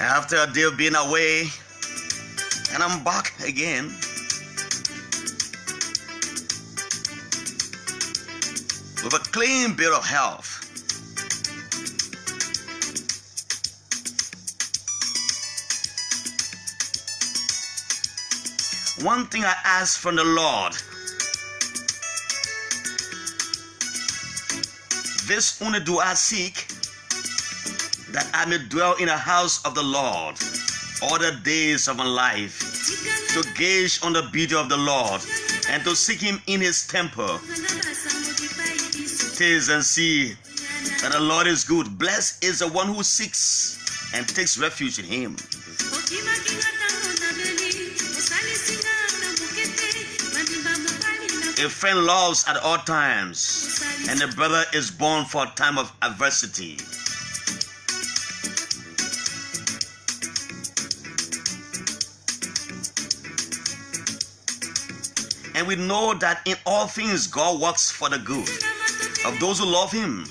After a day of being away, and I'm back again. With a clean bill of health. One thing I ask from the Lord, this only do I seek, that I may dwell in the house of the Lord all the days of my life, to gauge on the beauty of the Lord and to seek him in his temple. Taste and see that the Lord is good. Blessed is the one who seeks and takes refuge in him. A friend loves at all times, and a brother is born for a time of adversity. And we know that in all things God works for the good of those who love him,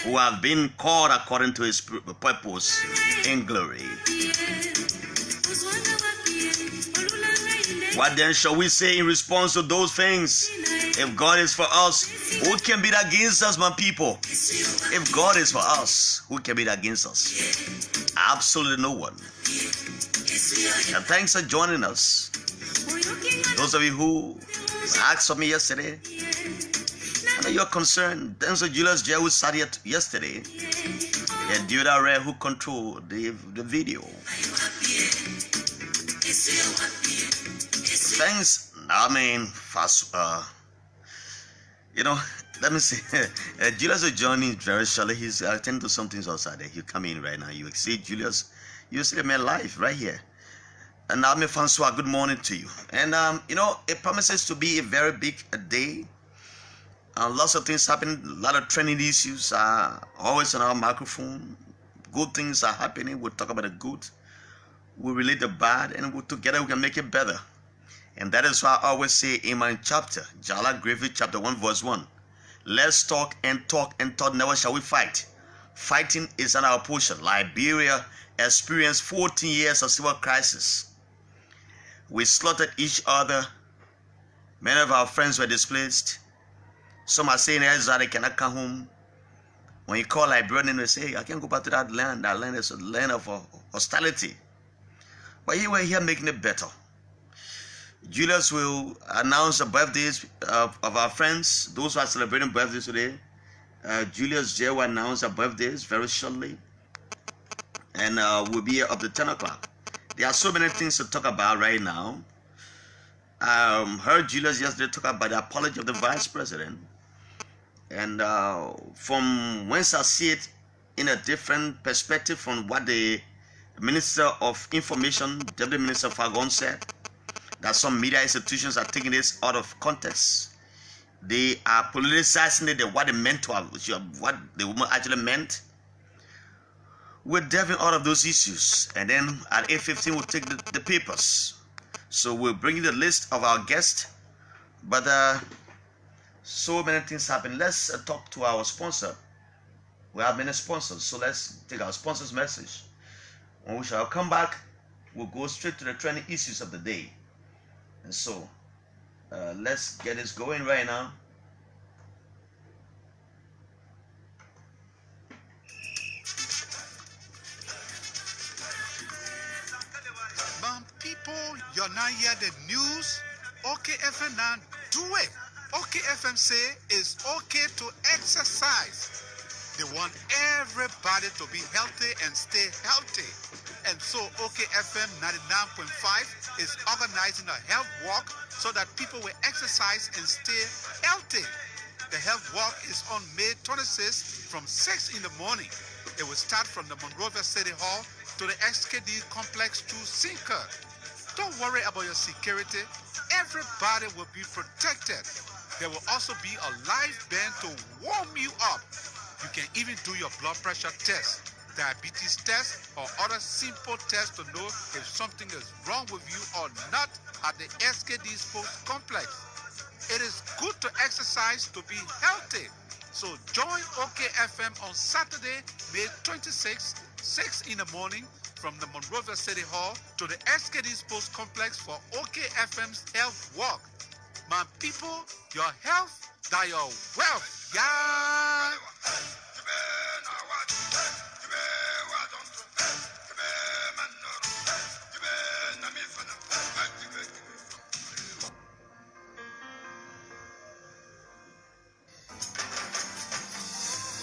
who have been called according to his purpose in glory. What then shall we say in response to those things? If God is for us, who can be against us, my people? If God is for us, who can be against us? Absolutely no one. And thanks for joining us. Those of you who asked of me yesterday, I know you're concerned. Thanks to Julius who sat here yesterday, and Jallah who controlled the video. Thanks. I mean, fast. Let me see. Julius is joining very shortly. He's attending to some things outside there. He'll come in right now. You see Julius. You see him live right here. And I'm Francois. Good morning to you. And it promises to be a very big day. Lots of things happening. A lot of trending issues are always on our microphone. Good things are happening. We'll talk about the good. We'll relate the bad, and together we can make it better. And that is why I always say in my chapter, Jallah, Grayfield, chapter 1, verse 1. Let's talk and talk and talk, never shall we fight. Fighting is not our portion. Liberia experienced 14 years of civil crisis. We slaughtered each other. Many of our friends were displaced. Some are saying they cannot come home. When you call Liberian, they say, I can't go back to that land. That land is a land of hostility. But here we're here making it better. Julius will announce the birthdays of our friends, those who are celebrating birthdays today. Julius J will announce their birthdays very shortly. And we'll be here up to 10 o'clock. There are so many things to talk about right now. Heard Julius yesterday talk about the apology of the vice president. And from whence I see it in a different perspective from what the Minister of Information, Deputy Minister Fagon said, that some media institutions are taking this out of context. They are politicizing it, what they meant to have, what the woman actually meant. We're delving out of those issues, and then at 8:15 we'll take the papers. So we'll bring you the list of our guests, but so many things happen. Let's talk to our sponsor. We have many sponsors, so let's take our sponsor's message. When we shall come back, we'll go straight to the trending issues of the day. And so, let's get this going right now. People, you're not hear the news? OKFM now do it. OKFM say it's okay to exercise. They want everybody to be healthy and stay healthy. And so OKFM 99.5 is organizing a health walk so that people will exercise and stay healthy. The health walk is on May 26th from 6 in the morning. It will start from the Monrovia City Hall to the XKD complex to Sinker. Don't worry about your security. Everybody will be protected. There will also be a live band to warm you up. You can even do your blood pressure test, diabetes test, or other simple tests to know if something is wrong with you or not at the SKD Sports Complex. It is good to exercise to be healthy. So join OKFM on Saturday, May 26th, 6 in the morning from the Monrovia City Hall to the SKD Sports Complex for OKFM's Health Walk. My people, your health, that your wealth. Yeah.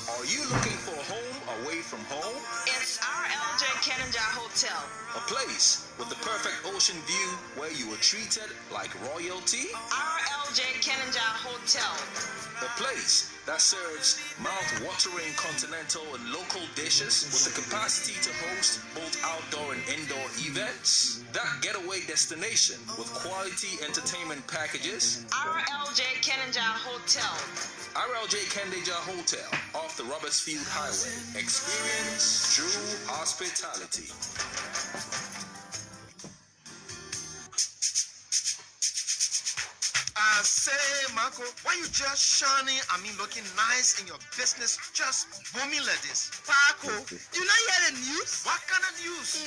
Are you looking for a home away from home? It's our LJ Kenanja Hotel. A place with the perfect ocean view where you were treated like royalty? Our LJ Kenanja Hotel. A place that serves mouth-watering continental and local dishes with the capacity to host both outdoor and indoor events. That getaway destination with quality entertainment packages. Our LJ Kenanja Hotel. RLJ Kendeja Hotel off the Robertsfield Highway. Experience true hospitality. I say, Marco, why you just shining? Looking nice in your business, just booming like this. Paco, you not hear the news? What kind of news?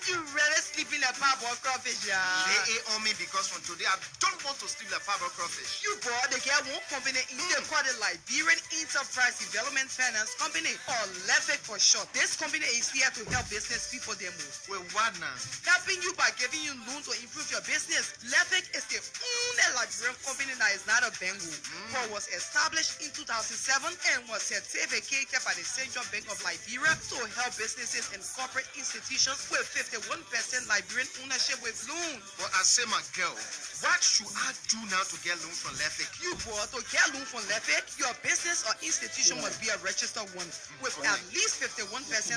You really sleep in a pub or crawfish, yeah? Lay it on me because from today I don't want to sleep like pub or crawfish. You bought the girl one company in the called the Liberian Enterprise Development Finance Company, or LEFIC for short. This company is here to help business people they move. Wait, what now? Helping you by giving you loans to improve your business. LEFIC is the only Liberian company that is not a bank. But was established in 2007 and was certificated by the Central Bank of Liberia to help businesses and corporate institutions with 51% Liberian ownership with loan. But I say, my girl, what should I do now to get loan from LEFIC? You bought to get loan from LEFIC, your business or institution must be a registered one with at least 51%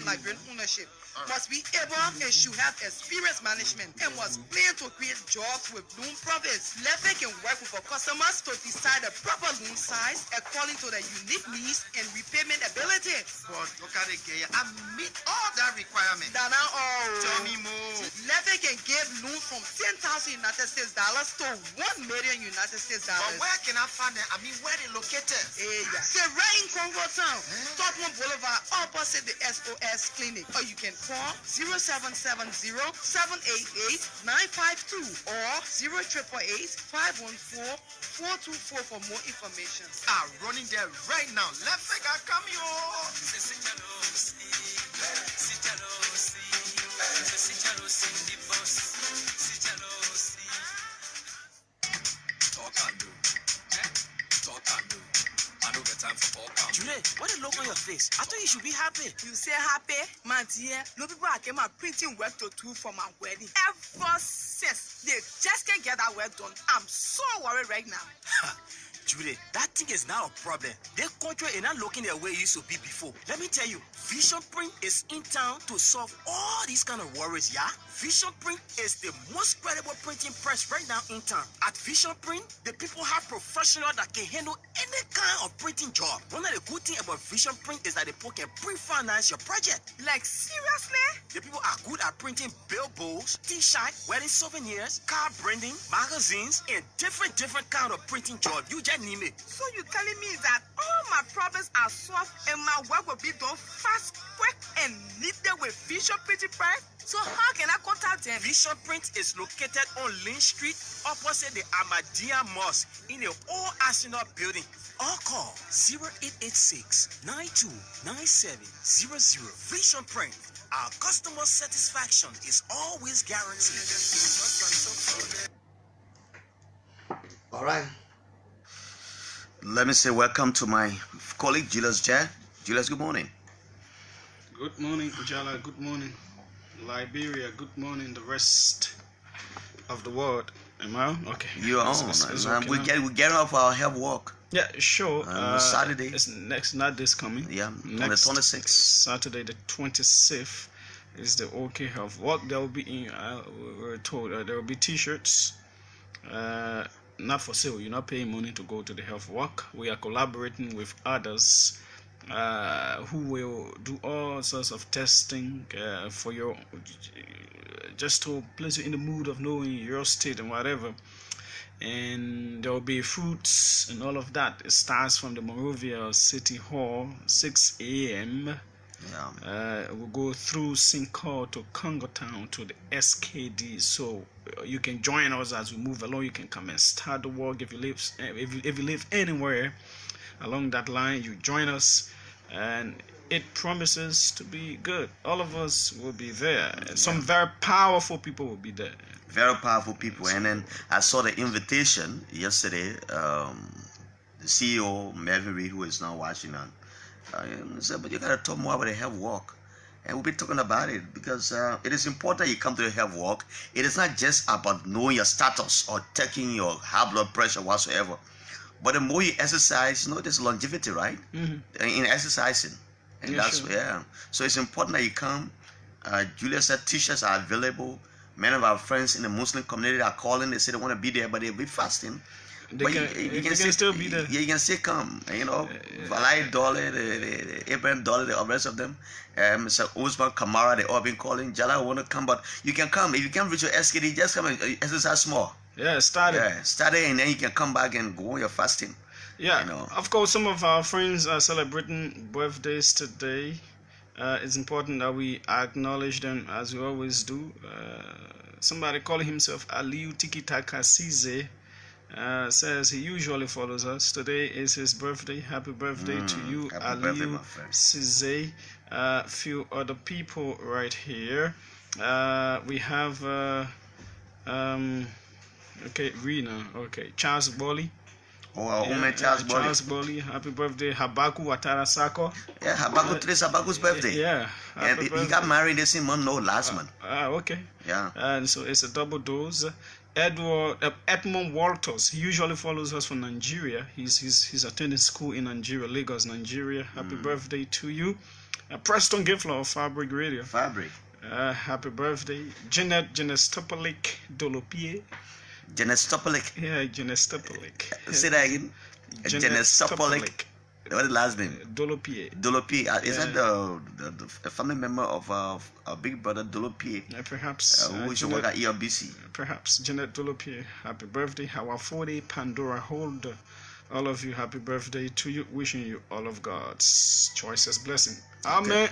Liberian ownership. Must be able and should have experience management and must plan to create jobs with loan profits. LEFIC can work with our customers to decide the proper loan size according to their unique needs and repayment ability. But look at it, girl. I meet all that requirement. Now, Tell me more. LEFIC can give loans from $10,000 United States dollars to $1 million United States dollars. But where can I find them? Where they located? They're right in Congo Town, Tottenham Boulevard, opposite the SOS Clinic. Or you can call 0770-788-952 or 0888-514-424 for more information. I'm running there right now. LEFIC, I come here. Julius, what a look on your face. I thought you should be happy. You say happy? Man, dear, no people I came out printing work to do for my wedding. Ever since they just can't get that work done, I'm so worried right now. Julius, that thing is now a problem. Their country is not looking the way it used to be before. Let me tell you, Vision Print is in town to solve all these kind of worries, yeah? Vision Print is the most credible printing press right now in town. At Vision Print, the people have professionals that can handle any kind of printing job. One of the good things about Vision Print is that the people can pre-finance your project. Like, seriously? The people are good at printing billboards, t-shirts, wedding souvenirs, car branding, magazines, and different kind of printing jobs. You just name it. So you're telling me that all my problems are solved and my work will be done fast, quick, and needed with Vision Printing Press? So how can I contact them? Vision Print is located on Lynn Street, opposite the Ahmadiyya Mosque, in the old Arsenal building. Or call 0886-929700. Vision Print. Our customer satisfaction is always guaranteed. All right. Let me say welcome to my colleague Julius J. Julius, good morning. Good morning, Jallah. Good morning, Liberia. Good morning, the rest of the world. Am I on? Okay. You're on. Okay we're getting off our health walk. Yeah, sure. Saturday. It's next, not this coming. Yeah, on the next 26th. Saturday, the 26th, is the OK Health Walk. There will be, we were told, there will be T-shirts. Not for sale. You're not paying money to go to the health walk. We are collaborating with others who will do all sorts of testing for your, just to place you in the mood of knowing your state and whatever. And there will be fruits and all of that. It starts from the Monrovia City Hall, 6 a.m. We'll go through Sincor to Congo Town to the SKD. So you can join us as we move along. You can come and start the work. If you live anywhere along that line, you join us, and it promises to be good. All of us will be there. Some very powerful people will be there. Very powerful people. And then I saw the invitation yesterday. The CEO, Melvin Reed, who is now watching on, said, but you got to talk more about the health walk. And we'll be talking about it because it is important you come to the health walk. It is not just about knowing your status or taking your high blood pressure whatsoever. But the more you exercise, there's longevity, right? Mm-hmm. In exercising. And So it's important that you come. Julius said t-shirts are available. Many of our friends in the Muslim community are calling. They say they want to be there, but they'll be fasting. You can still be there. Yeah, you can still come. Valai Dolly, the Abraham Dolly, the rest of them. Mr. Usman Kamara, they all been calling. Jallah want to come, but you can come. If you can't reach your SKD, just come and exercise small. Yeah, start it. Yeah, start it, and then you can come back and go on your fasting. Yeah, of course, some of our friends are celebrating birthdays today. It's important that we acknowledge them as we always do. Somebody calling himself Aliu Tiki Taka Size says he usually follows us. Today is his birthday. Happy birthday to you, Aliu Size. Few other people right here. We have Rena. Okay, Charles Bolly. Charles Bolly, happy birthday. Habaku Watara Sako. Yeah, Habaku, today's Habaku's birthday. Yeah. And he got married this month, last month. Okay. Yeah. And so it's a double dose. Edmond Walters, he usually follows us from Nigeria. He's attending school in Nigeria, Lagos, Nigeria. Happy birthday to you. Preston Gifler of Fabric Radio. Happy birthday. Janet Stopolik Dolopie. Genestopolik. Yeah, Genestopolik. Say that again. Genestopolik. What is the last name? Dolopie. Is that the family member of our big brother Dolopie? Perhaps. Who used to work at ERBC? Perhaps. Janet Dolopie. Happy birthday. Hawafode Pandora Hold. All of you, happy birthday to you. Wishing you all of God's choicest blessing. Okay.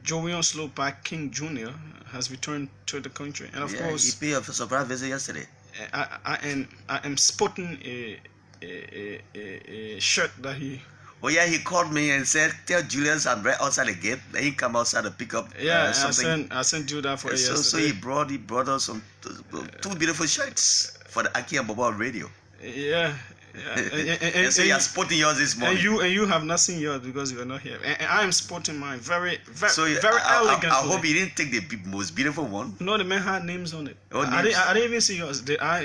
Julius King Jr. has returned to the country, and of course he paid a surprise visit yesterday. I am sporting a shirt that he. Oh yeah, he called me and said, "Tell Julius I'm right outside the gate." Then he come outside to pick up something. I sent you that for yesterday. So he brought us some two beautiful shirts for the Aki and Bobo radio. Yeah. And so you are sporting yours this morning. And you have not seen yours because you are not here. And I am sporting mine very elegant. I hope you didn't take the most beautiful one. No, the man had names on it. Oh, I didn't even see yours. They are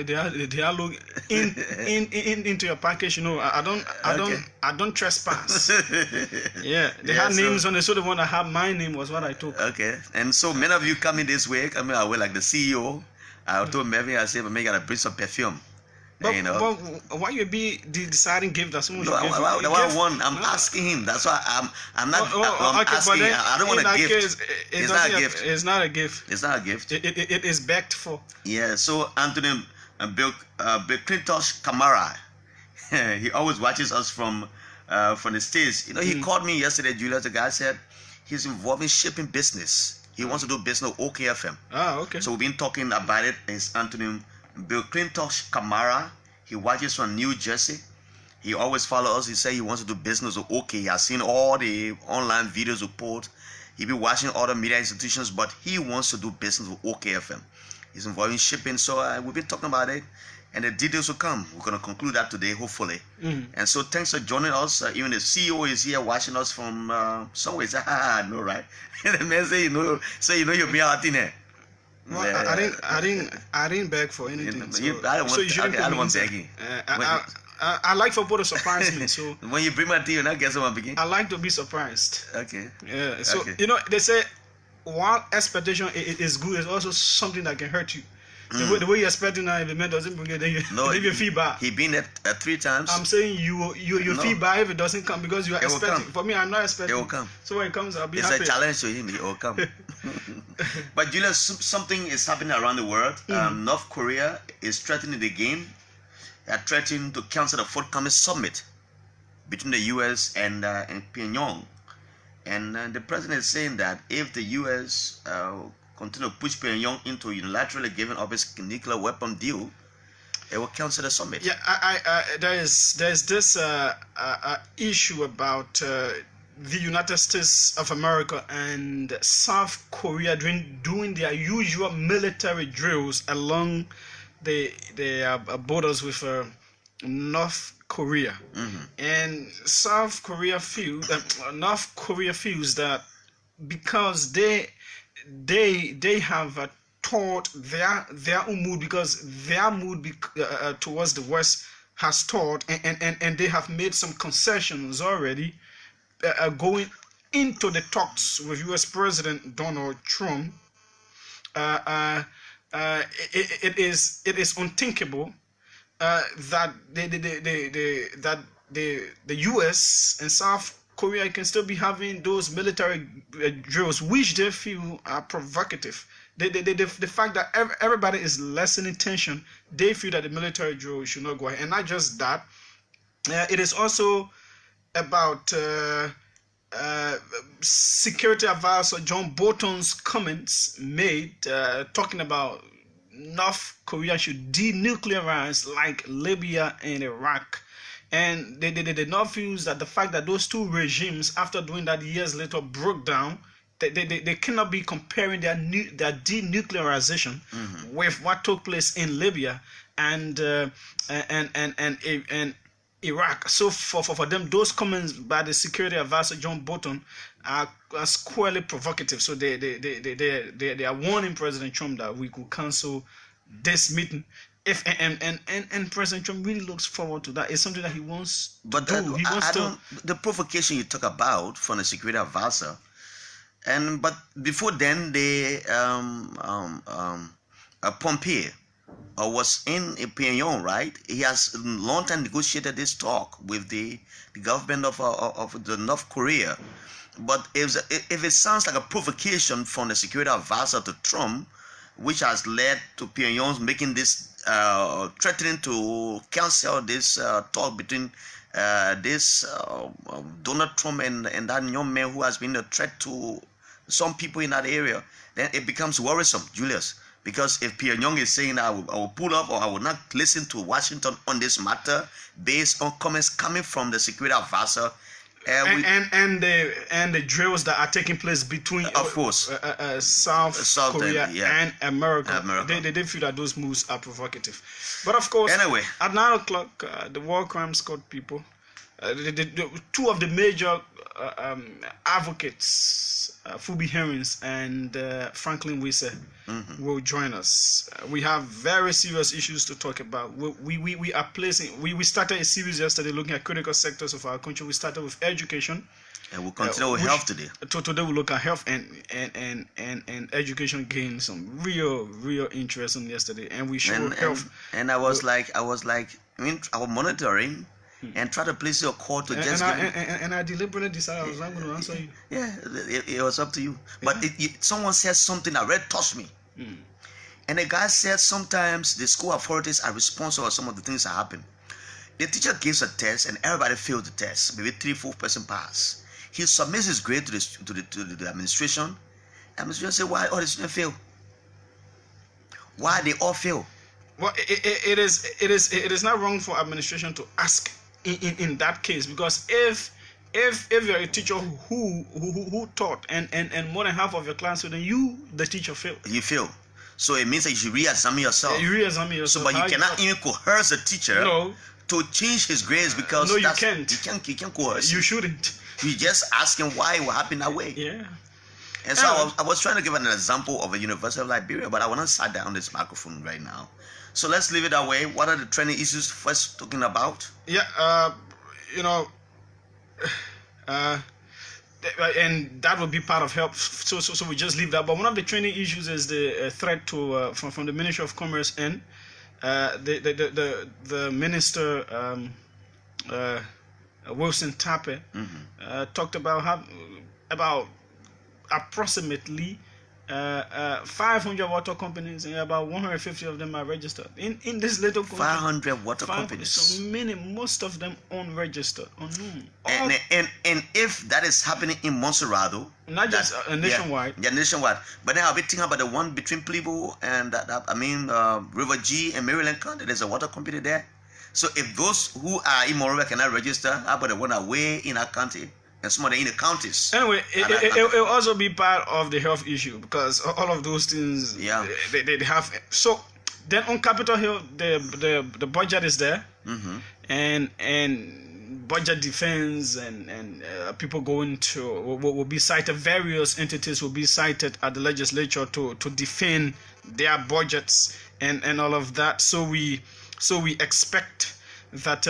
look into your package. I don't trespass. Yeah, they had names on it. So the one that had my name was what I took. Okay, and so many of you coming this week. I mean, I will like the CEO. I told Melvin, I said, "Maybe I gotta bring some perfume." But why you be deciding gift that someone should give you? I'm asking him. That's why I'm not asking. I don't want a gift. It's not a gift. It's not a gift. It's not a gift. It is backed for. Yeah. So Anthony Bill Clintosh Kamara, he always watches us from the States. He called me yesterday. Julius, the guy said he's involved in shipping business. He wants to do business with OKFM. Okay. So we've been talking about it. It's Anthony Bill Clintosh Kamara. He watches from New Jersey. He always follows us. He said he wants to do business with OK. He has seen all the online videos we put. He be watching other media institutions, but he wants to do business with OKFM. He's involved in shipping. So we've been talking about it, and the details will come. We're going to conclude that today, hopefully. And so thanks for joining us. Even the CEO is here watching us from somewhere. He said, no, right? And the man say, so you'll be out in here. Well, I didn't beg for anything. I don't want begging. I like for people to surprise me. So when you bring my tea, you not get someone begin. I like to be surprised. Okay. Yeah. So they say while expectation is good, it's also something that can hurt you. The way you're expecting now, if the man doesn't bring it, then you feedback. He been there 3 times. I'm saying you feedback if it doesn't come because you are expecting. For me, I'm not expecting. It will come. So when it comes, I'll be happy. It's a challenge to him. It will come. But Julius, something is happening around the world. North Korea is threatening the game. They are threatening to cancel the forthcoming summit. between the U.S. and Pyongyang. And the president is saying that if the U.S. Continue to push Pyongyang into unilaterally giving up its nuclear weapon deal, it will cancel the summit. Yeah, there's this issue about the United States of America and South Korea doing their usual military drills along the borders with North Korea. And South Korea feels North Korea feels that because they have taught their own mood, because their mood towards the West has taught, and they have made some concessions already going into the talks with U.S. President Donald Trump. It is unthinkable that the U.S. and South Korea can still be having those military drills, which they feel are provocative. The fact that everybody is lessening tension, they feel that the military drill should not go ahead. And not just that, it is also about Security Advisor John Bolton's comments made talking about North Korea should denuclearize like Libya and Iraq. And they not feel that the fact that those two regimes, after doing that years later, broke down. They cannot be comparing their denuclearization with what took place in Libya and Iraq. So for them, those comments by the Security Advisor John Bolton are squarely provocative. So they are warning President Trump that we could cancel this meeting. If and President Trump really looks forward to that. It's something that he wants to do. He wants to. The provocation you talk about from the Security Advisor. But before then, Pompeo was in Pyongyang, right? He has long time negotiated this talk with the government of the North Korea. But if it sounds like a provocation from the Security Advisor to Trump, which has led to Pyongyang making this threatening to cancel this talk between Donald Trump and that young man who has been a threat to some people in that area, then it becomes worrisome, Julius. Because if Pyongyang is saying I will pull up or I will not listen to Washington on this matter based on comments coming from the Security Advisor, and the drills that are taking place between of course South Korea and America. They feel that those moves are provocative. But of course, anyway, at 9 o'clock, the War Crimes Court people, two of the major advocates, Phoebe Herrings and Franklin Wise, will join us. We have very serious issues to talk about. We are placing. We started a series yesterday looking at critical sectors of our country. We started with education, and we'll continue with health today. Today we'll look at health and education gained some real interest on yesterday, and we showed health. And I was like, I mean, our monitoring. And try to place your call to I deliberately decided I was not going to answer you. Yeah, it was up to you. But someone said something that really touched me. And the guy said sometimes the school authorities are responsible for some of the things that happen. The teacher gives a test and everybody failed the test. Maybe 3-4% pass. He submits his grade to the administration. The administration say, why all the students fail? Why they all fail? Well, it is not wrong for administration to ask in that case, because if you're a teacher who taught and more than half of your class, so then you, the teacher, fail. You fail. So it means that you should re-examine yourself. You re-examine yourself. So, but you cannot even coerce a teacher to change his grades, because you can't. You can't coerce. You shouldn't. You just ask him why it will happen that way. Yeah. And so I was trying to give an example of a University of Liberia, but I will not sit down on this microphone right now. So let's leave it that way. What are the trending issues first talking about? Yeah, and that will be part of help. So we just leave that. But one of the trending issues is the threat to from the Ministry of Commerce and the minister Wilson Tape talked about approximately 500 water companies, and about 150 of them are registered in this little country. 500 water companies. So many, most of them unregistered, unknown. And if that is happening in Monserrado, not just nationwide. Yeah, nationwide. But then I'll be thinking about the one between Plivo and River G and Maryland County. There's a water company there. So if those who are in Monrovia cannot register, how about the one away in our county? And some of them in the counties. Anyway, it will also be part of the health issue, because all of those things, they have. So then on Capitol Hill, the budget is there, and budget defense and people going to will be cited. Various entities will be cited at the legislature to defend their budgets and all of that. So we expect that.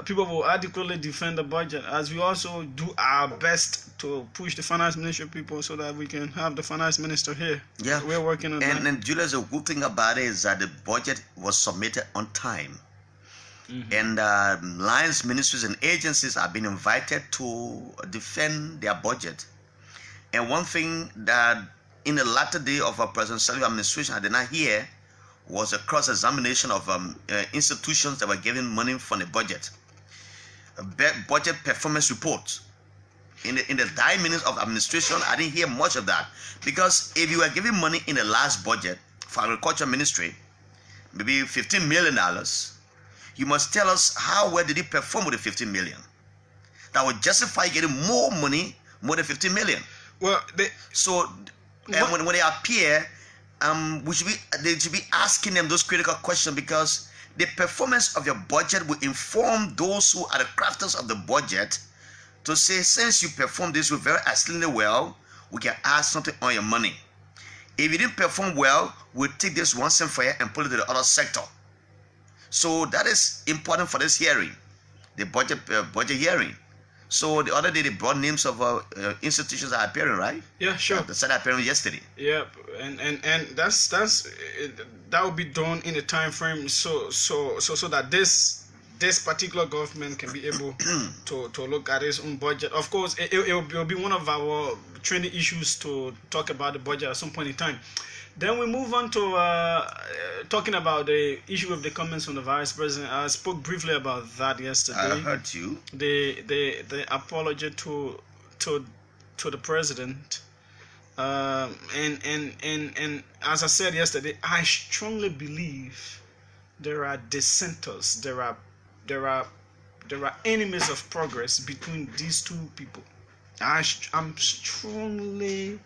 People will adequately defend the budget, as we also do our best to push the finance ministry people so that we can have the finance minister here. Yeah, we're working on that. And Julius, the good thing about it is that the budget was submitted on time, and lines, ministries, and agencies have been invited to defend their budget. And one thing that in the latter day of our President Salih administration I did not hear was a cross-examination of institutions that were giving money from the budget. A budget performance report. In the 9 minutes of administration, I didn't hear much of that. Because if you were giving money in the last budget for agriculture ministry, maybe $15 million, you must tell us how well did it perform with the $15 million. That would justify getting more money, more than $15 million. Well, when they appear, they should be asking them those critical questions, because the performance of your budget will inform those who are the crafters of the budget to say, since you performed this very extremely well, we can add something on your money. If you didn't perform well, we'll take this 1 cent for you and put it to the other sector. So that is important for this hearing, the budget hearing. So the other day they brought names of institutions that are appearing, right? Yeah, sure. They started appearing yesterday. Yeah, and that's that will be done in a time frame so that this particular government can be able to look at its own budget. Of course, it will be one of our training issues to talk about the budget at some point in time. Then we move on to talking about the issue of the comments from the vice president. I spoke briefly about that yesterday. I heard you. The apology to the president, and as I said yesterday, I strongly believe there are dissenters. There are enemies of progress between these two people. I'm strongly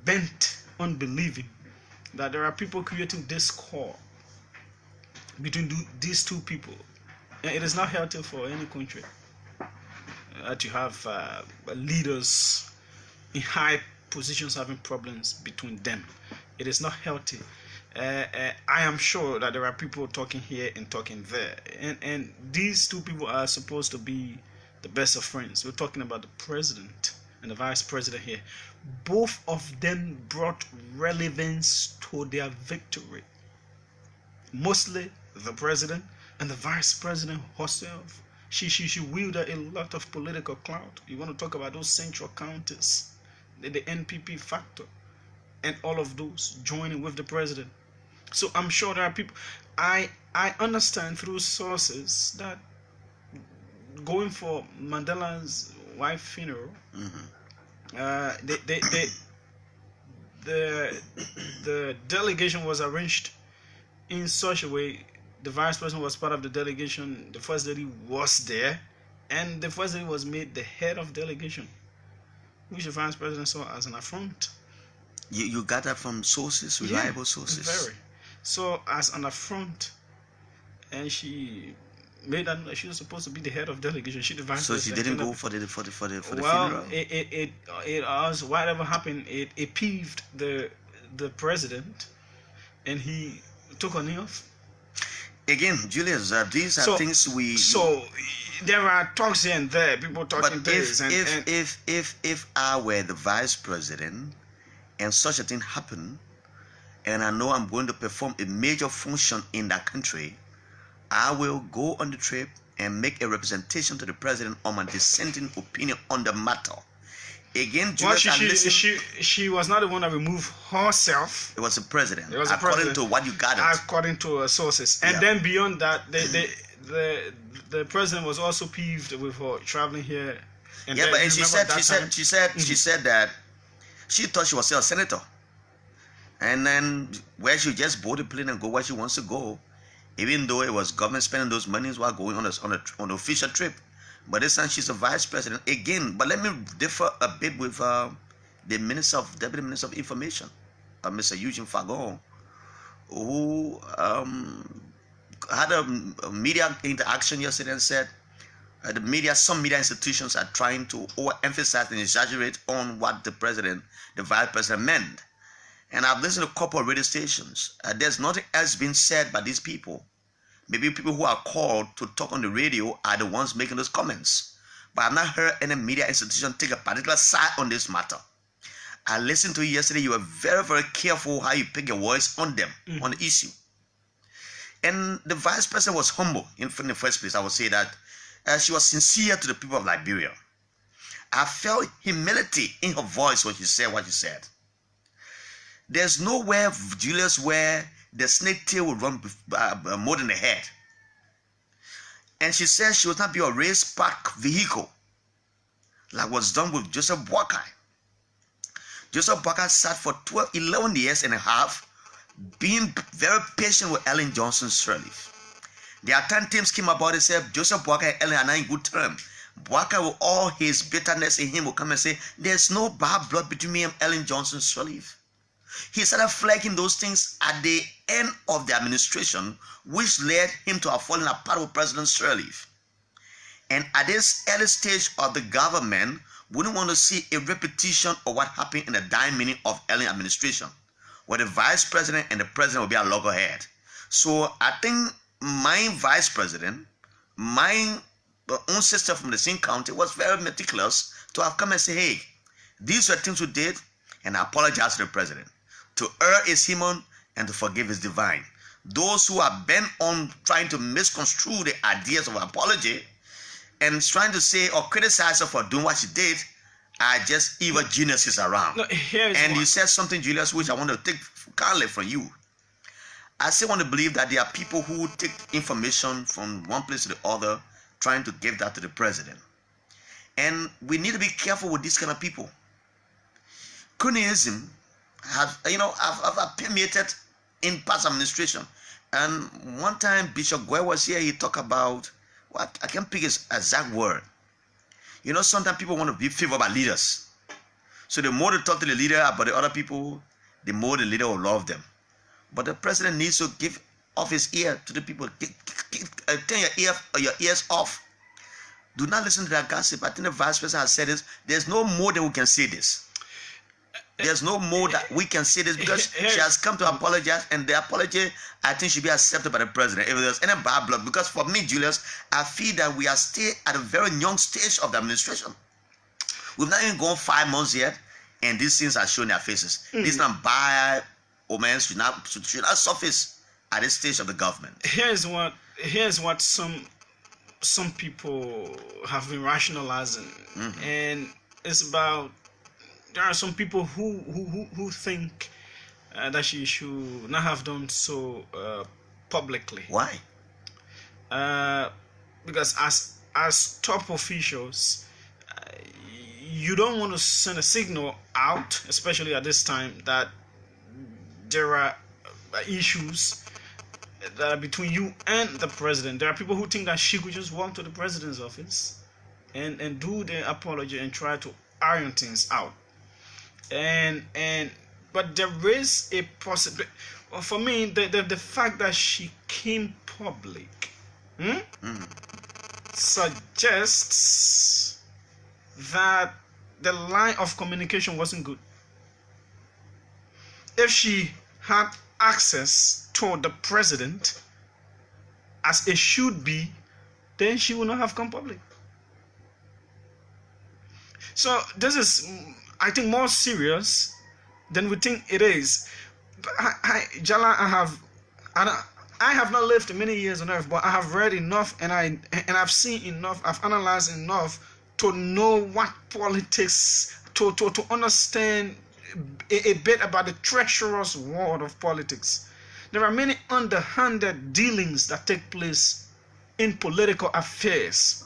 bent on believing that there are people creating discord between these two people, and it is not healthy for any country that you have leaders in high positions having problems between them. It is not healthy. I am sure that there are people talking here and talking there, and these two people are supposed to be the best of friends. We're talking about the president and the vice president here. Both of them brought relevance to their victory. Mostly the president, and the vice president herself. She wielded a lot of political clout. You want to talk about those central counties, the NPP factor, and all of those joining with the president. So I'm sure there are people. I understand through sources that going for Mandela's wife funeral, the delegation was arranged in such a way. The vice president was part of the delegation. The first lady was there, and the first lady was made the head of delegation, which the vice president saw as an affront. You got that from sources, reliable sources. Very. So as an affront, and she made that she was supposed to be the head of delegation. She the vice president. So she didn't go for the funeral. Well, it was whatever happened. It peeved the president, and he took her knee off. Again, Julius, these are things we. So there are talks here and there, people talking. But if I were the vice president, and such a thing happened, and I know I'm going to perform a major function in that country, I will go on the trip and make a representation to the president on my dissenting opinion on the matter. Again, Well, Julius, she was not the one that removed herself. it was the president. It was the according president, to what you gathered. according to sources. And then beyond that, the president was also peeved with her traveling here. And yeah, then, but and she said that she thought she was still a senator, and then where she just board the plane and go where she wants to go, even though it was government spending those monies while going on an official trip. But this time she's a vice president again. But let me differ a bit with the deputy minister of information, Mr. Eugene Fagon, who had a media interaction yesterday and said some media institutions are trying to overemphasize and exaggerate on what the vice president meant. And I've listened to a couple of radio stations. There's nothing else being said by these people. Maybe people who are called to talk on the radio are the ones making those comments. But I've not heard any media institution take a particular side on this matter. I listened to you yesterday. You were very, very careful how you pick your voice on them, on the issue. And the vice president was humble in the first place. I would say that she was sincere to the people of Liberia. I felt humility in her voice when she said what she said. There's nowhere, Julius, where the snake tail will run more than the head. And she said she would not be a race park vehicle like was done with Joseph Boakai. Joseph Boakai sat for 11 years and a half being very patient with Ellen Johnson Sirleaf. The attend teams came about and said Joseph Boakai and Ellen are not in good terms. Boakai, with all his bitterness in him, will come and say there's no bad blood between me and Ellen Johnson Sirleaf. He started flagging those things at the end of the administration, which led him to have fallen apart with President Sirleaf. And at this early stage of the government, we don't want to see a repetition of what happened in the dying minute of Ellen administration, where the vice president and the president will be a loggerhead. So I think my vice president, my own sister from the same county, was very meticulous to have come and say, hey, these were things we did, and I apologize to the president. To err is human and to forgive is divine. Those who are bent on trying to misconstrue the ideas of apology and trying to say or criticize her for doing what she did are just evil geniuses around. No, you said something, Julius, which I want to take kindly from you. I still want to believe that there are people who take information from one place to the other, trying to give that to the president. And we need to be careful with these kind of people. Cronyism have permeated in past administration. And one time Bishop Guy was here, he talked about what I can't pick his exact word. Sometimes people want to be favored by leaders. So the more they talk to the leader about the other people, the more the leader will love them. But the president needs to give off his ear to the people. Turn your ears off. Do not listen to that gossip. I think the vice president has said this. There's no more than we can say this. There's no more that we can say this because she has come to apologize, and the apology, I think, should be accepted by the president if there's any bad blood. Because for me, Julius, I feel that we are still at a very young stage of the administration. We've not even gone 5 months yet, and these things are showing their faces. These bad omens should not surface at this stage of the government. Here's what some people have been rationalizing, and it's about. There are some people who think that she should not have done so publicly. Why? Because as top officials, you don't want to send a signal out, especially at this time, that there are issues that are between you and the president. There are people who think that she could just walk to the president's office and do the apology and try to iron things out. But there is a possibility. For me, the fact that she came public suggests that the line of communication wasn't good. If she had access to the president as it should be, then she would not have come public. So this is, I think, more serious than we think it is. Jallah, I have not lived many years on earth, but I have read enough and I've seen enough, I've analyzed enough to know what politics to understand a bit about the treacherous world of politics. There are many underhanded dealings that take place in political affairs.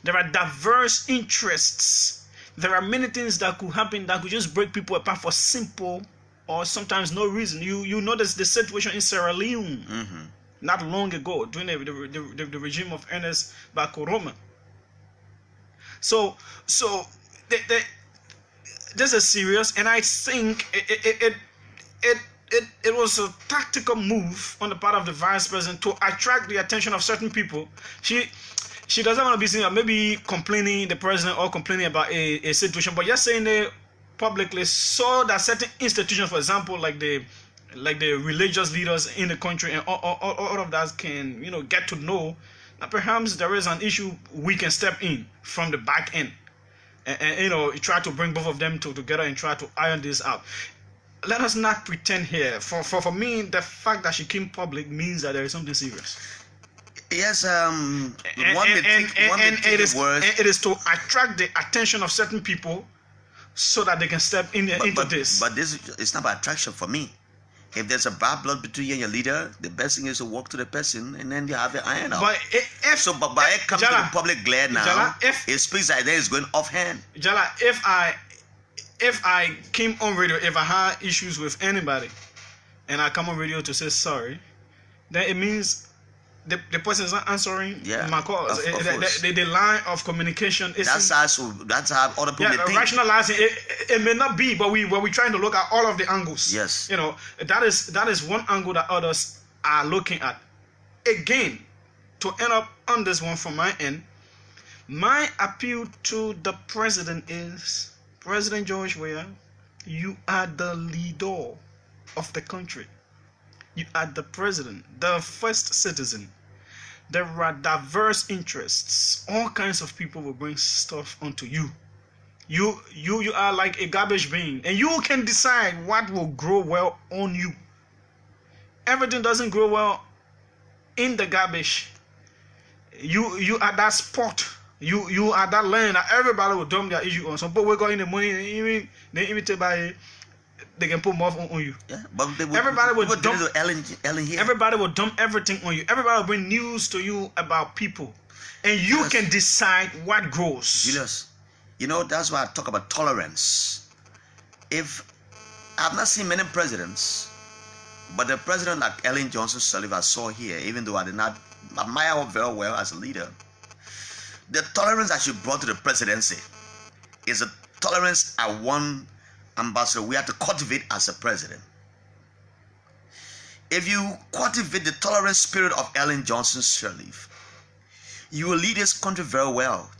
There are diverse interests. There are many things that could happen that could just break people apart for simple or sometimes no reason. You notice the situation in Sierra Leone not long ago during the regime of Ernest Bakoroma. So this is serious, and I think it was a tactical move on the part of the vice president to attract the attention of certain people. She doesn't want to be seen maybe complaining the president or complaining about a situation, but just saying it publicly so that certain institutions, for example, like the religious leaders in the country and all of that can get to know that perhaps there is an issue, we can step in from the back end and try to bring both of them together and try to iron this out. Let us not pretend here. For me, the fact that she came public means that there is something serious. Yes, it is to attract the attention of certain people so that they can step in into this. But this is not about attraction for me. If there's a bad blood between you and your leader, the best thing is to walk to the person and then you have the iron out. But but by it coming to the public glare now, Jallah, it speaks like that is going offhand. Jallah, if I came on radio, if I had issues with anybody, and I come on radio to say sorry, then it means the person is not answering my calls. The line of communication is that's how other people think. Rationalizing it may not be, but we're trying to look at all of the angles. Yes, that is one angle that others are looking at. Again, to end up on this one from my end, my appeal to the president is, President George Weah, you are the leader of the country. You are the president, the first citizen. There are diverse interests. All kinds of people will bring stuff onto you. You are like a garbage bin, and you can decide what will grow well on you. Everything doesn't grow well in the garbage. You are that spot. You are that land that everybody will dump their issue on. Some people wake up in the morning and even take by. They can put more on you. Yeah, but everybody will dump. Ellen here. Everybody will dump everything on you. Everybody will bring news to you about people, and you can decide what grows. Julius, that's why I talk about tolerance. If I've not seen many presidents, but the president like Ellen Johnson Sirleaf I saw here, even though I did not admire her very well as a leader, the tolerance that she brought to the presidency is a tolerance I want. Ambassador, we have to cultivate as a president. If you cultivate the tolerant spirit of Ellen Johnson Sirleaf, you will lead this country very well.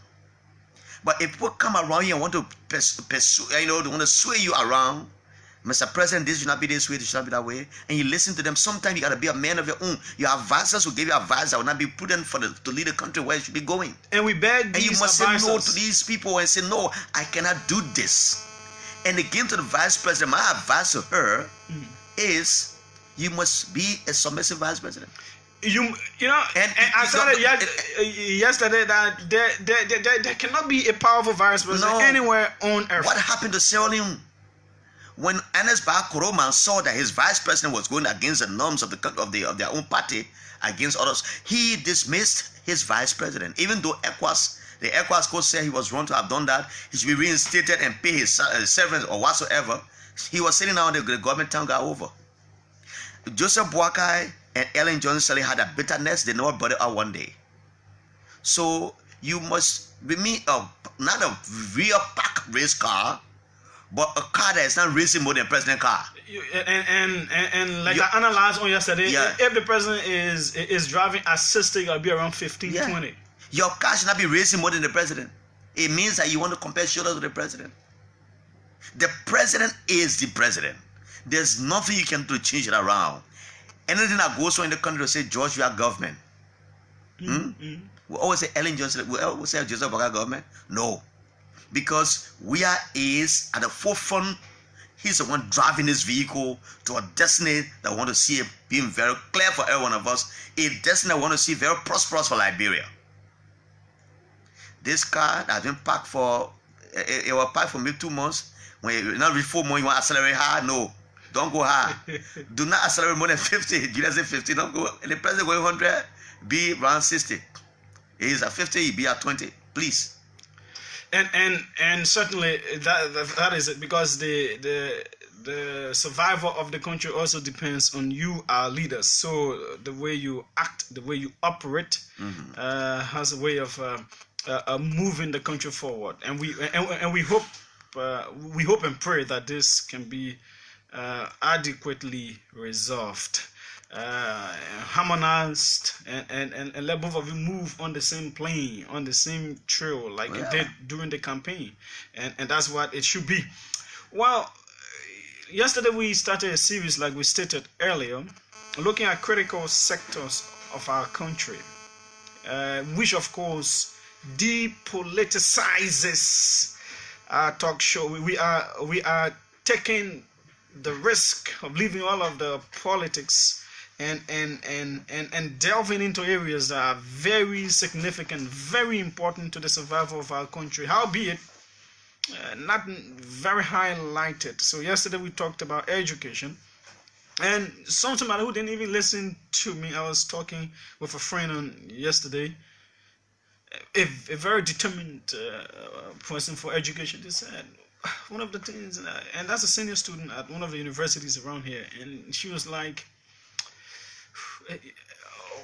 But if people come around you and want to pursue, they want to sway you around, Mr. President, this should not be this way, this should not be that way, and you listen to them, sometimes you got to be a man of your own. Your advisors will give you advice that will not be prudent to lead the country where it should be going. And we beg these and you must advisors. say no to these people and say, no, I cannot do this. And again to the vice president, my advice to her is you must be a submissive vice president. And I said yesterday that there cannot be a powerful vice president anywhere on earth. What happened to Sierra Leone? When Ernest Bakoroma saw that his vice president was going against the norms of their own party against others, he dismissed his vice president, even though the ECOWAS court said he was wrong to have done that. He should be reinstated and pay his severance or whatsoever. He was sitting down, the government town got over. Joseph Boakai and Ellen Johnson Sirleaf had a bitterness. They never brought it out one day. So you must be not a real pack race car, but a car that is not racing more than president car. And like I analyzed on yesterday, if the president is driving assisted, it'll be around 15-20. Your car should not be racing more than the president. It means that you want to compare shoulders with the president. The president is the president. There's nothing you can do to change it around. Anything that goes on in the country will say, George, you are government. We always say Ellen Johnson, we always say Joseph Boakai government. No. Because Weah is at the forefront. He's the one driving this vehicle to a destiny that we want to see it being very clear for every one of us. A destiny we want to see very prosperous for Liberia. This car has been parked for it will pipe for maybe 2 months. When you not reach 4 months, you want to accelerate high? No, don't go high. Do not accelerate more than 50. Julius said 50. Don't go. And the president going 100, be around 60. He's at 50, he be at 20. Please. And certainly that is it, because the survival of the country also depends on you, our leaders. So the way you act, the way you operate, has a way of moving the country forward. And we hope and pray that this can be adequately resolved, harmonized, and let both of you move on the same plane, on the same trail, like you did during the campaign, and that's what it should be. Well, yesterday we started a series, like we stated earlier, looking at critical sectors of our country, which of course depoliticizes our talk show. We are taking the risk of leaving all of the politics and delving into areas that are very significant, very important to the survival of our country, howbeit not very highlighted. So yesterday we talked about education, and somebody who didn't even listen to me, I was talking with a friend on yesterday, a very determined person for education. They said one of the things, and that's a senior student at one of the universities around here, and she was like,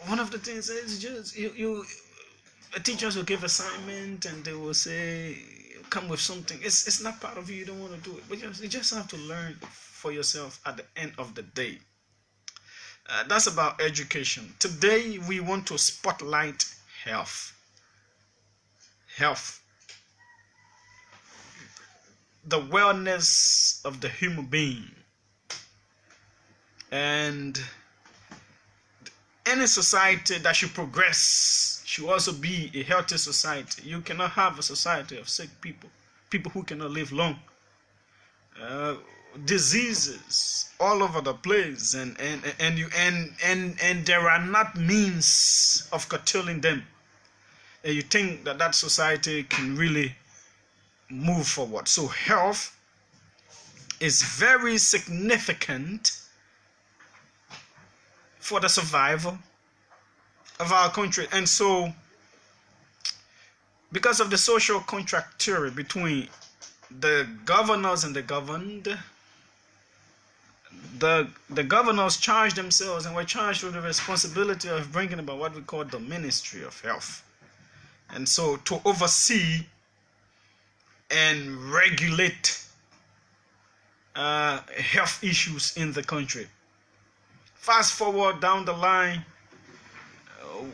one of the things is just teachers will give assignment and they will say come with something. It's not part of you. You don't want to do it, but you just have to learn for yourself at the end of the day. That's about education. Today we want to spotlight health. The wellness of the human being. And any society that should progress should also be a healthy society. You cannot have a society of sick people, people who cannot live long, diseases all over the place, and there are not means of curtailing them. And you think that society can really move forward. So health is very significant for the survival of our country. And so, because of the social contract theory between the governors and the governed, the governors charged themselves and were charged with the responsibility of bringing about what we call the Ministry of Health. And so to oversee and regulate health issues in the country. Fast forward down the line,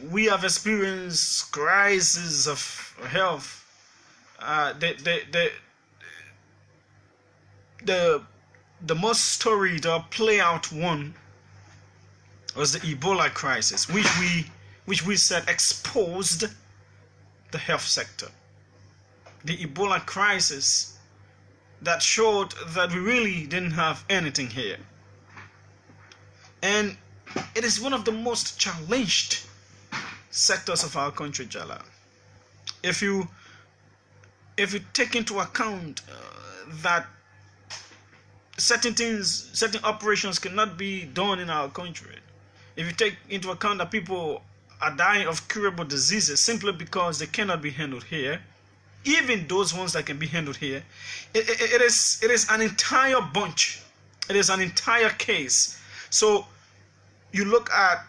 we have experienced crises of health. The most storied or play out one was the Ebola crisis, which we said exposed the health sector. The Ebola crisis that showed that we really didn't have anything here. And it is one of the most challenged sectors of our country, Jallah. If you take into account that certain operations cannot be done in our country, if you take into account that people are dying of curable diseases simply because they cannot be handled here, even those ones that can be handled here, it is an entire bunch. It is an entire case. So you look at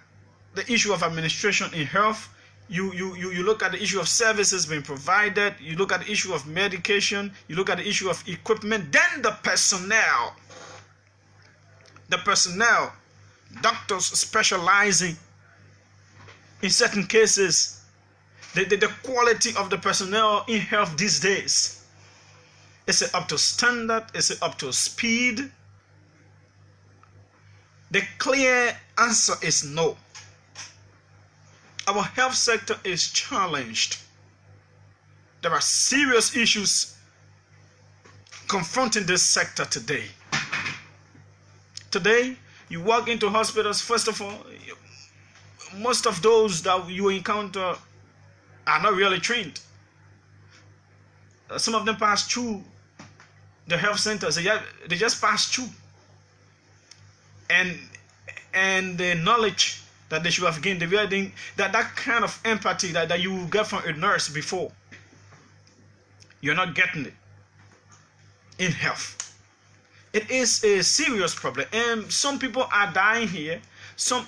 the issue of administration in health, you look at the issue of services being provided, you look at the issue of medication, you look at the issue of equipment, then the personnel, doctors specializing in certain cases, the quality of the personnel in health these days, is it up to standard? Is it up to speed? The clear answer is no. Our health sector is challenged. There are serious issues confronting this sector today. Today, you walk into hospitals, first of all, most of those that you encounter are not really trained. some of them pass through the health centers. They just pass through, and the knowledge that they should have gained, that kind of empathy that you get from a nurse before, you're not getting it in health. It is a serious problem, and some people are dying here. Some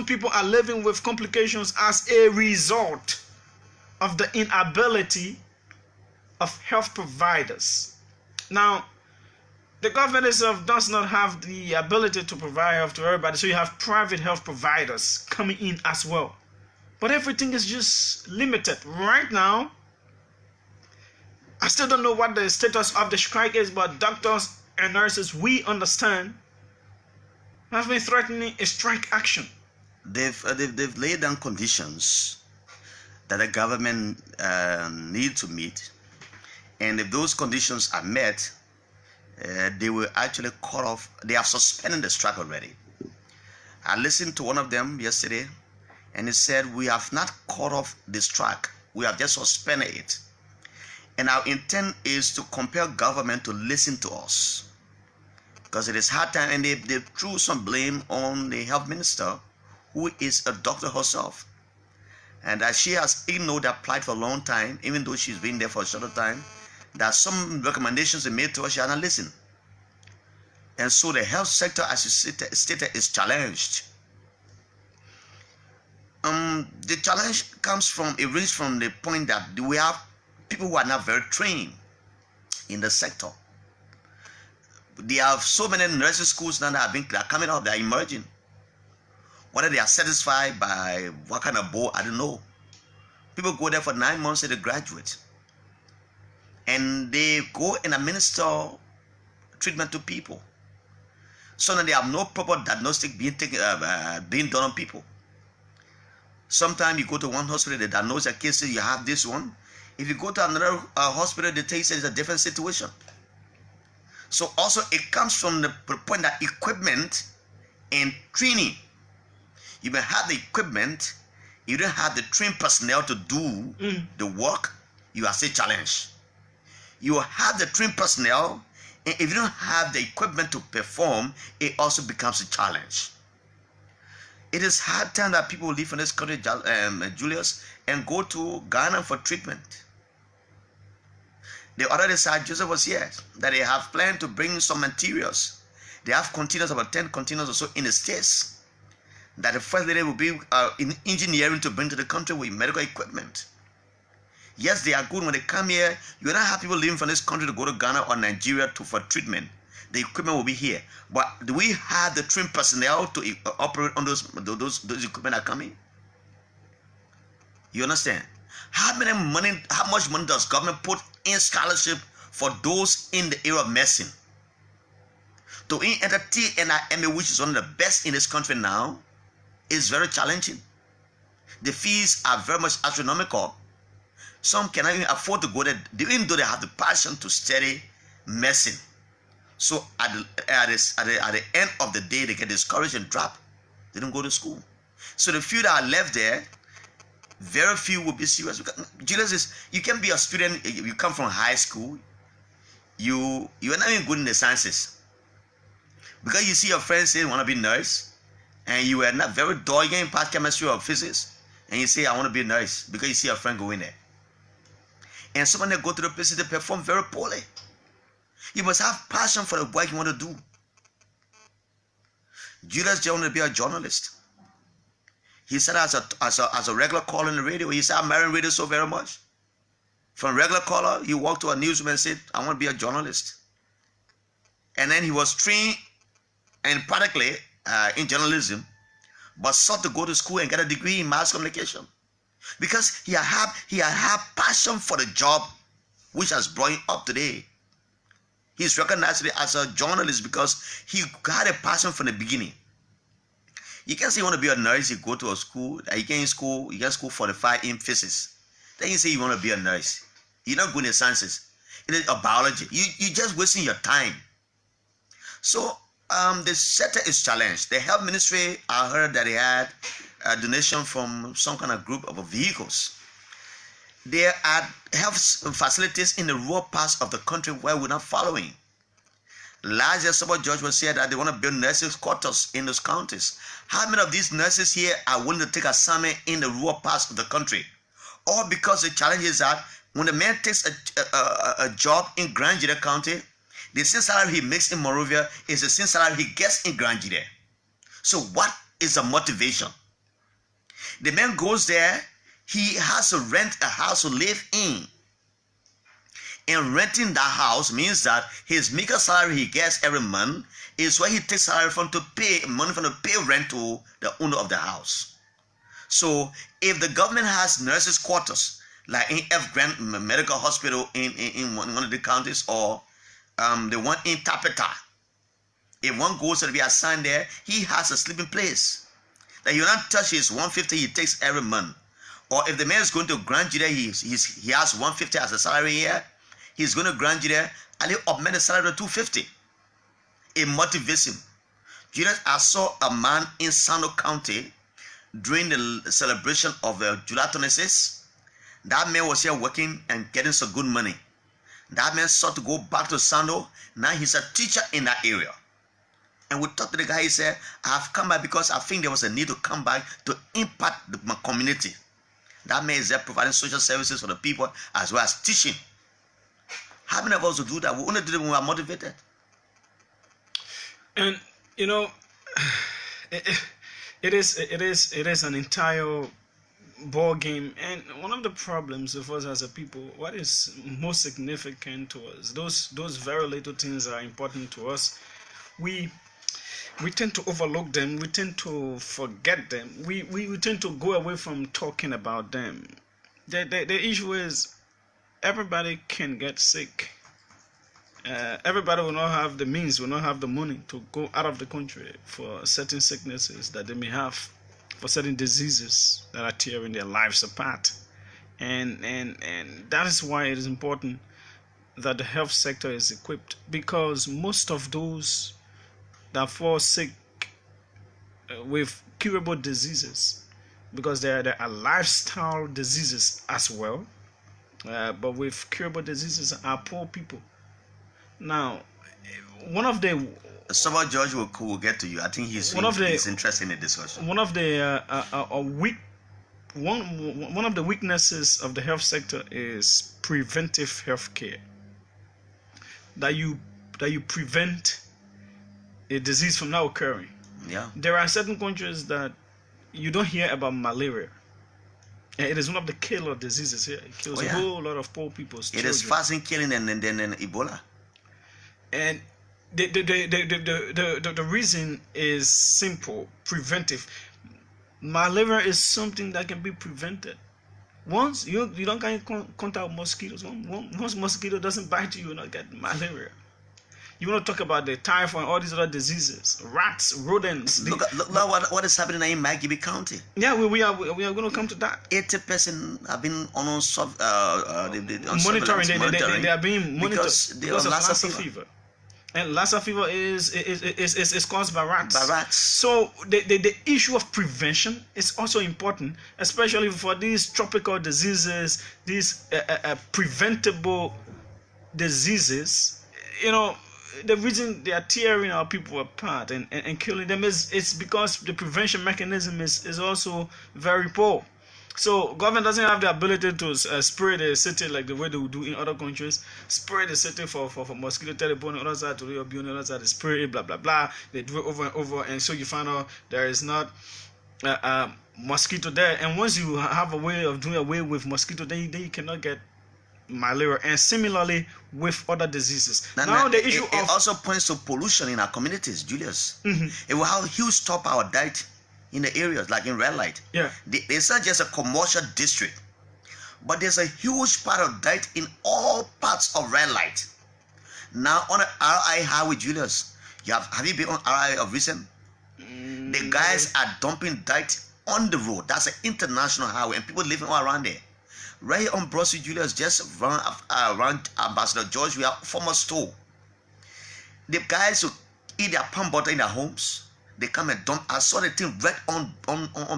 people are living with complications as a result of the inability of health providers. Now, the government itself does not have the ability to provide health to everybody, so you have private health providers coming in as well. But everything is just limited. Right now, I still don't know what the status of the strike is, but doctors and nurses, we understand, have been threatening a strike action. They've laid down conditions that the government need to meet, and if those conditions are met, they will actually cut off. They have suspended the strike already. I listened to one of them yesterday, and he said, we have not cut off the strike, we have just suspended it. And our intent is to compel government to listen to us, because it is hard time, and they threw some blame on the health minister, who is a doctor herself, and that she has ignored that plight for a long time, even though she's been there for a shorter time. That some recommendations are made to us, she has not listened. And so the health sector, as you stated, is challenged. The challenge ranges from the point that we have people who are not very trained in the sector. There are so many nursing schools now that are coming up, they are emerging. Whether they are satisfied by what kind of board, I don't know. People go there for 9 months and they graduate. And they go and administer treatment to people. So now they have no proper diagnostic being done on people. Sometimes you go to one hospital, they diagnose a case, you have this one. If you go to another hospital, they tell you it's a different situation. So also it comes from the point that equipment and training. You may have the equipment, you don't have the trained personnel to do the work, you are still challenged. You have the trained personnel, and if you don't have the equipment to perform, it also becomes a challenge. It is hard time that people live in this country, Julius, and go to Ghana for treatment. The other side, Joseph was here, that they have planned to bring some materials. They have containers, about 10 containers or so in the States, that the first lady will be in engineering to bring to the country with medical equipment. Yes, they are good when they come here. You don't have people living from this country to go to Ghana or Nigeria for treatment. The equipment will be here. But do we have the trained personnel to operate on those equipment that are coming? You understand? How much money does government put in scholarship for those in the area of medicine? To enter TNIMA, which is one of the best in this country now, is very challenging. The fees are very much astronomical. Some cannot even afford to go there, even though they have the passion to study medicine. So at the end of the day, they get discouraged and drop. They don't go to school. So the few that are left there, very few will be serious. Julius, you can be a student, you come from high school, you are not even good in the sciences. Because you see your friends say you want to be a nurse, and you are not very dull, you can pass chemistry or physics, and you say I want to be a nurse because you see your friend go in there. And some of them go to the places, they perform very poorly. You must have passion for the work you want to do. Julius wanted to be a journalist. He said as a regular caller on the radio, he said, I'm marrying radio so very much. From regular caller, he walked to a newsroom and said, I want to be a journalist. And then he was trained and practically in journalism, but sought to go to school and get a degree in mass communication. Because he had passion for the job which has brought him up today. He's recognized as a journalist because he had a passion from the beginning. You can't say you want to be a nurse, you go to a school, you get school 45 in physics. Then you say you want to be a nurse. You're not good in sciences. It is a biology. You're just wasting your time. So the sector is challenged. The health ministry, I heard that they had a donation from some kind of group of vehicles. there are health facilities in the rural parts of the country where we're not following. Last year, somebody judge was said that they want to build nurses' quarters in those counties. How many of these nurses here are willing to take assignment in the rural parts of the country? Or because the challenge is that when the man takes a job in Grand Jide County, the same salary he makes in Monrovia is the same salary he gets in Grand Jide. So what is the motivation? The man goes there, he has to rent a house to live in. And renting that house means that his meager salary he gets every month is where he takes salary from to pay money from to pay rent to the owner of the house. So if the government has nurses' quarters, like in F. Grant Medical Hospital in one of the counties, or the one in Tapeta, if one goes to be assigned there, he has a sleeping place. That you not touch his 150 he takes every month. Or if the man is going to Grand Jide, he has 150 as a salary here. He's going to Grand Jide and he augment the salary to 250. It motivates him. Julius, I saw a man in Sando County during the celebration of July 26. That man was here working and getting some good money. That man sought to go back to Sando. Now he's a teacher in that area. And we talked to the guy, he said, I have come back because I think there was a need to come back to impact my community. That man is there providing social services for the people as well as teaching. How many of us will do that? We only do it when we are motivated. And you know, it is an entire ball game. And one of the problems with us as a people, what is most significant to us, those very little things are important to us. We tend to overlook them. We tend to forget them. We tend to go away from talking about them. The issue is everybody can get sick. Everybody will not have the means, will not have the money to go out of the country for certain sicknesses that they may have, for certain diseases that are tearing their lives apart. And that is why it is important that the health sector is equipped, because most of those that fall sick with curable diseases, because there are lifestyle diseases as well, but with curable diseases are poor people. Now, one of the Somebody George will get to you. I think he's interested in the discussion. One of the one of the weaknesses of the health sector is preventive health care. That you prevent a disease from now occurring. Yeah. There are certain countries that you don't hear about malaria. And it is one of the killer diseases here. It kills a whole lot of poor people's children. It is faster killing than Ebola. And the reason is simple: preventive. Malaria is something that can be prevented. Once you don't get contact with mosquitoes, once mosquito doesn't bite you, you will not get malaria. You want to talk about the typhoid and all these other diseases, rats, rodents. Look what is happening in Maghibie County. Yeah, we are going to come to that. 80% have been on monitoring. They are being monitored because of Lassa fever. fever. And Lassa fever is caused by rats. By rats. So the issue of prevention is also important, especially for these tropical diseases, these preventable diseases. You know, the reason they are tearing our people apart and killing them is because the prevention mechanism is also very poor. So government doesn't have the ability to spray the city like the way they would do in other countries. Spray the city for mosquito telephone, on the other side to the on the other side they spray it, blah blah blah. They do it over and over, and so you find out there is not mosquito there. And once you have a way of doing away with mosquito, then you cannot get malaria. And similarly with other diseases. Now the issue it also points to pollution in our communities, Julius. It will have a huge stop our diet in the areas like in Red Light. Yeah, it's not just a commercial district, but there's a huge part of diet in all parts of Red Light. Now on the RI highway, Julius, have you been on RI of recent? The guys are dumping diet on the road. That's an international highway, and people living all around there. Right here on Broad Street, Julius, just around Ambassador George, we have former store. The guys who eat their palm butter in their homes, They come and dump. I saw the thing right on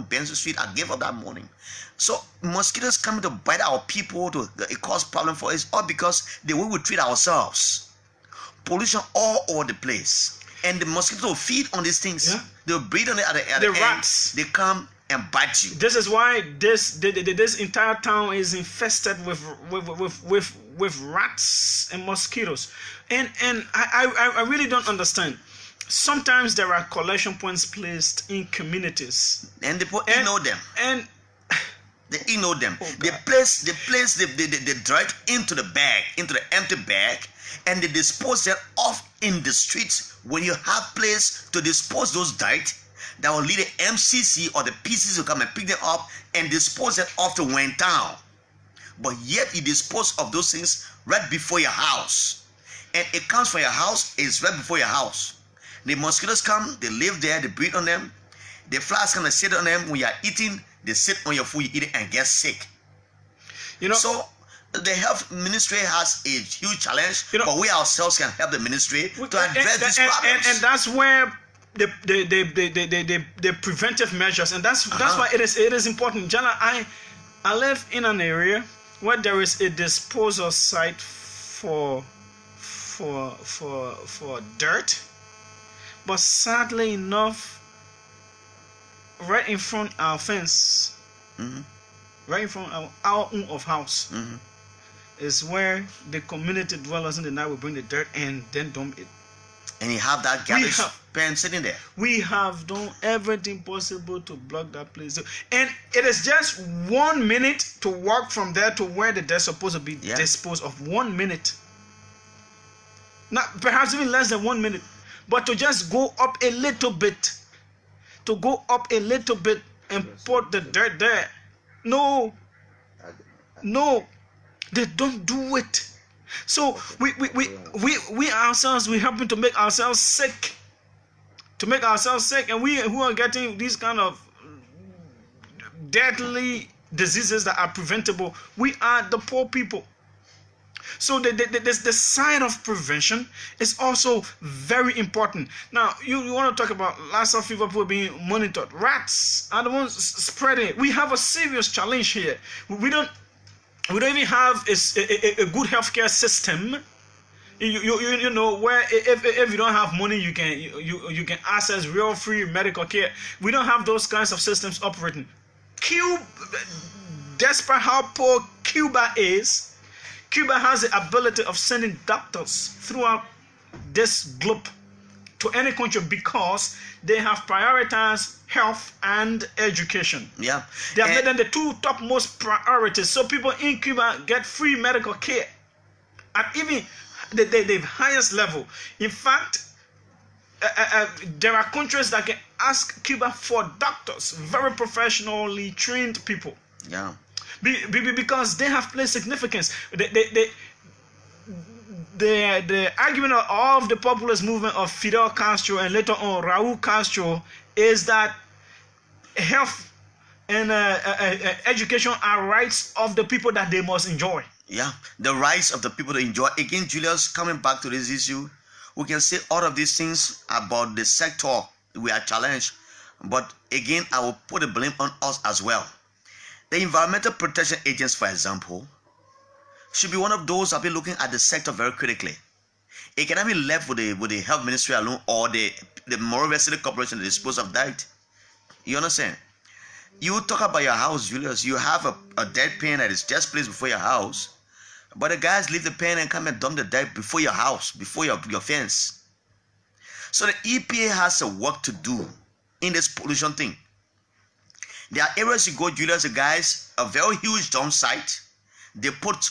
Benson Street. I gave up that morning. So mosquitoes coming to bite our people, it cause problem for us, all because the way we treat ourselves. Pollution all over the place, and the mosquitoes feed on these things. Yeah. They'll breed on it at the end. Rats. They come and bite you. This is why this entire town is infested with rats and mosquitoes, and I really don't understand. Sometimes there are collection points placed in communities, and they know them, and they know them. Oh, they place the dirt into the bag, into the empty bag, and they dispose it off in the streets. When you have place to dispose those dirt, that will lead the MCC or the PCC to come and pick them up and dispose it off to one town. But yet you dispose of those things right before your house, and it comes from your house. It's right before your house. The mosquitoes come, they live there, they breathe on them. The flies come and sit on them. When you are eating, they sit on your food, you eat it and get sick. So the health ministry has a huge challenge, but we ourselves can help the ministry to address these problems. And that's where the preventive measures, and that's why it is important. Jallah, I live in an area where there is a disposal site for dirt, but sadly enough, right in front of our fence, right in front of our own of house, is where the community dwellers in the night will bring the dirt and then dump it. And you have that garbage pen sitting there. We have done everything possible to block that place, and it is just 1 minute to walk from there to where the dirt is supposed to be disposed of. 1 minute, not perhaps even less than 1 minute, but to just go up a little bit, and put the dirt there. No, they don't do it. So we ourselves, we happen to make ourselves sick. And we who are getting these kind of deadly diseases that are preventable, we are the poor people. So the side of prevention is also very important. Now you want to talk about Lassa fever people being monitored. Rats are the ones spreading it. We have a serious challenge here. We don't even have a good healthcare system. You know, where if you don't have money, you can access real free medical care. We don't have those kinds of systems operating. Despite how poor Cuba is, Cuba has the ability of sending doctors throughout this globe to any country because they have prioritized health and education. Yeah, they have made them the two topmost priorities. So people in Cuba get free medical care at even the highest level. In fact, there are countries that can ask Cuba for doctors, very professionally trained people. Yeah, because they have placed significance. The argument of the populist movement of Fidel Castro and later on Raúl Castro is that health and education are rights of the people that they must enjoy. Yeah, the rights of the people to enjoy. Again, Julius, coming back to this issue, we can say all of these things about the sector we are challenged, but again, I will put the blame on us as well. The environmental protection agents, for example, should be one of those that be looking at the sector very critically. It cannot be left with the health ministry alone or the Moral Resident Corporation to dispose of that. You understand? You talk about your house, Julius. You have a dead pen that is just placed before your house, but the guys leave the pen and come and dump the dirt before your house, before your fence. So the EPA has a work to do in this pollution thing. There are areas you go, Julius, the guys, a very huge dump site. They put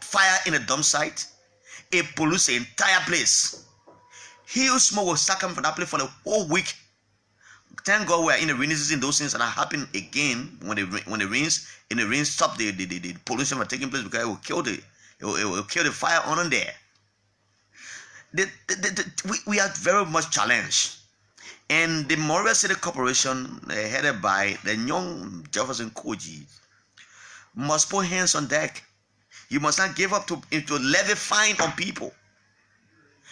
fire in a dump site. It pollutes the entire place. Huge smoke will start coming from that place for the whole week. Thank God we are in the rainy season. Those things that happen again when the rain stop the pollution from taking place, because it will kill the fire on there. We are very much challenged. And the Moral City Corporation, headed by the young Jefferson Koji, must put hands on deck. You must not give up to levy fine on people.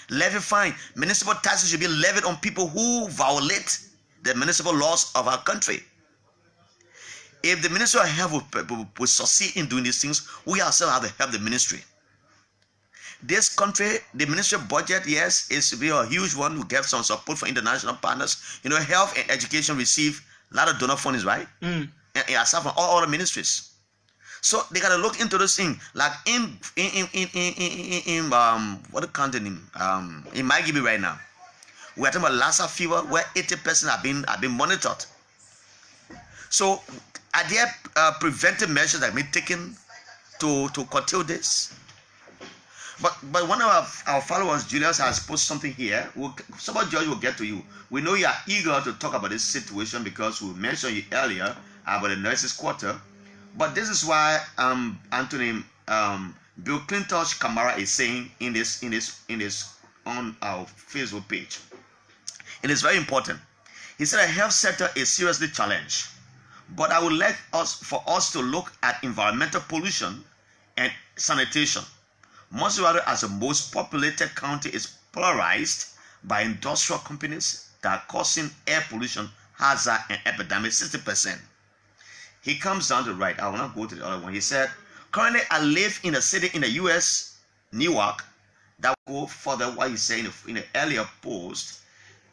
Levy fine. Municipal taxes should be levied on people who violate the municipal laws of our country. If the Ministry of Health will succeed in doing these things, we ourselves have to help the ministry. This country, the ministry budget, yes, is to be a huge one. We get some support from international partners. You know, health and education receive a lot of donor funding, right? And aside from all other ministries. So they gotta look into this thing. Like in what the country name? In my GB right now, we are talking about Lassa fever, where 80% have been monitored. So are there preventive measures that have been taken to curtail this? But one of our followers, Julius, has posted something here. Somebody George will get to you. We know you are eager to talk about this situation because we mentioned you earlier about the nurses' quarter. But this is why Anthony Bill Clinton's Camara is saying in this on our Facebook page. It is very important. He said the health sector is seriously challenged. But I would like for us to look at environmental pollution and sanitation. Montserrat, as the most populated county, is polarized by industrial companies that are causing air pollution, hazard, and epidemic 60%. He comes down to right. I will not go to the other one. He said, currently I live in a city in the U.S., Newark, that will go further what he said in the earlier post.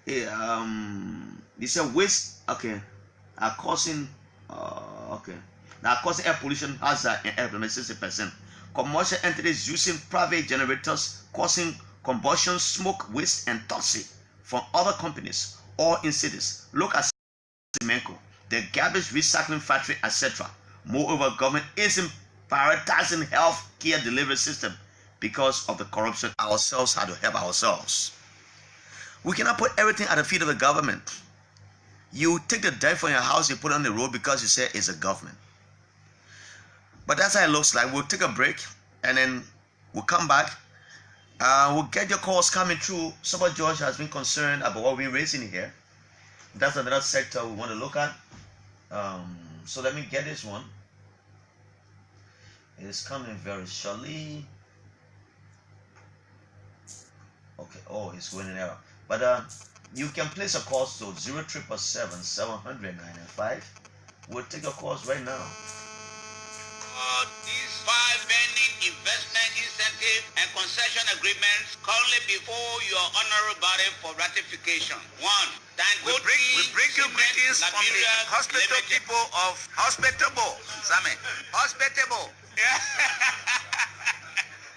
He said waste, okay, are causing, air pollution, hazard, and epidemic 60%. Commercial entities using private generators causing combustion, smoke, waste, and toxic from other companies or in cities. Look at Simenko, the garbage recycling factory, etc. Moreover, government isn't prioritizing health care delivery system because of the corruption. Ourselves had to help ourselves. We cannot put everything at the feet of the government. You take the dirt from your house, you put it on the road because you say it's a government. But that's how it looks like. We'll take a break and then we'll come back. We'll get your calls coming through. Somebody George has been concerned about what we're raising here. That's another sector we want to look at. So let me get this one. It is coming very shortly. Okay, oh, it's going in error. But you can place a call to 0777 700 995. We'll take your calls right now. These 5 pending investment incentive and concession agreements currently before your honorable body for ratification. 1. We bring you greetings from the hospital people of Hospitable. Same. Hospitable.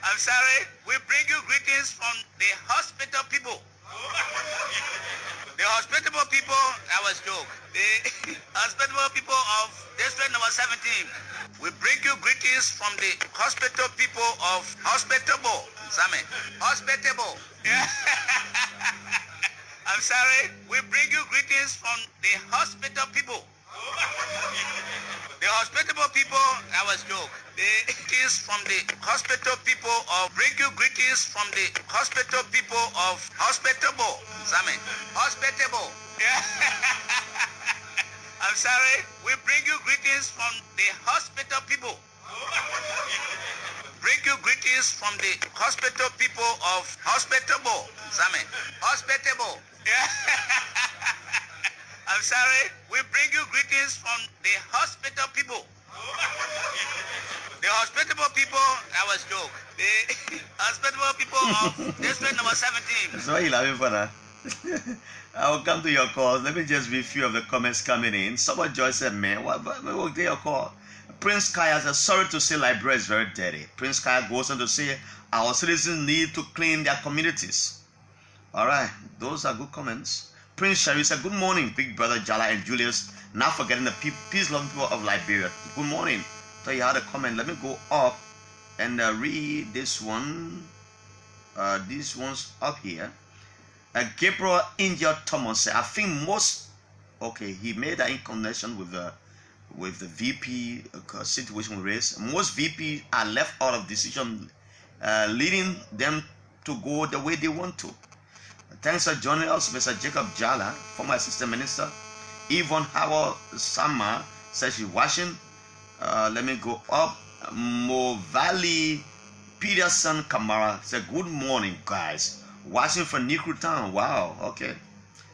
I'm sorry. We bring you greetings from the hospital people. The hospitable people, that was joke. The hospitable people of district number 17. We bring you greetings from the hospital people of Hospitable. Same. Hospitable. I'm sorry. We bring you greetings from the hospital people. The hospitable people, that was joke. The greetings from the hospital people of bring you greetings from the hospital people of Hospitable. Same. Hospitable. I'm sorry. We bring you greetings from the hospital people. Bring you greetings from the hospital people of Hospitable. Same. Hospitable. I'm sorry. We bring you greetings from the hospital people. The hospitable people, that was joke. The hospitable people of district number 17. So you laughing for that? I will come to your calls. Let me just read a few of the comments coming in. Someone Joy said, man, we'll get your call. Prince Kaya says, sorry to say Liberia is very dirty. Prince Kaya goes on to say, our citizens need to clean their communities. All right, those are good comments. Prince Sherry said, good morning, big brother Jallah and Julius. Not forgetting the peace-loving people of Liberia. Good morning. So you had a comment. Let me go up and read this one. These ones up here. Gabriel Angel Thomas said, I think most, okay, he made that in connection with the VP situation we raised. Most VP are left out of decision, leading them to go the way they want to. Thanks for joining us, Mr. Jacob Jallah, former assistant minister. Yvonne Howard Sama says she's watching. Let me go up. Movali Peterson Kamara said, good morning, guys. Watching from Nikru Town. Wow. Okay.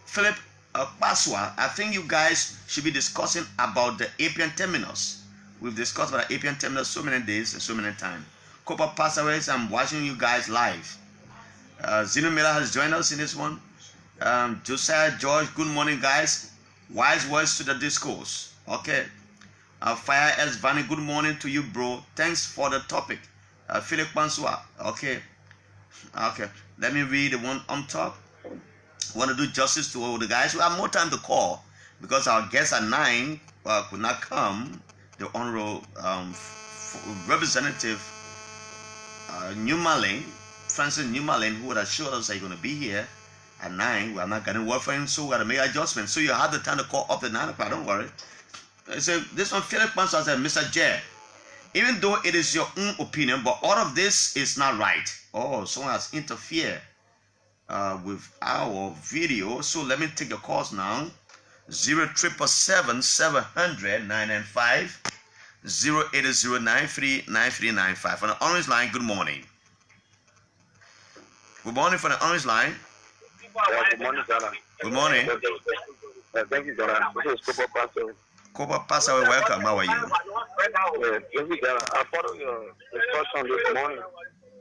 Philip Paswa, I think you guys should be discussing about the APN terminals. We've discussed about the APN terminals so many days and so many times. Copper Passaways, I'm watching you guys live. Zeno Miller has joined us in this one. Josiah George, good morning, guys. Wise words to the discourse. Okay. Fire S. Vanny, good morning to you, bro. Thanks for the topic. Philip Pansua. Okay. Okay. Let me read the one on top. Want to do justice to all the guys. We have more time to call because our guests at 9 could not come. The honorable representative Newmalin, Francis Newmalin, who would have assured us that he's going to be here at 9. We are not getting word for him, so we got to make adjustments. So you have the time to call up to 9 o'clock. Don't worry. So this one, Philip Pansua said, Mr. J, even though it is your own opinion, but all of this is not right. Oh, someone has interfered with our video. So let me take your calls now. 077-700-995, 080939395. On the orange line, good morning. Good morning for the orange line. Good morning, Jallah. Good morning. Thank you, Jallah. This is Cooper Pastor. Cooper Pastor, welcome. How are you? Thank you, Jallah. I followed your discussion this morning.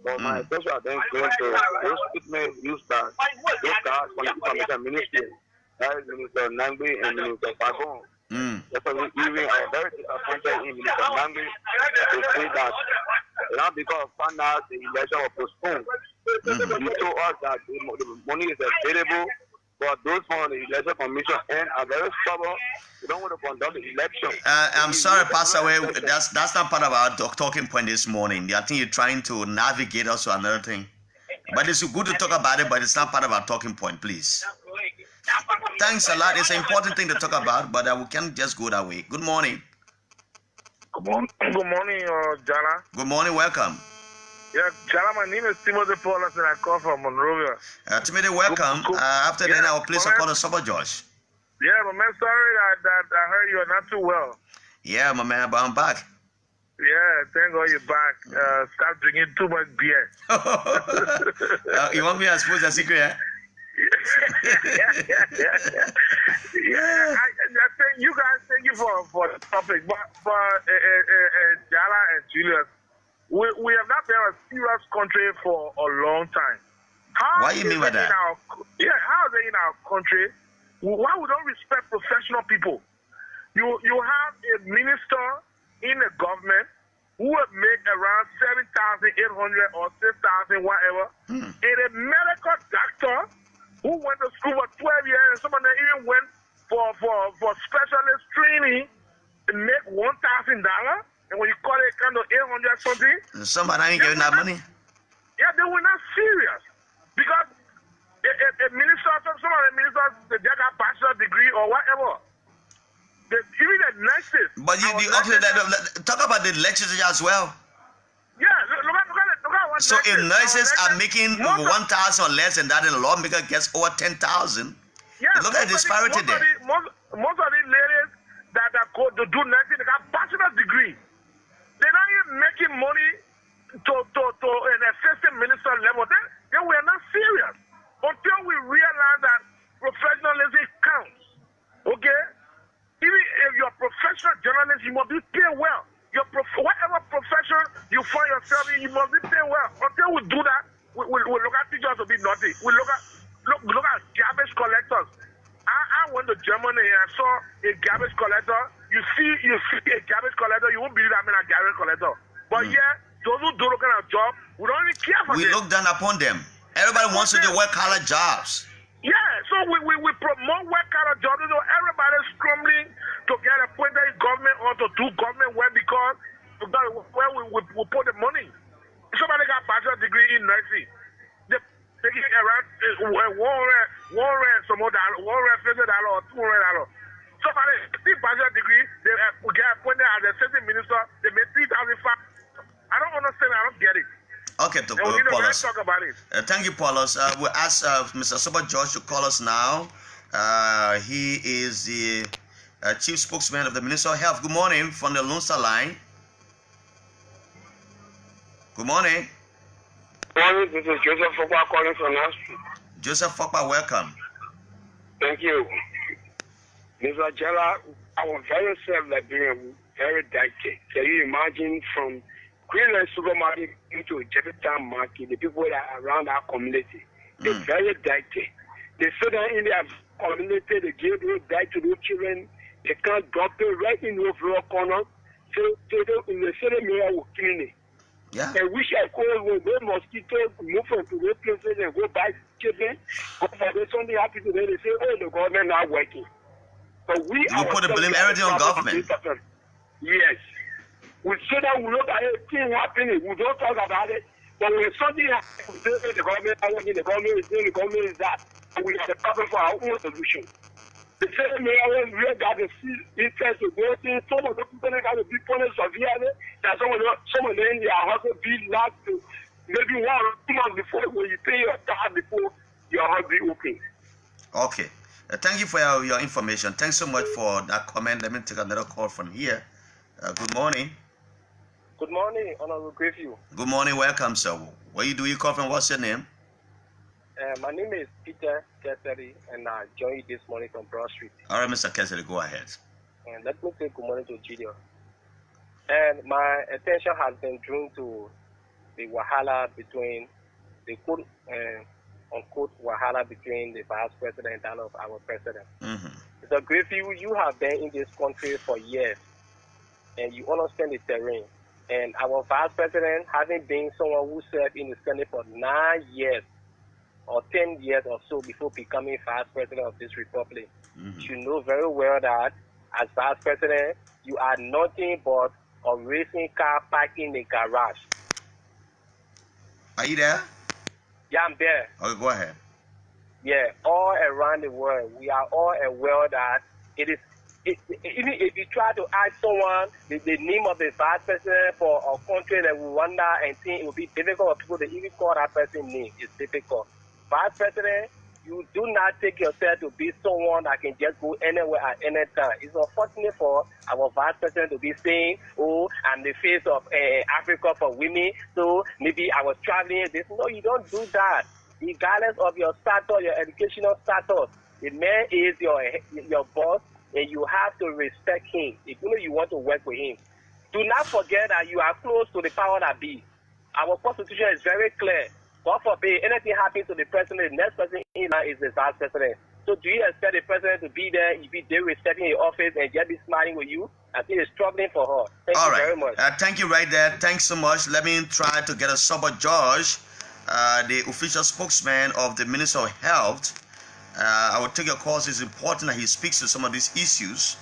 But my question I think going to those statements used by those guys from the Information Ministry, that is Minister Nangbe and Minister Fagon. Definitely, even I'm very disappointed in Minister Nangbe to say that not because of finance the election was postponed. He told us that the money is available, but those from the election commission are very stubborn. They don't want to conduct the election. I'm sorry, Pastor. That's not part of our talking point this morning. I think you're trying to navigate us to another thing. But it's good to talk about it, but it's not part of our talking point, please. Thanks a lot. It's an important thing to talk about, but we can't just go that way. Good morning. Good morning, Jallah. Good morning. Welcome. Yeah, Jallah, my name is Timothy Paulus and I call from Monrovia. Timothy, welcome. After that, I will place a call to Super George. Yeah, but man, sorry that I heard you are not too well. Yeah, my man, but I'm back. Yeah, thank God you're back. Stop drinking too much beer. You want me to expose a secret? Yeah, I thank you guys. Thank you for the topic. But for Jallah and Julius, we have not been a serious country for a long time. What do you mean by that? How is it in our country? Why we don't respect professional people? You have a minister in the government who would make around 7,800 or 6,000 whatever, and a medical doctor who went to school for 12 years and some of them even went for specialist training and make $1,000, and when you call it kind of 800 something, somebody ain't giving that money. Yeah, they were not serious because a minister, some of the ministers, they got bachelor degree or whatever. Even the nurses. But talk about the lectures as well. Yeah, look at what. So if nurses are making 1,000 or less than that, and the lawmaker gets over 10,000, yeah, look at the disparity there. Most of these ladies that go to do nursing, they got bachelor degree. They're not even making money to an assistant minister level. Then we are not serious until we realize that professionalism counts. Okay. Even if you're a professional journalist, you must be paid well. Whatever profession you find yourself in, you must be paid well. Until we do that, we look at teachers to be naughty. We look at garbage collectors. I went to Germany and I saw a garbage collector. You see a garbage collector, you won't believe I'm a garbage collector. But yeah, those who do the kind of job, we don't even care for them. We look down upon them. Everybody wants to do white-collar jobs. Yeah, so we promote white-collar jobs. You know, everybody's scrambling to get appointed in government or to do government work because where we put the money. Somebody got bachelor degree in nursing. They're taking around $100 some more $150 or $200. Somebody still bachelor degree, they get appointed as the assistant minister, they make $3,500. I don't understand, I don't get it. Okay, Paulus. Talk about it. Thank you, Paulus. We'll ask Mr. Super George to call us now. He is the chief spokesman of the Ministry of Health. Good morning from the Lone Star line. Good morning. Morning, this is Joseph Fogba calling from Nashville. Joseph Fogba, welcome. Thank you. Mr. Jallah, our very self-Liberian, very dirty. Can you imagine from Grayfield supermarket into Jefferson market, the people that are around our community, they're very dirty. They sit down in their community, they give those dirt to those children, they can't drop it right in the floor corner, so in the city mayor will clean it. Yeah. I wish I could when those mosquitoes move from to those places and go buy children. But for the something happens to them, they say, oh, the government not working. But we You put the blame everything on government. Yes. We say that we look at everything happening, we don't talk about it. But when something happens, we say the government is working, the government is doing, the government is that. And we have the problem for our own solution. The same way I was real that the interest to go in, some of the people that got to be punished severely, that some of them they are also be locked to maybe 1 or 2 months before when you pay your tax before your house be open. Okay. Thank you for your information. Thanks so much for that comment. Let me take another call from here. Good morning. Good morning, Honorable Grayfield. Good morning. Welcome, sir. Where you do you call from? What's your name? My name is Peter Kesseri, and I joined you this morning from Broad Street. All right, Mr. Kesseri, go ahead. And let me say good morning to Julius. And my attention has been drawn to the wahala between the quote unquote wahala between the vice president and of our president. Mr. Grayfield, you have been in this country for years, and you understand the terrain. And our vice president, having been someone who served in the Senate for 9 years, or 10 years or so before becoming vice president of this republic, you know very well that as vice president, you are nothing but a racing car parked in the garage. Are you there? Yeah, I'm there. Okay, go ahead. Yeah, all around the world, we are all aware that it is, even if you try to ask someone the name of the vice president for a country that we wonder and think it will be difficult for people to even call that person's name. It's difficult. Vice President, you do not take yourself to be someone that can just go anywhere at any time. It's unfortunate for our Vice President to be saying, oh, I'm the face of Africa for women, so maybe I was traveling this. No, you don't do that. Regardless of your status, your educational status, the man is your boss, and you have to respect him if you want to work with him. Do not forget that you are close to the power that be. Our constitution is very clear. God forbid anything happens to the president, the next person in line is the vice president. So do you expect the president to be there, if they respecting his office and just be smiling with you? I think it's troubling for her. Thank you very much. Thank you right there. Thanks so much. Let me try to get a sober George, the official spokesman of the Minister of Health. I will take your calls. It's important that he speaks to some of these issues.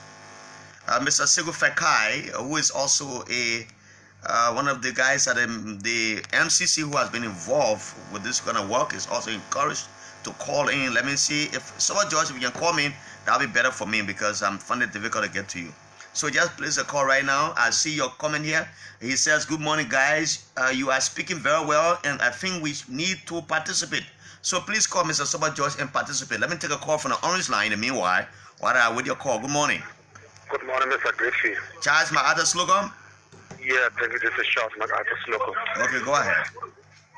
Mr. Segu Fekai, who is also one of the guys at the MCC who has been involved with this kind of work, is also encouraged to call in. Let me see if someone George, if you can call me, that'll be better for me because I'm finding it difficult to get to you. So just place a call right now. I see your comment here. He says, good morning guys, you are speaking very well and I think we need to participate. So please call Mr. Soba George and participate. Let me take a call from the orange line in the meanwhile while I wait your call. Good morning. Good morning, Mr. Grayfield. Charles, my other slogan? Yeah, thank you. This is Charles, my other slogan. Okay, go ahead.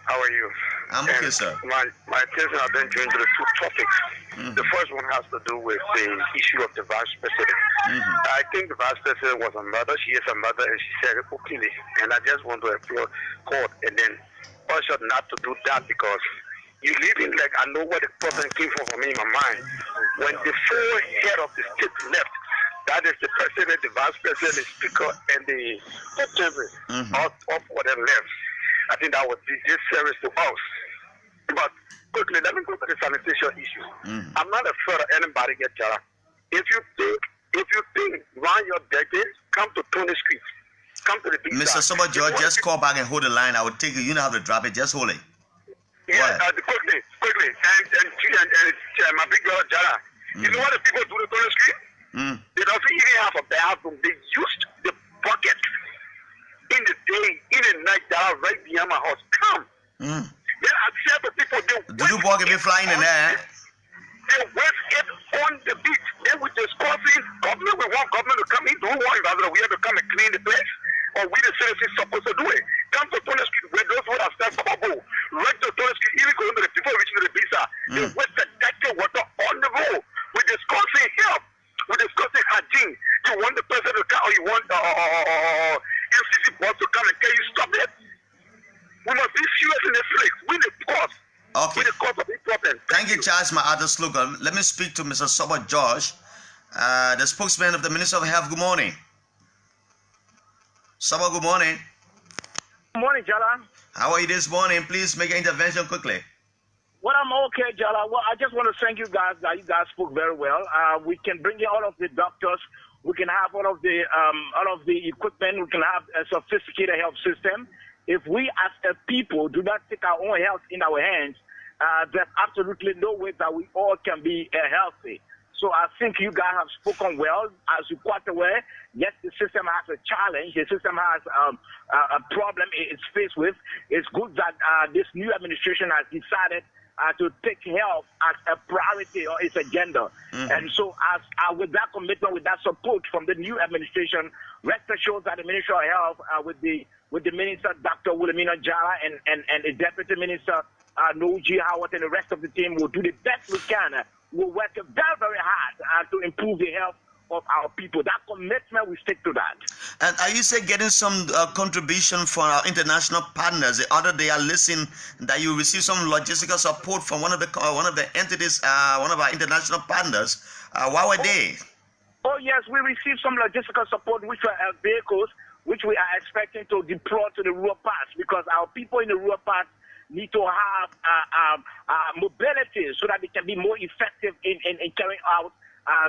How are you? I'm okay, sir. My attention has been drawn to the two topics. The first one has to do with the issue of the vice president. I think the vice president was a mother. She is a mother, and she said it openly. And I just want to appeal court and then urge her not to do that because you live in like I know what the problem came from me in my mind. When the full head of the state left, that is the president, the vice president, the speaker, and the secretary of what they left. I think that would be disservice to us. But quickly, let me go to the sanitation issue. I'm not afraid of anybody get Jallah. If you think around your decade, come to Tony Street. Come to the big Mr. Soba George, just call back and hold the line. I will take you. You don't have to drop it. Just hold it. Yeah, quickly. And my big girl Jallah. You know what the people do to Tony Street? They don't even have a bathroom. They used the bucket in the day, in the night, that are right behind my house. Come. Then I said to people, did you walk and be flying in there? They waste it on the beach. Then we discussing government. We want government to come in. Don't want investors. We have to come and clean the place. Or we the citizens supposed to do it. Come to Tony Street where those who have said Kobo, right get charged my other slogan. Let me speak to Mr. Sober George, the spokesman of the Minister of Health. Good morning. Sober, good morning. Good morning, Jallah. How are you this morning? Please make an intervention quickly. Well, I'm okay, Jallah. Well, I just want to thank you guys that you guys spoke very well. We can bring in all of the doctors. We can have all of the equipment. We can have a sophisticated health system. If we as a people do not take our own health in our hands, there's absolutely no way that we all can be healthy. So I think you guys have spoken well. As you quite aware, yes, the system has a challenge. The system has a problem it's faced with. It's good that this new administration has decided to take health as a priority or its agenda. And so as with that commitment, with that support from the new administration, rest assured that the Ministry of Health with the Minister, Dr. Wilhelmina Jallah, and the Deputy Minister, Noji Howard, and the rest of the team will do the best we can. We'll work very, very hard to improve the health of our people. That commitment, we stick to that. And are you say getting some contribution from our international partners? The other day I listened that you received some logistical support from one of the entities, one of our international partners. Why were they? Oh yes, we received some logistical support, which were vehicles, which we are expecting to deploy to the rural parts, because our people in the rural parts need to have mobility so that they can be more effective in carrying out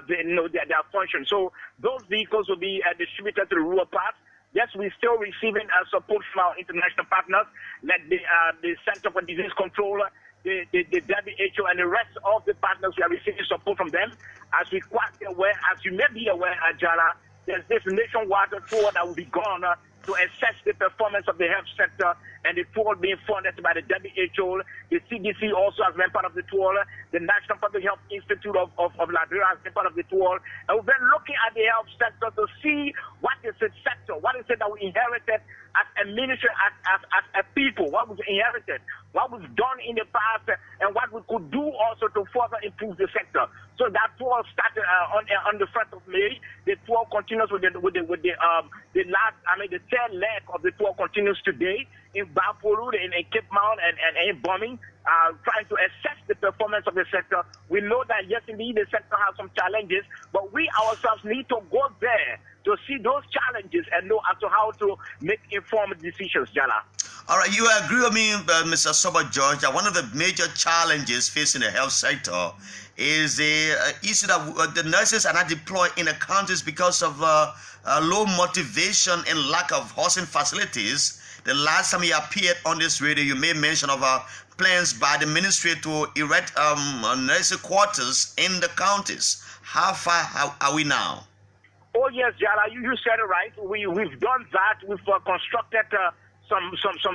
their function. So those vehicles will be distributed to the rural parts. Yes, we're still receiving support from our international partners, like the Center for Disease Control, the WHO, and the rest of the partners. We are receiving support from them. As we quite aware, as you may be aware, Jallah, there's this nationwide tour that will be gone to assess the performance of the health sector, and the tour being funded by the WHO. The CDC also has been part of the tour. The National Public Health Institute of Liberia has been part of the tour. And we've been looking at the health sector to see what is the sector, what is it that we inherited as a ministry, as a people, what was inherited, what was done in the past, and what we could do also to further improve the sector. So that tour started on the 1st of May. The tour continues with the third leg of the tour continues today in Bapolu, in Cape Mount, and in Bombing, trying to assess the performance of the sector. We know that, yes, indeed, the sector has some challenges, but we ourselves need to go there to see those challenges and know as to how to make informed decisions, Jallah. All right, you agree with me, Mr. Sober George, that one of the major challenges facing the health sector is the issue that the nurses are not deployed in the counties because of low motivation and lack of housing facilities. The last time you appeared on this radio, you made mention of plans by the ministry to erect nursing quarters in the counties. How far are we now? Oh yes, Jallah, you said it right. We've done that. We've constructed some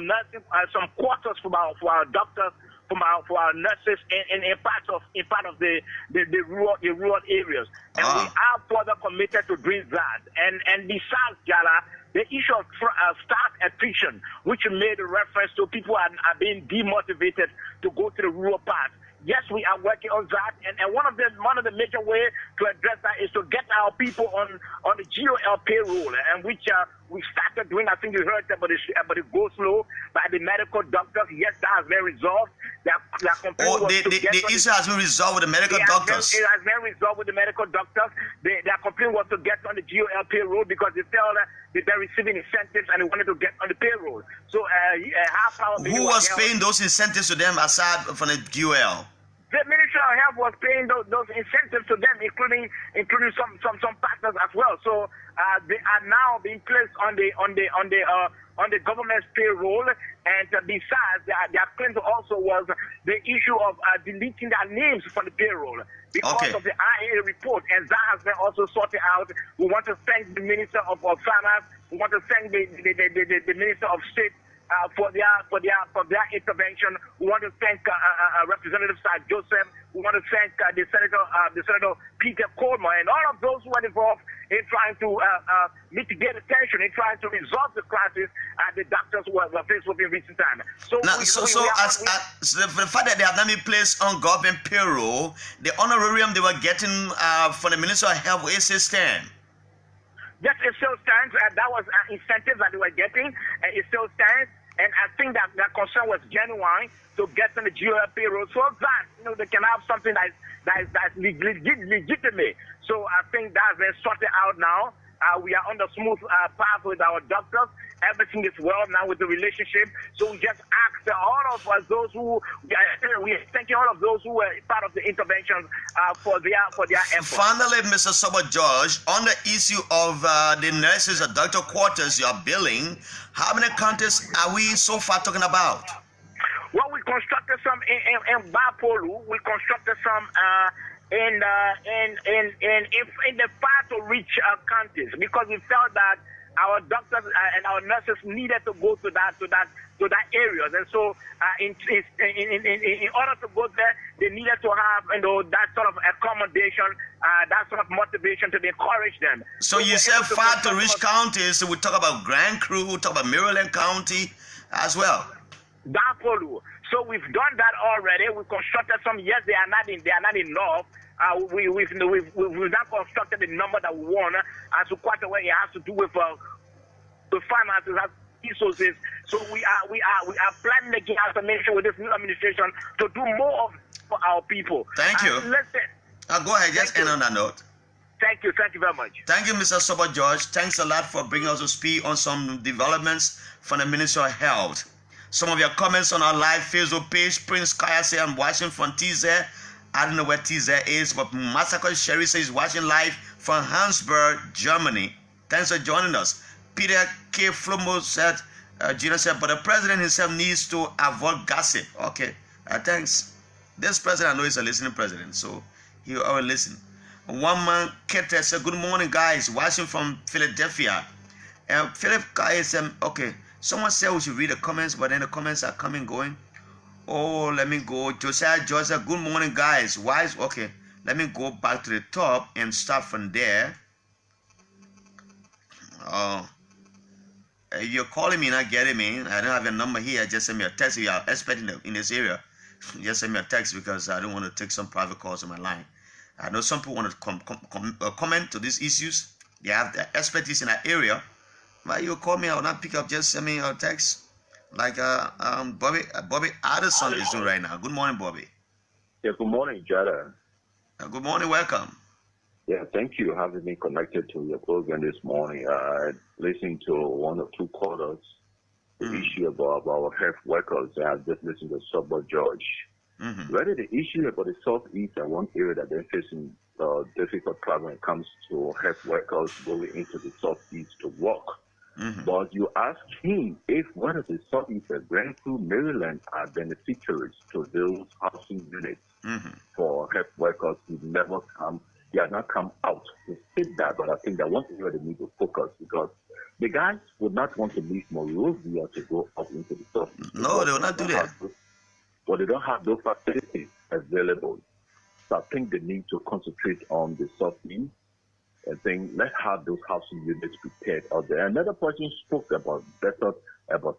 nursing, some quarters for our doctors, for our nurses in part of the rural areas, and we are further committed to doing that. And besides, Jallah, the issue of staff attrition, which made a reference to people are being demotivated to go to the rural parts. Yes, we are working on that, and one of the major ways to address that is to get our people on the GOL payroll, and which we started doing. I think you heard about the go slow by the medical doctors. Yes, that has been resolved. The issue has been resolved with the medical doctors. It has been resolved with the medical doctors. Their complaint was to get on the GOL payroll because they felt that they're receiving incentives and they wanted to get on the payroll. So, who was paying those incentives to them aside from the GOL? The Ministry of Health was paying those incentives to them, including some partners as well. So they are now being placed on the government's payroll. And besides, their claim also was the issue of deleting their names from the payroll because of the IA report, and that has been also sorted out. We want to thank the Minister of Finance. We want to thank the Minister of State. For their intervention. We want to thank Representative Sir Joseph. We want to thank the Senator Peter Coleman, and all of those who are involved in trying to mitigate the tension, in trying to resolve the crisis the doctors were faced with in recent time. So, the fact that they have not been placed on government payroll, the honorarium they were getting from the Minister of Health, where it stand? Yes, it still stands. That was incentive that they were getting, and it still stands. And I think that their concern was genuine to get on the GOL payroll so that they can have something that's legitimate. So I think that's been sorted out now. We are on the smooth path with our doctors. Everything is well now with the relationship. So we just ask all of us, those who we are thanking all of those who were part of the intervention for their efforts. Finally, Mr. Sober George, on the issue of the nurses and doctor quarters you are building, how many counties are we so far talking about? Well, we constructed some in Bapolu. We constructed some in the far to reach counties because we felt that our doctors and our nurses needed to go to that areas, and so in order to go there, they needed to have that sort of accommodation, that sort of motivation to encourage them. So you said far to reach counties. So we talk about Grand Crew, we talk about Maryland County as well. Dapolu. So we've done that already. We constructed some. Yes, they are not enough. We've not constructed the number that we want as to quite a way. It has to do with finances, resources. So we are planning again as a nation with this new administration to do more for our people. Thank you. Go ahead. Just end on that note. Thank you very much. Thank you, Mr. Sober George. Thanks a lot for bringing us to speak on some developments from the Ministry of Health. Some of your comments on our live Facebook page. Prince Kaya says, I'm watching from TZ. I don't know where TZ is, but Massacre Sherry says watching live from Hansburg, Germany. Thanks for joining us. Peter K. Flomo said, Julius said, but the president himself needs to avoid gossip. Okay, thanks. This president, I know, is a listening president, so he will listen. One man, Kete, said, good morning, guys. Watching from Philadelphia. Philip Kaya said, okay. Someone said we should read the comments, but then the comments are coming, going. Oh, let me go. Josiah Joseph, good morning, guys. Wise, okay. Let me go back to the top and start from there. Oh, you're calling me, not getting me. I don't have your number here. Just send me a text. If you are expert in this area, just send me a text because I don't want to take some private calls on my line. I know some people want to comment to these issues. They have the expertise in that area. But you call me, I will not pick up. Just send me a text. Like Bobby Addison is doing right now. Good morning, Bobby. Yeah, good morning, Jallah. Good morning, welcome. Yeah, thank you for having me connected to your program this morning. I listened to one or two quarters, the issue about our health workers. I just listened to Sober George. Rather, the issue about the Southeast and one area that they're facing difficult problem when it comes to health workers going into the Southeast to work. But you ask him if one of the Southeast and Grand Crew, Maryland are beneficiaries to those housing units for health workers who never come. They have not come out to state that, but I think that one area they need to focus because the guys would not want to leave Monrovia to go up into the Southeast. No, they will not do that. But they don't have those facilities available. So I think they need to concentrate on the Southeast. I think let's have those housing units prepared out there. Another person spoke about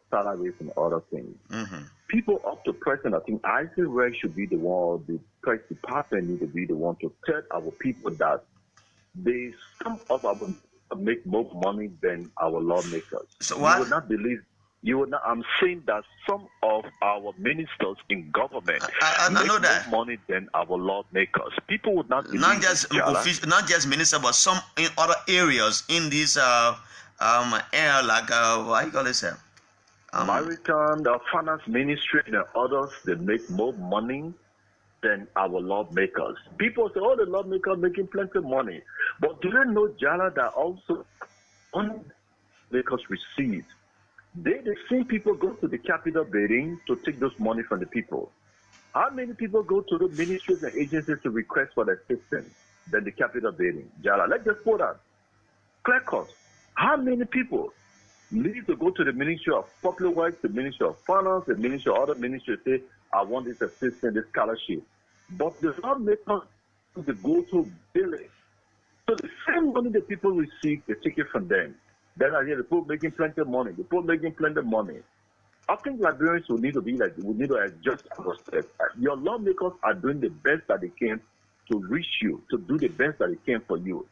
salaries and other things. People up to present, I think ICREG should be the one, the press department need to be the one to tell our people that some of them make more money than our lawmakers. So what? You would not believe. I'm saying that some of our ministers in government make more money than our lawmakers. People would not believe not just minister, but some in other areas in this area, like what you call it, sir? American, the finance ministry and others, they make more money than our lawmakers. People say, oh, the lawmakers making plenty of money. But do they know, Jallah, that also lawmakers receive? The same people go to the Capitol building to take those money from the people. How many people go to the ministries and agencies to request for the assistance than the Capitol building? Jallah, let's just put that. Clear cut. How many people need to go to the Ministry of Public Works, the Ministry of Finance, the Ministry of other ministries, say, I want this assistance, this scholarship. But the lawmakers to go to billing. So the same money that people receive, they take it from them. Then I hear the people making plenty of money. The people making plenty of money. I think Liberians will need to be like, we need to adjust ourselves. Your lawmakers are doing the best that they can to reach you, to do the best that they can for you.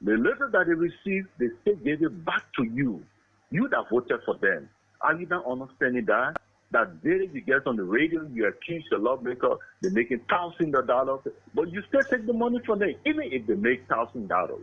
The little that they receive, they still give it back to you. You that voted for them. Are you not understanding that? That day you get on the radio, you accuse the lawmaker, they're making thousands of dollars, but you still take the money from them. Even if they make $1,000,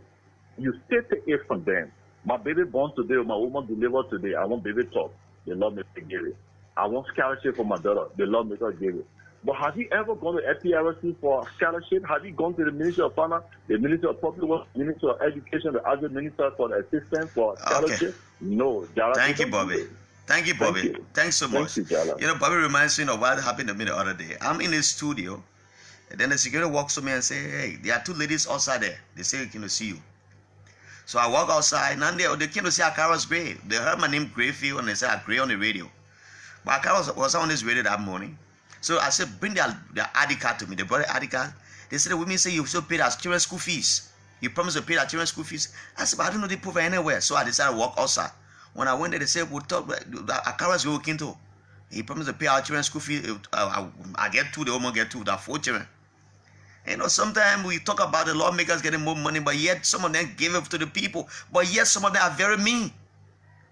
you still take it from them. My baby born today, my woman delivered today, I want baby talk, the lawmaker give it. I want scholarship for my daughter, the lawmaker give it. But have you ever gone to FPRC for scholarship? Have you gone to the Ministry of Finance, the Ministry of Public Works, the Ministry of Education, the other minister for the assistance for scholarship? Okay. No. Thank you, Bobby. Thank you, Bobby. Thank you. Thanks so much. Thank you, Jallah. You know, Bobby reminds me of what happened to me the other day. I'm in the studio, and then the security walks to me and say, "Hey, there are two ladies outside there. They say they came to see you." So I walk outside, and they came to see Akara's Gray. They heard my name Grayfield, and they said Gray on the radio. But Akara was on this radio that morning. So I said, bring their ID card to me. They brought the ID card. They said, the women say you still pay their children's school fees. You promised to pay their children's school fees. I said, but I don't know they prove anywhere. So I decided to walk outside. When I went there, they said, we'll talk. Akara's Gray working too. He promised to pay our children's school fees. I get two, the woman get two. There are 4 children. You know, sometimes we talk about the lawmakers getting more money, but yet some of them give it to the people. But yet some of them are very mean.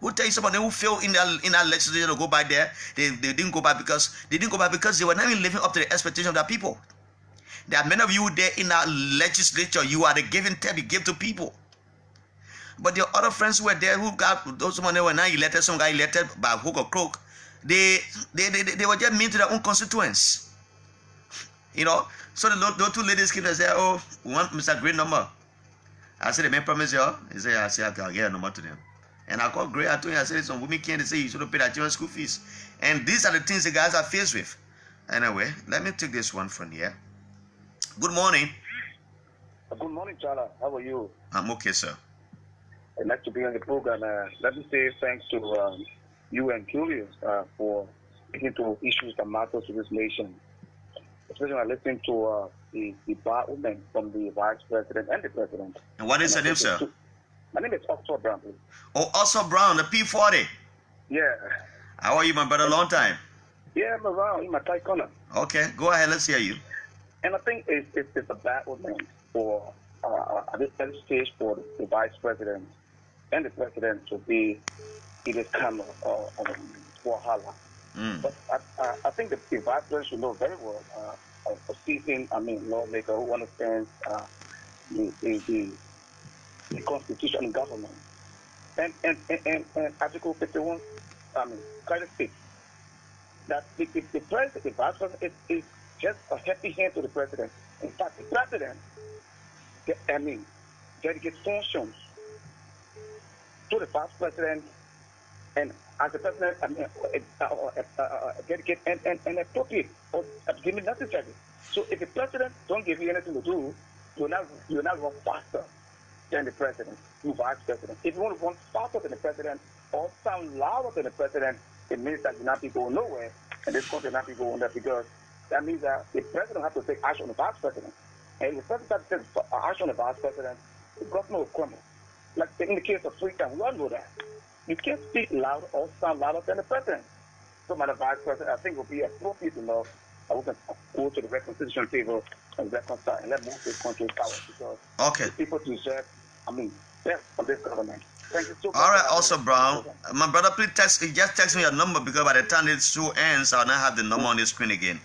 Who tell you some of them who failed in that legislature to go by there? They didn't go by because they were not even living up to the expectation of their people. There are many of you there in our legislature. You are the giving tab you give to people. But the other friends who were there who got those money were not elected, some got elected by hook or crook. They were just mean to their own constituents. You know, so the 2 ladies came and said, "Oh, we want Mr. Green number." I said, "The man promised you." He said, "I said I'll get a number to them." And I called Gray. I told him, I said, some women can't say you should pay their children's school fees. And these are the things the guys are faced with. Anyway, let me take this one from here. Good morning. Good morning, Jallah. How are you? I'm okay, sir. I'd like to be on the program. Let me say thanks to you and Julius for speaking to issues that matter to this nation. Especially when I listen to the bar woman from the vice president and the president. And what is her name, sir? My name is Oscar Brown. Oh, Oscar Brown, the P40. Yeah. How are you, my brother? Long time. Yeah, I'm around in my tight corner. Okay, go ahead. Let's hear you. And I think it's a bad omen for at this early stage for the vice president and the president to be in this kind of wahala. But I think the vice president should know very well a seasoned, lawmaker who understands the constitution and government. And Article 51, kind of states that the president, the vice president, is just a happy hand to the president. In fact, the president, dedicates functions to the vice president, and as the president, dedicate and appropriate or give it necessary. So if the president don't give you anything to do, you're not run faster than the president, you vice president. If you want to run faster than the president or sound louder than the president, it means that you're not be going nowhere, and this country not be going there, because that means that the president has to take action on the vice president. And if the president takes action on the vice president, the government will crumble. Like in the case of Freetown, we all know that. You can't speak louder or sound louder than the president. So, my vice president, I think, will be appropriate enough that we can go to the reconciliation table and reconcile and let move this country forward, because people deserve, best from this government. Thank you so much. All right, also Brown, my brother, please just text me your number, because by the time this show ends, I'll not have the number on the screen again.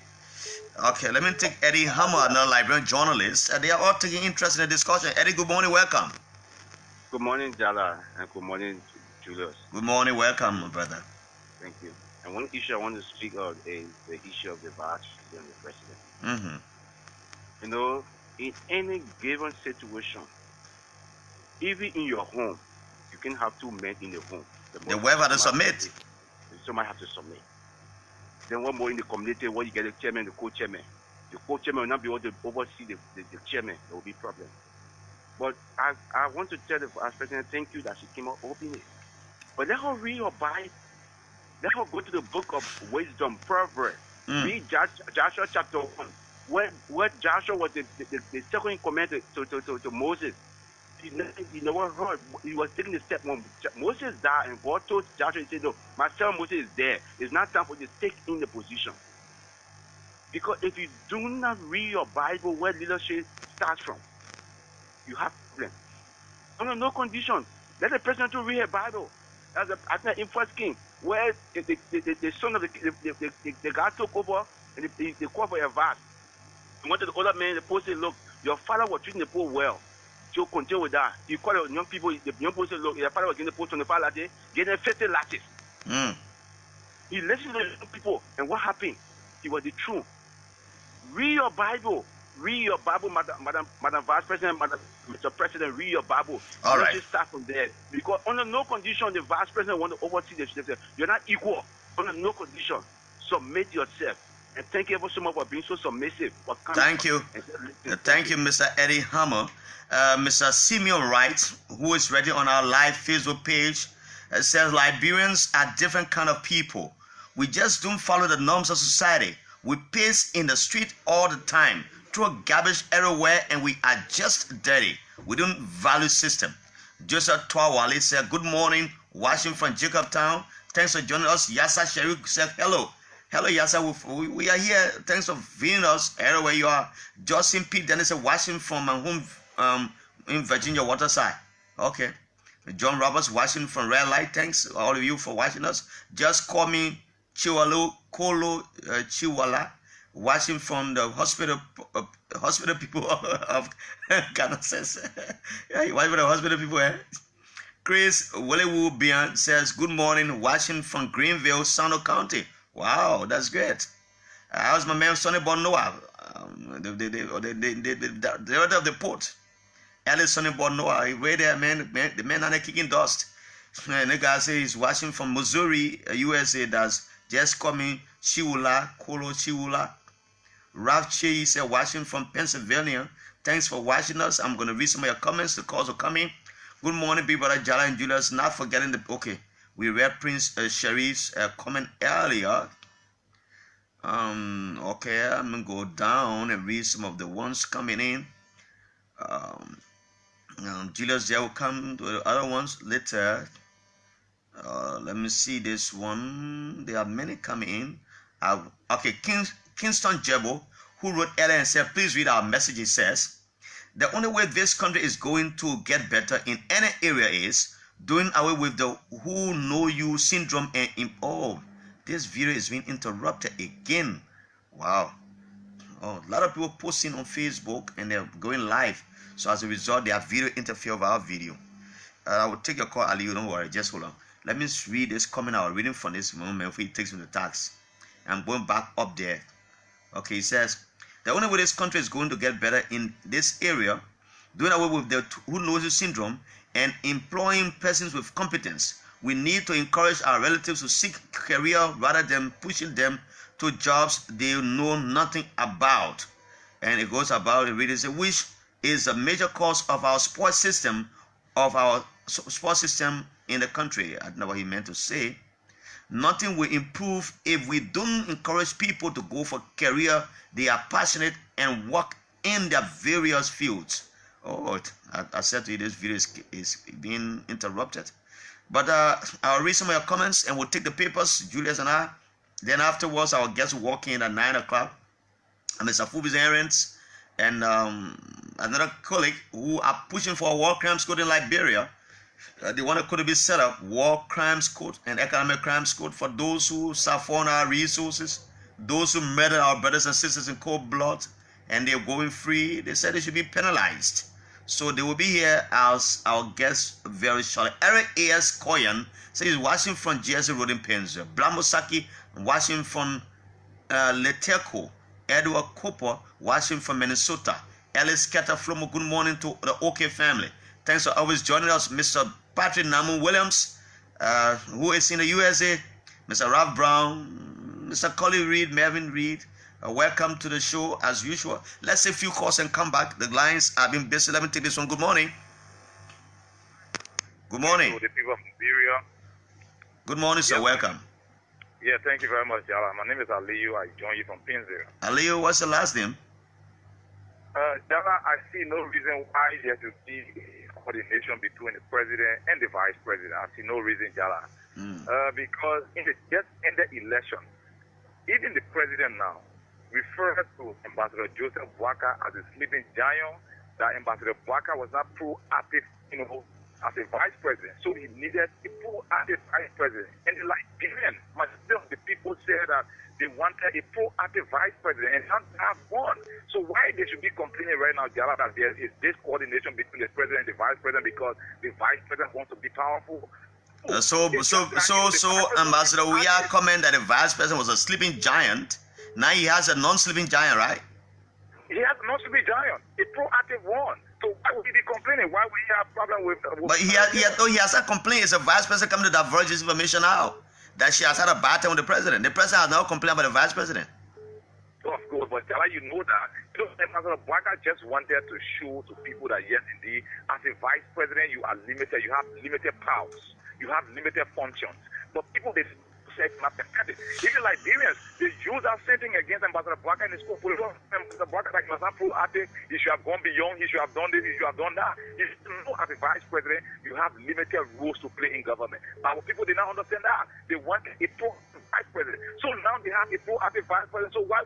Okay, let me take Eddie Hammer, another Liberian journalist. They are all taking interest in the discussion. Eddie, good morning, welcome. Good morning, Jallah, and good morning, Julius. Good morning, welcome, my brother. Thank you. And one issue I want to speak of is the issue of the vice president and the president. You know, in any given situation, even in your home, you can have 2 men in the home. The wife has to submit. Somebody has to submit. Then one more in the community where you get the chairman, the co-chairman. The co-chairman will not be able to oversee the chairman. There will be problems. But I want to tell the vice president, thank you that she came up openly. But let her read her Bible. Let her go to the book of wisdom, Proverbs. Read Joshua chapter 1. Where Joshua was the second in command to Moses. He never heard. He was taking the step when Moses died, and God told Joshua, he said, no, my son Moses is there. It's not time for you to take in the position. Because if you do not read your Bible where leadership starts from, you have problems. Under no condition, let the president to read her Bible. I think in 1 Kings, where the son of the guy took over and they called for a VAT. He went to the older man, the post said, look, your father was treating the poor well. So continue with that. He called the young people said, look, your father was getting the poor 25 latte, getting 50 lattes. He listened to the young people, and what happened? He was the truth. Read your Bible. Read your Bible, Madam Vice President, Mr. President, read your Bible. All Let's right. just start from there. Because under no condition the Vice President want to oversee the system. You're not equal. Under no condition. Submit yourself. And thank you ever so much for being so submissive. Thank you. Thank you, Mr. Eddie Hammer. Mr. Simeon Wright, who is ready on our live Facebook page, says Liberians are different kind of people. We just don't follow the norms of society. We pace in the street all the time, throw garbage everywhere, and we are just dirty. We don't value system. Joseph Twawale said, good morning, watching from Jacobtown. Thanks for joining us. Yasa Sherry said, hello. Hello, Yasa. We are here. Thanks for viewing us everywhere you are. Justin P. Dennis said, watching from my home in Virginia Waterside. Okay. John Roberts watching from Red Light. Thanks all of you for watching us. Just call me Chiwalo Kolo Chiwala, watching from the hospital people of Ghana says. Yeah, you watch for the hospital people. Chris Willewu Bian says, good morning, watching from Greenville, Sano County. Wow, that's great. How's my man Sonny Bonoa? The order of the port. Alice Sonny Bonoa, way there, man. The man are kicking dust. And the guy says he's watching from Missouri, USA. That's just coming. Chiwula, Kolo Chiwula. Ralph Che said, watching from Pennsylvania. Thanks for watching us. I'm going to read some of your comments. The calls are coming. Good morning, big brother Jallah and Julius. Not forgetting the, okay, we read Prince Sharif's comment earlier. Okay, I'm going to go down and read some of the ones coming in. Julius, they will come to the other ones later. Let me see this one. There are many coming in. Okay, Kingston Jebo, who wrote earlier and said, please read our message. He says, the only way this country is going to get better in any area is doing away with the who know you syndrome. And oh, this video is being interrupted again. Wow. Oh, a lot of people posting on Facebook and they're going live. So as a result, their video interfere with our video. I will take your call, Ali. Don't worry. Just hold on. Let me read this comment I was reading from this moment before he takes me to tax. I'm going back up there. Okay, he says, the only way this country is going to get better in this area, doing away with the who knows you syndrome and employing persons with competence. We need to encourage our relatives to seek career rather than pushing them to jobs they know nothing about. And it goes about the readers, which is a major cause of our sports system, in the country. I don't know what he meant to say. Nothing will improve if we don't encourage people to go for career they are passionate and work in their various fields. Oh, I said to you, this video is being interrupted. But I'll read some of your comments and we'll take the papers, Julius and I. Then afterwards, our guests will walk in at 9 o'clock. And Mr. Fubi's errands and another colleague who are pushing for a war crimes code in Liberia. They want to be set up, war crimes code and economic crimes code for those who siphon our resources, those who murder our brothers and sisters in cold blood, and they're going free. They said they should be penalized. So they will be here as our guests very shortly. Eric A.S. Koyan says he's watching from GSA Road in Penza. Blamosaki watching from Leteco. Edward Cooper watching from Minnesota. Alice Keta Flomo, good morning to the OK family. Thanks for always joining us. Mr. Patrick Namu Williams, who is in the USA. Mr. Ralph Brown, Mr. Collie Reed, Mervyn Reed. Welcome to the show as usual. Let's say a few calls and come back. The lines have been busy. Let me take this one. Good morning. Good morning. To the people of Liberia. Good morning, sir. Welcome. Yeah, thank you very much, Jallah. My name is Aliyu. I join you from Pinzera. Aliyu, what's your last name? Jallah, I see no reason why there should be coordination between the president and the vice president. I see no reason, Jallah. Because in the just ended election, even the president now referred to Ambassador Joseph Boaka as a sleeping giant, that Ambassador Boaka was not proactive, as a vice president. So he needed a proactive vice president. And the Liberian, myself, the people said that they wanted a proactive vice president, and now they have one. So why they should be complaining right now, Jallah, that there is this coordination between the president and the vice president because the vice president wants to be powerful? So, Ambassador, we are comment that the vice president was a sleeping giant. Now he has a non-sleeping giant, right? He has a non-sleeping giant, a proactive one. So why would he be complaining? Why would he have a problem with but he has not complained. It's a vice president coming to divulge this information out that she has had a bad time with the president. The president has now complained about the vice president. Of course, but Jallah, you know that. You know, Ambassador Bwaka just wanted to show to people that yes, indeed, as a vice president, you are limited. You have limited powers. You have limited functions. But people, they say not pathetic. Even Liberians, they use that same thing against Ambassador Bwaka in the school. Ambassador Bwaka, like, he was not proactive. He should have gone beyond. He should have done this. He should have done that. You know, as a vice president, you have limited roles to play in government. But people did not understand that. They want a proactive vice president. So now they have a proactive vice president. So why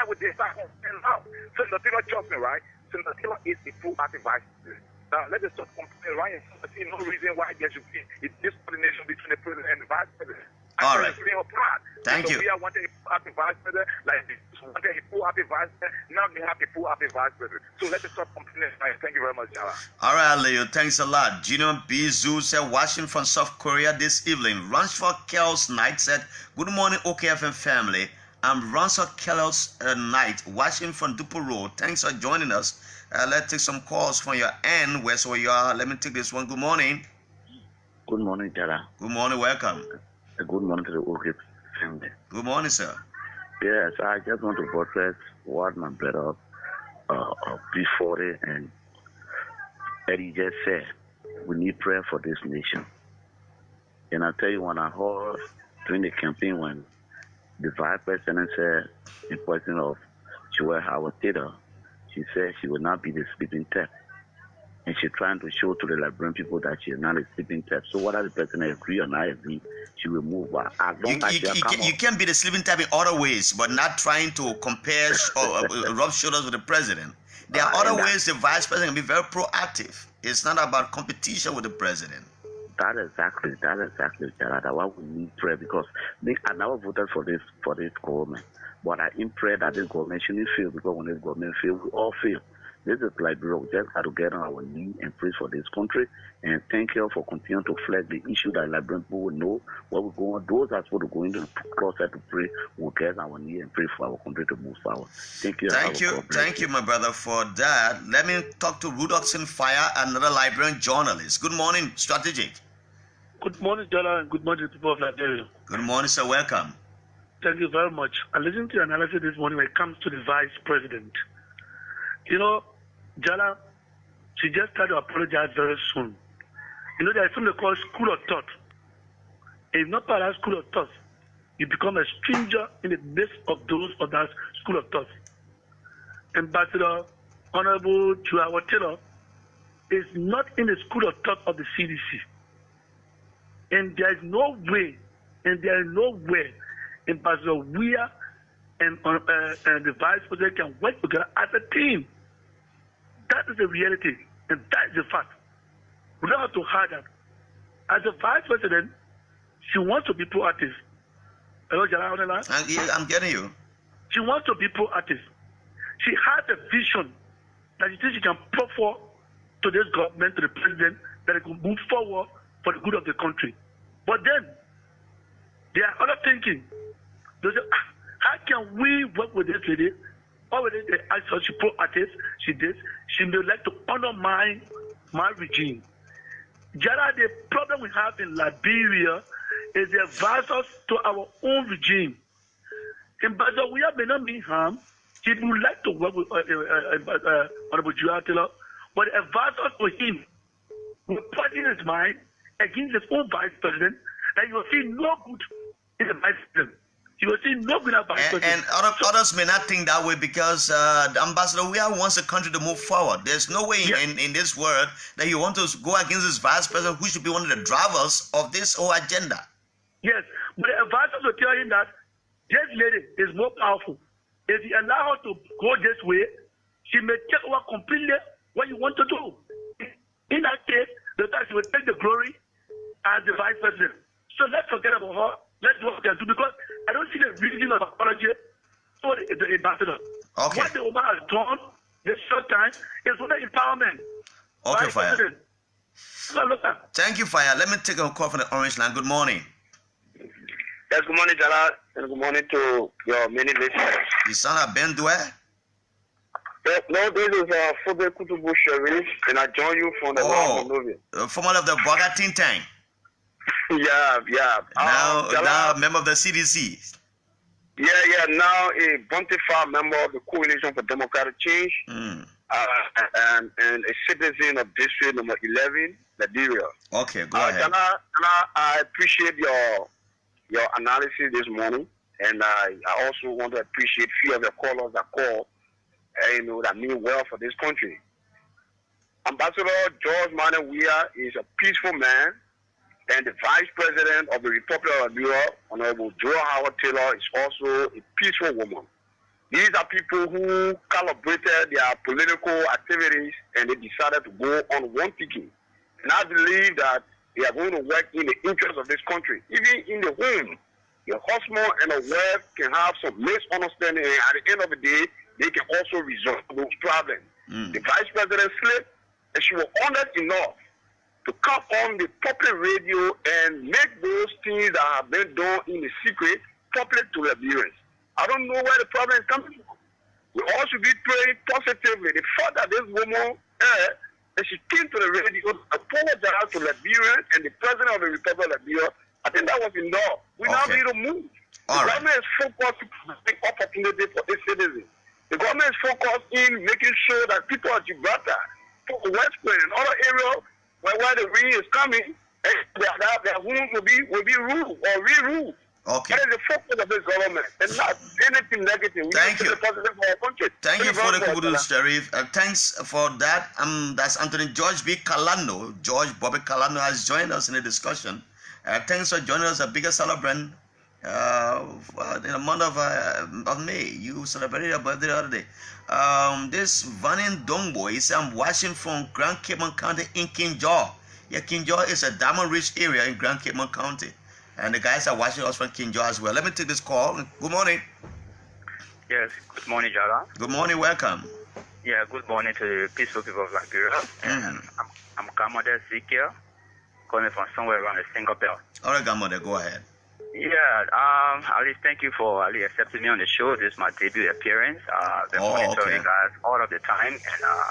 would they start complaining now? Senator Taylor, trust me, right? Senator Taylor is a proactive vice president. Now, let us stop complaining, right? I see no reason why there should be this coordination between the president and the vice president. All right. Thank you. We are wanting a proactive vice president, like this wanted a proactive vice president. Now they have a proactive vice president. So let us stop complaining, right? Thank you very much, Jallah. All right, Leo. Thanks a lot. Junior B. Zhu said, watching from South Korea this evening. Ransford Kells Knight said, good morning, OKFM family. I'm Ransford Kells Knight, watching from Dupo Road. Thanks for joining us. Let's take some calls from your end, where you are. Let me take this one. Good morning. Good morning, Jallah. Good morning. Welcome. Good morning to the OK family. Good morning, sir. Yes, I just want to buttress what my brother P40 and Eddie just said. We need prayer for this nation. And I tell you, when I heard during the campaign when the vice president said in person of Joel Howard Taylor, she said she will not be the sleeping tap. And she's trying to show to the Liberian people that she is not a sleeping tap. So whether the president agree or not agree, she will move. But as long as you can be the sleeping tap in other ways, but not trying to compare or rub shoulders with the president. There are other ways the vice president can be very proactive. It's not about competition with the president. That exactly, Jallah. Why we need prayer, because I never voted for this government, but I in prayer that this government shouldn't fail, because when this government fails, we all fail. This is LIBERIA. We just got to get on our knee and pray for this country. And thank you for continuing to flag the issue that Liberian people will know what we're going on. Those are supposed to go into the closet to pray. We'll get on our knee and pray for our country to move forward. Thank you. Thank you, my brother, for that. Let me talk to Rudoxon Fire, another Liberian journalist. Good morning, Strategic. Good morning, Jallah, and good morning to the people of Liberia. Good morning, sir. Welcome. Thank you very much. I listened to your analysis this morning when it comes to the vice president. You know, Jallah, she just tried to apologize very soon. You know, there's something called school of thought. If not part of that school of thought, you become a stranger in the midst of those of that school of thought. Ambassador Honorable Julius Taylor is not in the school of thought of the CDC. And there is no way, Ambassador Weir and the vice president can work together as a team. That is the reality, and that is the fact. We don't have to hide that. As a vice president, she wants to be proactive. Hello, Jallah, on the line? I'm getting you. She wants to be proactive. She has a vision that she thinks she can put forward to this government, to the president, that it can move forward for the good of the country. But then, there are other thinking. They say, how can we work with this lady? Already they asked her, she proactive, she did. She may like to undermine my regime. Jallah, the problem we have in Liberia is the advisors to our own regime. Ambassador we may not mean harm. She would like to work with Honorable Julius Taylor, but the advisors to him will put in his mind against his own vice president that you will see no good in the vice president. You will see no good in the vice president. And others may not think that way because the Ambassador Weir wants the country to move forward. There's no way in this world that you want to go against this vice president who should be one of the drivers of this whole agenda. Yes, but the advisors will tell him that this lady is more powerful. If you allow her to go this way, she may take over completely what you want to do. In that case, the fact she will take the glory as the vice president. So let's forget about her. Let's do what we can do, because I don't see the reason of apology for the ambassador. Okay. What the woman has done this short time is women empowerment. Okay, Fire. So, thank you, Fire. Let me take a call from the Orange Line. Good morning. Yes, good morning, Jallah, and good morning to your many listeners. You sound like Ben Dwyer? No, this is Fobe Kutubu Sharif, and I join you from the former of the Boga Think Tank. Yeah. Now member of the CDC. Yeah. Now a bonafide member of the Coalition for Democratic Change, and a citizen of District Number 11, Liberia. Okay, go ahead. Jallah, I appreciate your analysis this morning, and I also want to appreciate few of the callers that call, that mean well for this country. Ambassador George Manawia is a peaceful man, and the Vice President of the Republic of Liberia, Honorable Joe Howard Taylor, is also a peaceful woman. These are people who calibrated their political activities, and they decided to go on one picking. And I believe that they are going to work in the interest of this country. Even in the home, the husband and the wife can have some misunderstanding, and at the end of the day, they can also resolve those problems. The Vice President slipped, and she was honored enough to come on the public radio and make those things that have been done in the secret public to Liberians. I don't know where the problem is coming from. We all should be praying positively. The fact that this woman, and she came to the radio to apologize to Liberians and the President of the Republic of Liberia, I think that was enough. We now need to move. The government is focused on making opportunity for its citizens. The government is focused in making sure that people at Gibraltar, West Point, and other areas where the rain is coming, their homes will be ruled or re-ruled. Okay. That is the focus of this government, and not anything negative. Thank you. Positive for our country. Thank you for the Kubudu Sharif. Thanks for that. That's Anthony George B. Kalano. George Bobby Kalano has joined us in the discussion. Thanks for joining us, a bigger celebrant in the month of May. You celebrated your birthday the other day. This Vanin Dongbo, he said, I'm watching from Grand Cayman County in Kinjaw. Yeah, Kinjaw is a diamond-rich area in Grand Cayman County. And the guys are watching us from Kinjaw as well. Let me take this call. Good morning. Yes, good morning, Jallah. Good morning, welcome. Yeah, good morning to the peaceful people of Liberia. And I'm Gamode Ezekiel, calling from somewhere around the Single Belt. All right, Gamode, go ahead. Yeah, Ali, thank you for Ali accepting me on the show. This is my debut appearance. Been monitoring you guys all of the time, and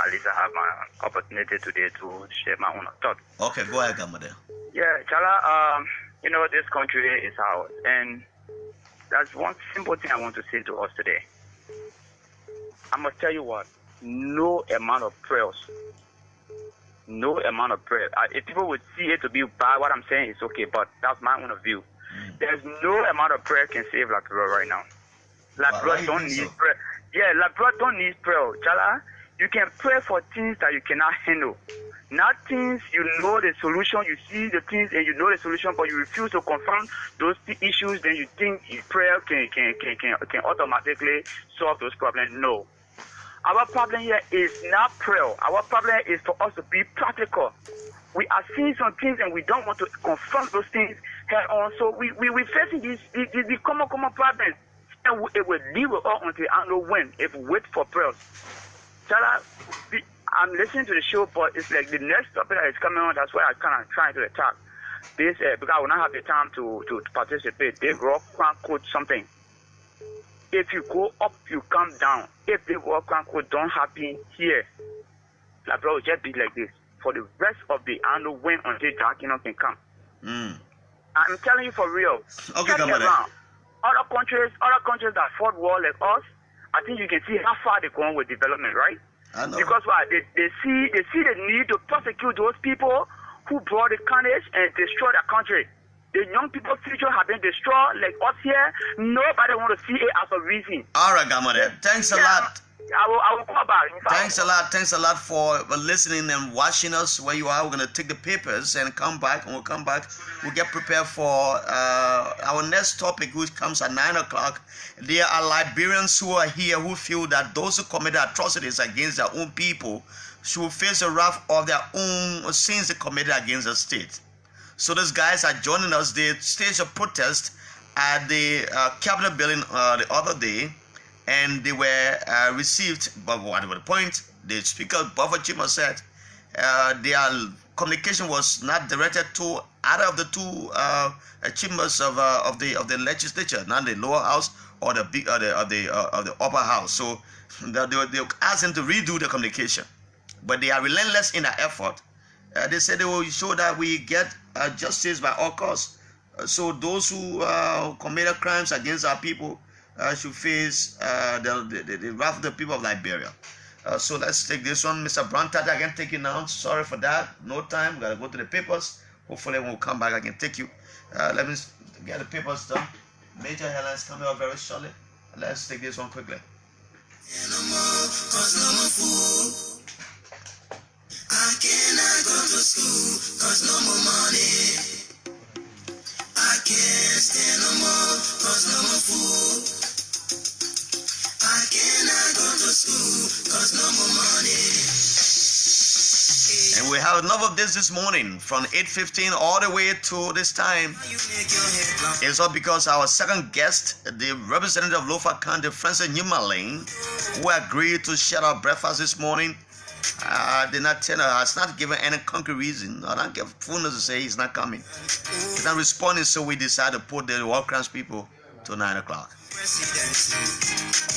at least I have my opportunity today to share my own thoughts. Okay, go ahead, Gamode. Yeah, Jallah, this country is ours, and that's one simple thing I want to say to us today. I must tell you what, no amount of prayers, if people would see it to be bad, what I'm saying is okay, but that's my own view. There's no amount of prayer can save Liberia right now. Liberia don't need prayer. Yeah, Liberia don't need prayer. Jallah, you can pray for things that you cannot handle. Not things you know the solution, you see the things and you know the solution, but you refuse to confront those issues, then you think prayer can automatically solve those problems. No. Our problem here is not prayer. Our problem is for us to be practical. We are seeing some things and we don't want to confront those things head on. So we're facing these common problems. And it will leave us all until I know when, if we wait for prayers. Jallah, I'm listening to the show, but it's like the next topic that is coming on, that's why I kind of trying to attack. This, because I will not have the time to participate. They grow quote something. If you go up, you come down. If the work quote don't happen here, Liberia will just be like this for the rest of the annual when until dark can come. I'm telling you for real. Okay, come on. Other countries that fought war like us, I think you can see how far they're going with development, right? I know. Because why? They see the need to prosecute those people who brought the carnage and destroy their country. The young people's future have been destroyed like us here. Nobody want to see it as a reason. All right, Gamode. Thanks a lot. I will call back. Thanks a lot for listening and watching us where you are. We're going to take the papers and come back. And we'll come back. We'll get prepared for our next topic, which comes at 9 o'clock. There are Liberians who are here who feel that those who committed atrocities against their own people should face the wrath of their own sins they committed against the state. So those guys are joining us. They staged a protest at the Cabinet building the other day, and they were received. But at the point, the Speaker, Buffer Chima, said their communication was not directed to either of the two chambers of the legislature, not the lower house or the upper house. So they asked them to redo the communication, but they are relentless in their effort. They said they will show that we get justice by all costs. So those who committed crimes against our people should face the wrath of the people of Liberia. So let's take this one. Mr. Brantata, I can take you now. Sorry for that. No time. We got to go to the papers. Hopefully when we come back, I can take you. Let me get the papers done. Major headlines coming up very shortly. Let's take this one quickly. I cannot go to school cause no more money. I can't stand no more cause no more food. I cannot go to school cause no more money. And we have enough of this morning from 8:15 all the way to this time. It's all because our second guest, the representative of Lofa County, Francis Newmaling, who agreed to share our breakfast this morning, did not tell her, has not given any concrete reason. I don't give fullness to say he's not coming. He's not responding, so we decided to put the war crimes people to 9 o'clock.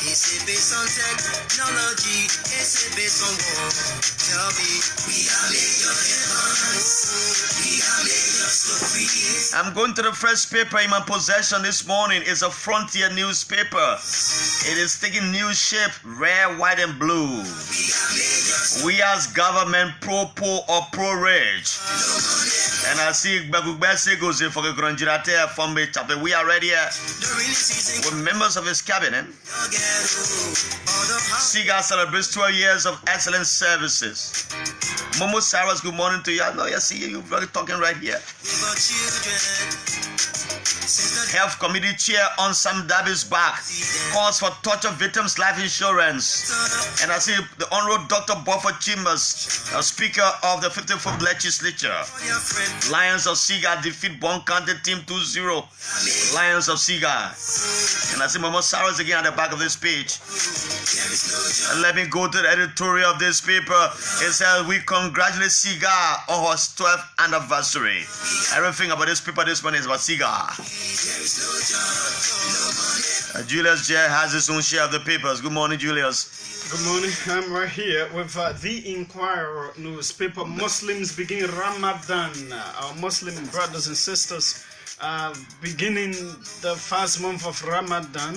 It's based on technology, it's based on war. Tell me, we are major headlines, we are major stories. I'm going to the first paper in my possession this morning. It's a Frontier newspaper. It is taking new shape, red, white, and blue. We as government pro-poor or pro-rage. And I see Bagugbese goes in for the Granjirate from the chapter. We are ready here with members of his cabinet. SIGA celebrates 12 years of excellent services. Momo Cyrus, good morning to you. I know you see you're really talking right here. Health Committee Chair on Sam Davi's back calls for torture victims' life insurance. And I see the Honorable Dr. Buffer Chambers, Speaker of the 54th Legislature. Lions of SIGA defeat Bon County Team 2-0. Lions of SIGA. And I see Momo Cyrus again at the back of this page. And let me go to the editorial of this paper. It says, we congratulate SIGA on her 12th anniversary. Everything about this paper this morning is about SIGA. Julius J has his own share of the papers. Good morning, Julius. Good morning. I'm right here with the Inquirer newspaper. Muslims begin Ramadan. Our Muslim brothers and sisters beginning the first month of Ramadan.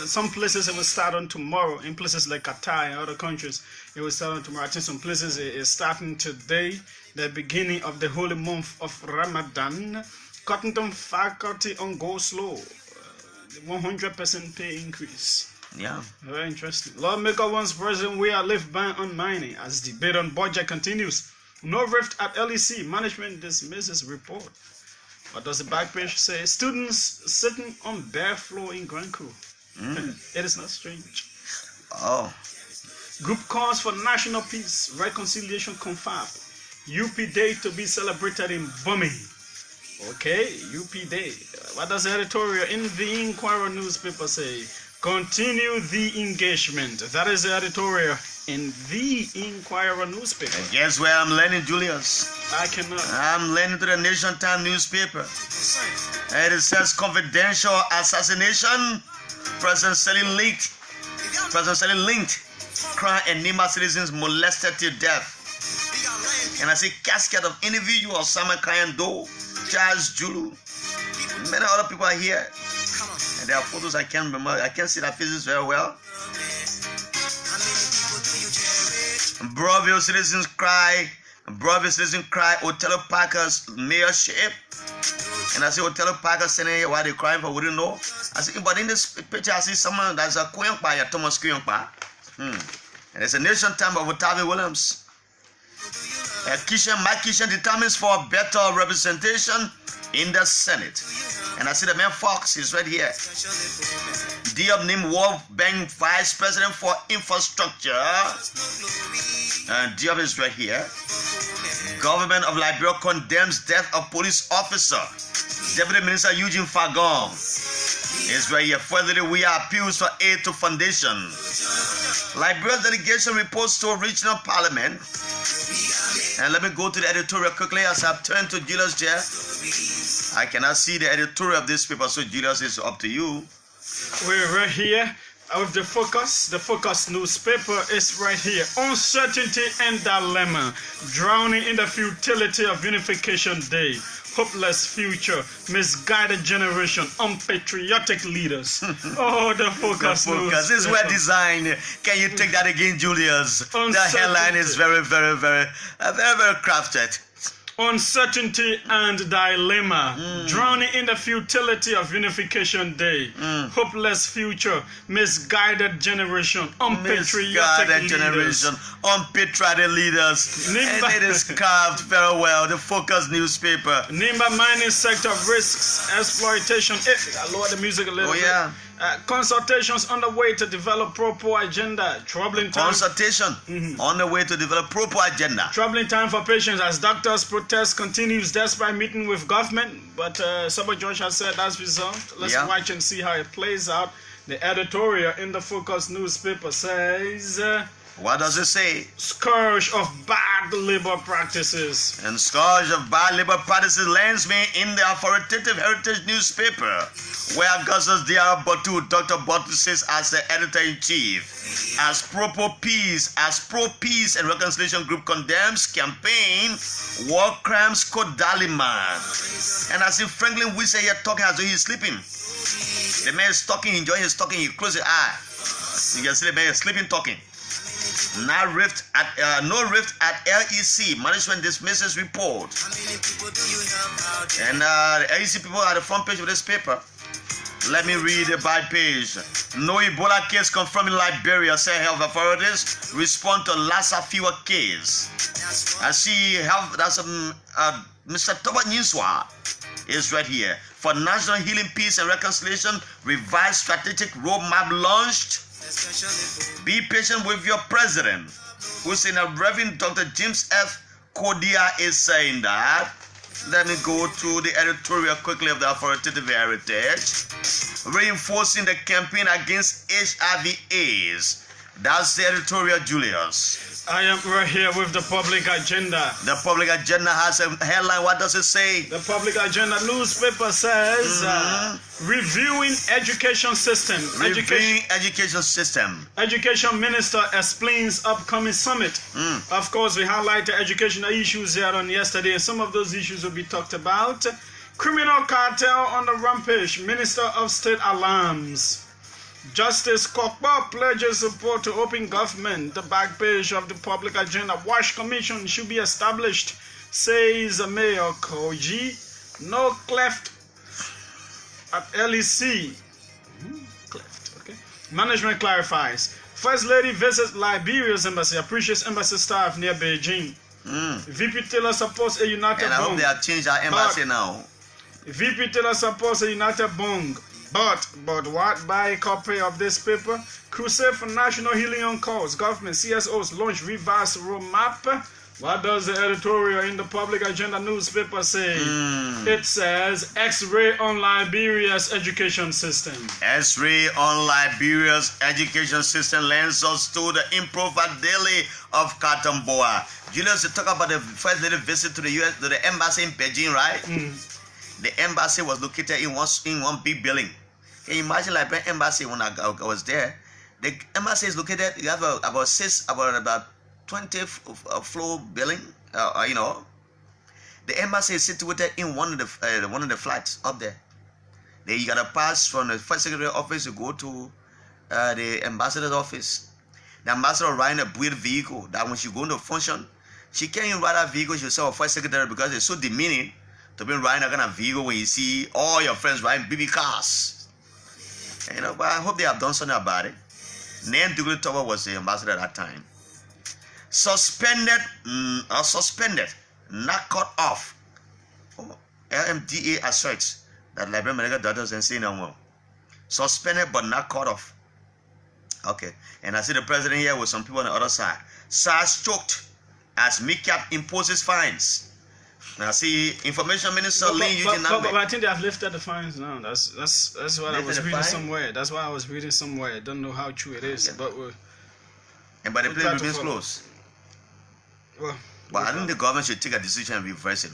Some places it will start on tomorrow. In places like Qatar and other countries, it will start on tomorrow. I think some places it is starting today. The beginning of the holy month of Ramadan. Cottonton faculty on go slow. 100% pay increase. Yeah. Very interesting. Lawmaker wants president we are lift ban on mining as debate on budget continues. No rift at LEC. Management dismisses report. What does the back page say? Students sitting on bare floor in Grand Crew. It is not strange. Oh. Group calls for national peace, reconciliation confirmed. UP Day to be celebrated in Bumi. Okay, UP Day. What does the editorial in the Inquirer newspaper say? Continue the engagement. That is the editorial in the Inquirer newspaper. And guess where I'm learning, Julius? I cannot. I'm learning to the Nation Time newspaper. And it says confidential assassination. President Selling linked. Crime and Nima citizens molested to death. And I see casket of individuals, Simon Kayando, Charles Julu. Many other people are here. And there are photos I can't remember. I can't see their faces very well. Broville citizens cry. Otello Parker's mayorship. And I see Otello Parker saying here why they crying for, we don't know. I see, but in this picture I see someone that's a Kuyongpa, Thomas Kuyongpa. And it's a Nation Time of Otavi Williams. Mike Kishan determines for better representation in the Senate. And I see the man Fox is right here. Diop named World Bank Vice President for Infrastructure. Diop is right here. Government of Liberia condemns death of police officer. Deputy Minister Eugene Fagon is right here. Further, we are appeals for aid to foundation. Liberia's delegation reports to regional parliament. And let me go to the editorial quickly as I've turned to Julius chair. I cannot see the editorial of this paper, so Julius, is up to you. We're right here with the Focus. The Focus newspaper is right here. Uncertainty and dilemma. Drowning in the futility of Unification Day. Hopeless future, misguided generation, unpatriotic leaders. Oh, the Focus. The Focus. This is well designed. Can you take that again, Julius? The headline is very crafted. Uncertainty and dilemma, drowning in the futility of Unification Day, hopeless future, misguided generation, unpatriotic leaders. And it is carved very well. The Focus newspaper. Nimba mining sector risks exploitation. Lower the music a little bit. Yeah. Consultations on the way to develop proper agenda. Troubling time. Consultation on the way to develop proper agenda. Troubling time for patients as doctors' protest continues despite meeting with government. But Sabo George has said that's resolved. Let's watch and see how it plays out. The editorial in the Focus newspaper says... what does it say? Scourge of bad labor practices. And scourge of bad labor practices lands me in the authoritative Heritage newspaper, where Augustus D.R. Batu, Dr. Batu says as the editor-in-chief, as pro-peace and reconciliation group condemns campaign war crimes code Daliman. And as if Franklin Wilson here talking as though he's sleeping. The man is talking, enjoying his talking, he closes his eye. You can see the man is sleeping talking. No rift at LEC. Management dismisses report. And the LEC people are the front page of this paper. Let me read the back page. No Ebola case confirmed in Liberia, say health authorities respond to Lassa fever case. I see health. That's Mr. Toba Ninswa is right here. For National Healing, Peace and Reconciliation, revised strategic roadmap launched. Be patient with your president, who's in a Reverend Dr. James F. Kodia is saying that. Let me go to the editorial quickly of the authoritative Heritage. Reinforcing the campaign against HIV/AIDS. That's the editorial, Julius. I am right here with the public agenda. The public agenda has a headline. What does it say? The public agenda newspaper says reviewing education system. Education system. Education minister explains upcoming summit. Of course, we highlighted educational issues here on yesterday, and some of those issues will be talked about. Criminal cartel on the rampage. Minister of State alarms. Justice Kokpa pledges support to open government. The back page of the public agenda. Wash Commission should be established, says Mayor Koji. No cleft at LEC. Cleft, okay. Management clarifies. First Lady visits Liberia's embassy. Appreciates embassy staff near Beijing. VP Taylor supports a united and I hope they have changed our embassy now. VP Taylor supports a united bong. But what? Buy a copy of this paper. Crusade for National Healing on Cause. Government CSOs launch revised roadmap. What does the editorial in the public agenda newspaper say? It says X-ray on Liberia's education system. X-ray on Liberia's education system lends us to the improvised daily of Katamboa. Julius, you talk about the first lady visit to the US, to the embassy in Beijing, right? The embassy was located in one big building. Can you imagine like an embassy when I was there? The embassy is located. You have about 20 floor building. The embassy is situated in one of the flats up there. Then you gotta pass from the first secretary office to go to the ambassador's office. The ambassador riding a weird vehicle that when she go into function, she can't even ride a vehicle herself, first secretary, because it's so demeaning to be riding a kind of vehicle when you see all your friends riding BB cars. But I hope they have done something about it. Nan Douglas Tower was the ambassador at that time. Suspended, not cut off. LMDA asserts that Liberian medical doctors and say no more. suspended but not cut off. Okay, and I see the president here with some people on the other side. SARS choked as MICAP imposes fines. And I see Information Minister Lee Eugene but I think they have lifted the fines now. That's what I was reading somewhere. That's why I was reading somewhere. I don't know how true it is, but the place remains closed. Well, but I think the government should take a decision and reverse it.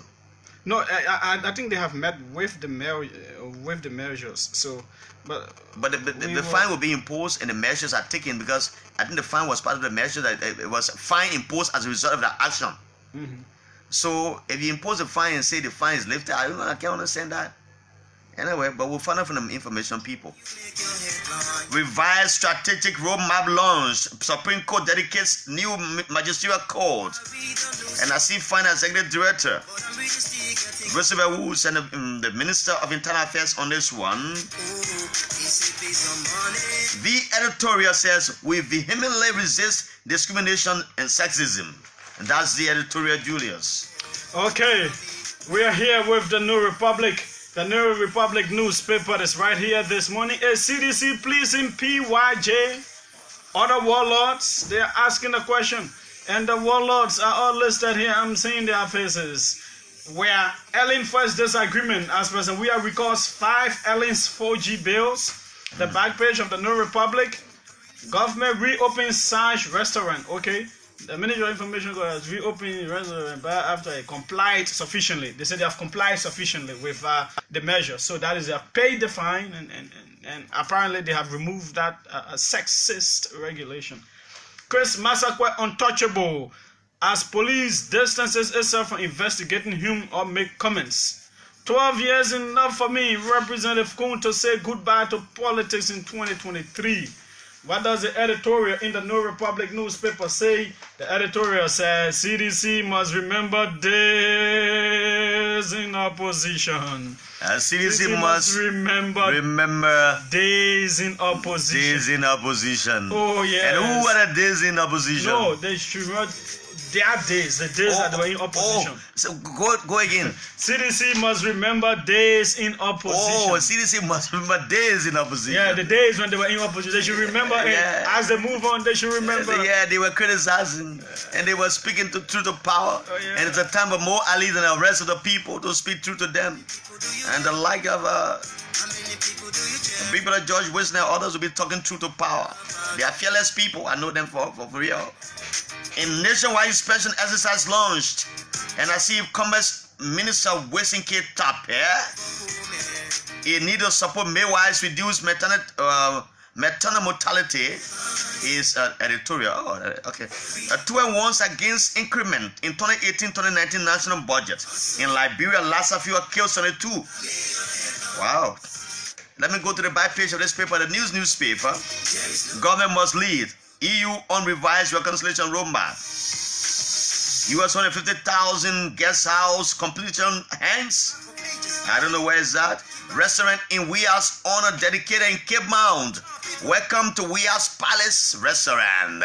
No, I think they have met with the measures. So, but the fine will be imposed and the measures are taken, because I think the fine was part of the measure that it was a fine imposed as a result of the action. Mm-hmm. So if you impose a fine and say the fine is lifted, I can't understand that. Anyway, but we'll find out from the information people. Revised strategic roadmap launched. Supreme Court dedicates new magisterial code. And I see Finance Executive Director Roosevelt Woods and the Minister of Internal Affairs on this one. The editorial says, we vehemently resist discrimination and sexism. And that's the editorial, Julius. Okay, we are here with the New Republic. The New Republic newspaper is right here this morning. A CDC pleasing PYJ. Other warlords, they are asking the question. And the warlords are all listed here. I'm seeing their faces. Where Ellen first disagreement, as President we are recalls 5 Ellen's 4G bills. The back page of the New Republic. Government reopens Sage restaurant. Okay. The Ministry of Information has reopened the restaurant after it complied sufficiently. They said they have complied sufficiently with the measure. So that is they have paid the fine and apparently they have removed that sexist regulation. Chris Masakwe untouchable as police distances itself from investigating him or make comments. 12 years enough for me, Representative Kuhn, to say goodbye to politics in 2023. What does the editorial in the New Republic newspaper say? The editorial says CDC must remember days in opposition. CDC must remember days in opposition. Days in opposition. Oh yeah. And who are the days in opposition? No, they should not. There are days, the days that were in opposition. So go again. CDC must remember days in opposition. Oh, CDC must remember days in opposition. Yeah, the days when they were in opposition. They should remember it. As they move on, they should remember. Yeah, they were criticizing and they were speaking to truth of power. Oh, yeah. And it's a time for more allies than the rest of the people to speak truth to them. And the like of people like George Wilson and others will be talking truth to power. They are fearless people. I know them for real. In nationwide special exercise launched, and I see Commerce Minister Wilson K. Tap here. In need of support midwives reduce maternal mortality is editorial. Oh, okay. 2 and 1s against increment in 2018-2019 national budget. In Liberia, Lassa fewer kills 22. Wow. Let me go to the back page of this paper, the newspaper. Government must lead. EU on revised reconciliation roadmap. US 150,000 guest house completion hands. I don't know where is that. Restaurant in Weah's honor dedicated in Cape Mount. Welcome to Weah's Palace Restaurant.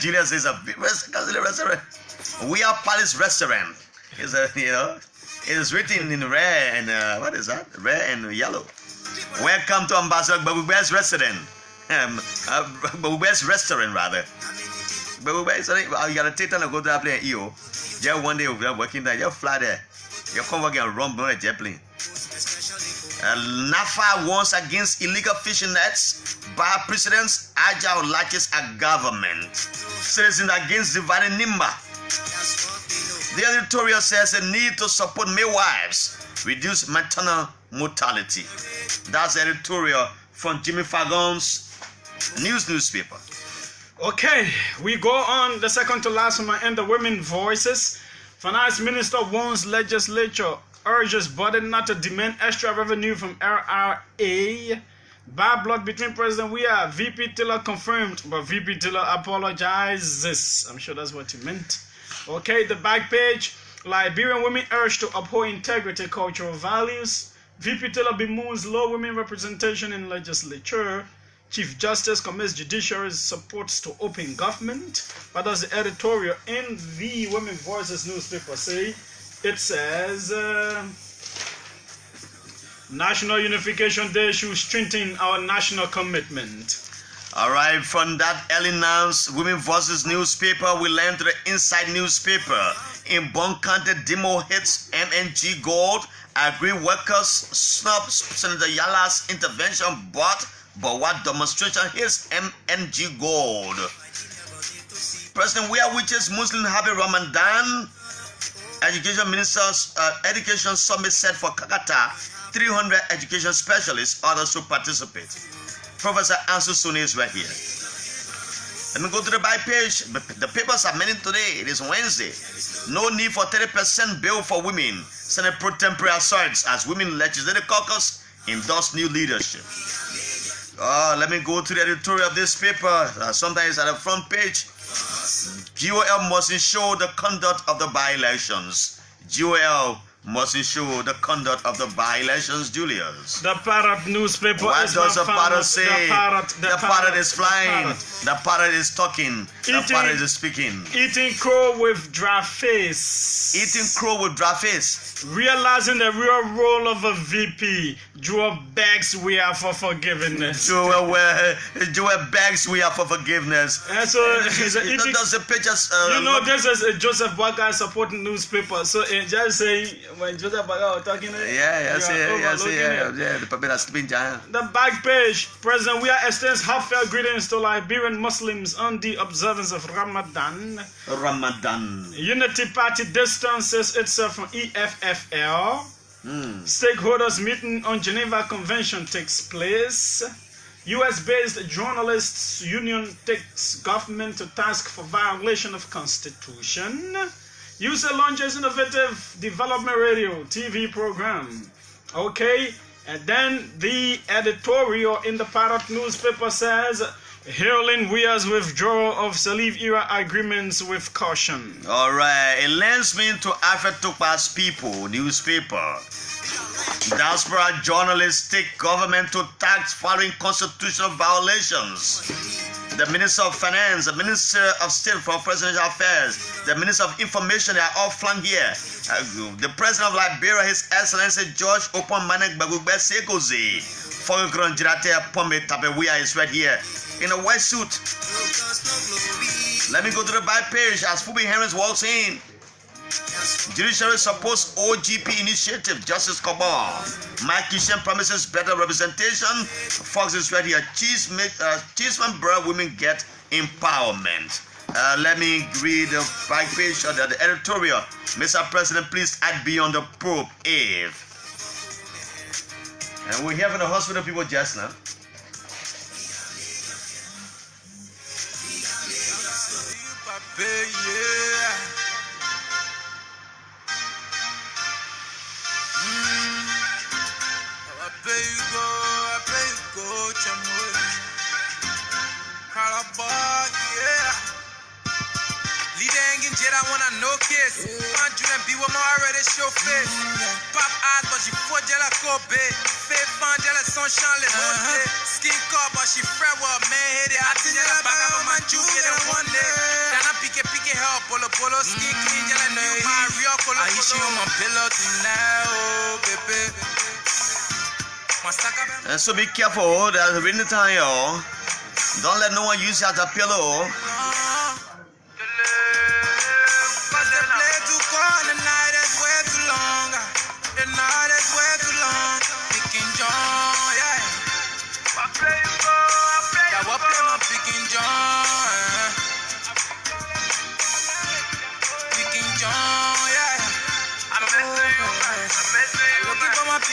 Julius is a big restaurant. Weah Palace Restaurant. Is it is written in red and what is that? Red and yellow. Welcome to Ambassador Babube's restaurant. Babube's restaurant rather. Babube's, you gotta take time to go to that place. Just one day we're working there. You fly there. You come work and run on a jet plane. NAFA warns against illegal fishing nets by president's agile latches at government. Citizens against dividing Nimba. The editorial says the need to support midwives, reduce maternal mortality. That's the editorial from Jimmy Fagon's newspaper. Okay, we go on the second to last one and the women voices. Finance Minister warns legislature, urges body not to demand extra revenue from LRA. Bad blood between President Weah, VP Tiller confirmed, but VP Tiller apologizes. I'm sure that's what he meant. Okay, the back page. Liberian women urged to uphold integrity, cultural values. VP Tiller bemoans low women representation in legislature. Chief Justice commits judiciary's supports to open government. What does the editorial in the Women Voices newspaper say? It says, National Unification Day should strengthen our national commitment. All right, from that early announced Women Voices newspaper, we learned to the Inside newspaper. In Bon County, Demo hits MNG Gold. Agri workers snub Senator Jallah's intervention, but what demonstration hits MNG Gold. President Weah wishes Muslim happy Ramadan. Education Minister's Education Summit set for Kakata. 300 education specialists, others to participate. Professor Ansu Suni is right here. Let me go to the buy page. The papers are many today. It is Wednesday. No need for 30% bill for women. Senate pro tempore asserts as women legislative caucus endorse new leadership. Let me go to the editorial of this paper. Sometimes at the front page. GOL must ensure the conduct of the by-elections. GOL must ensure the conduct of the by-elections, Julius. The parrot newspaper. What does the parrot say? The parrot is flying. The parrot is talking. The parrot is speaking. Eating crow with dry face. Eating crow with dry face. Realizing the real role of a VP. Joel begs we are for forgiveness. Joel begs we are for forgiveness. And so does the pictures. This is a Joseph Baga supporting newspaper. So just saying when Joseph Baga was talking. The paper is sleeping giant. The back page. President Weah extends heartfelt greetings to Liberian Muslims on the observance of Ramadan. Unity Party distances itself from EFFL. Stakeholders meeting on Geneva Convention takes place. US-based journalists union takes government to task for violation of Constitution. USA launches innovative development radio TV program. Okay, and then the editorial in the Parrot newspaper says, hailing Weah's withdrawal of Salif era agreements with caution. All right, it lends me to Alfred Tukpa's People newspaper. Diaspora journalists take government to tax following constitutional violations. The Minister of Finance, the Minister of State for Presidential Affairs, the Minister of Information, they are all flanked here. The President of Liberia, His Excellency George Oponmanek Bagugbe Sekoze, Fogokron Jirate Pombe Tabeweah is right here in a white suit. Let me go to the back page as Fubi Harris walks in. Judiciary supports OGP initiative, Justice Kabal. Mike Kishen promises better representation. Fox is right here. Cheeseman Borough women get empowerment. Let me read the back page of the editorial. Mr. President, please add beyond the probe if. And we're having the hospital people just now. I wanna know kiss. Man, you and be with my already show face. Pop eyes, but she for Jallah Kobe. Fake fan, Jallah sunshine, let her skin car, but she fret with a man hit it. I think Jallah back up on my juke, get it one day. Then I pick it, help, polo, skin clean, Jallah new my real color. I hit you on my pillow tonight, oh, baby. And so be careful, there's a rainy time, y'all. Don't let no one use you as a pillow.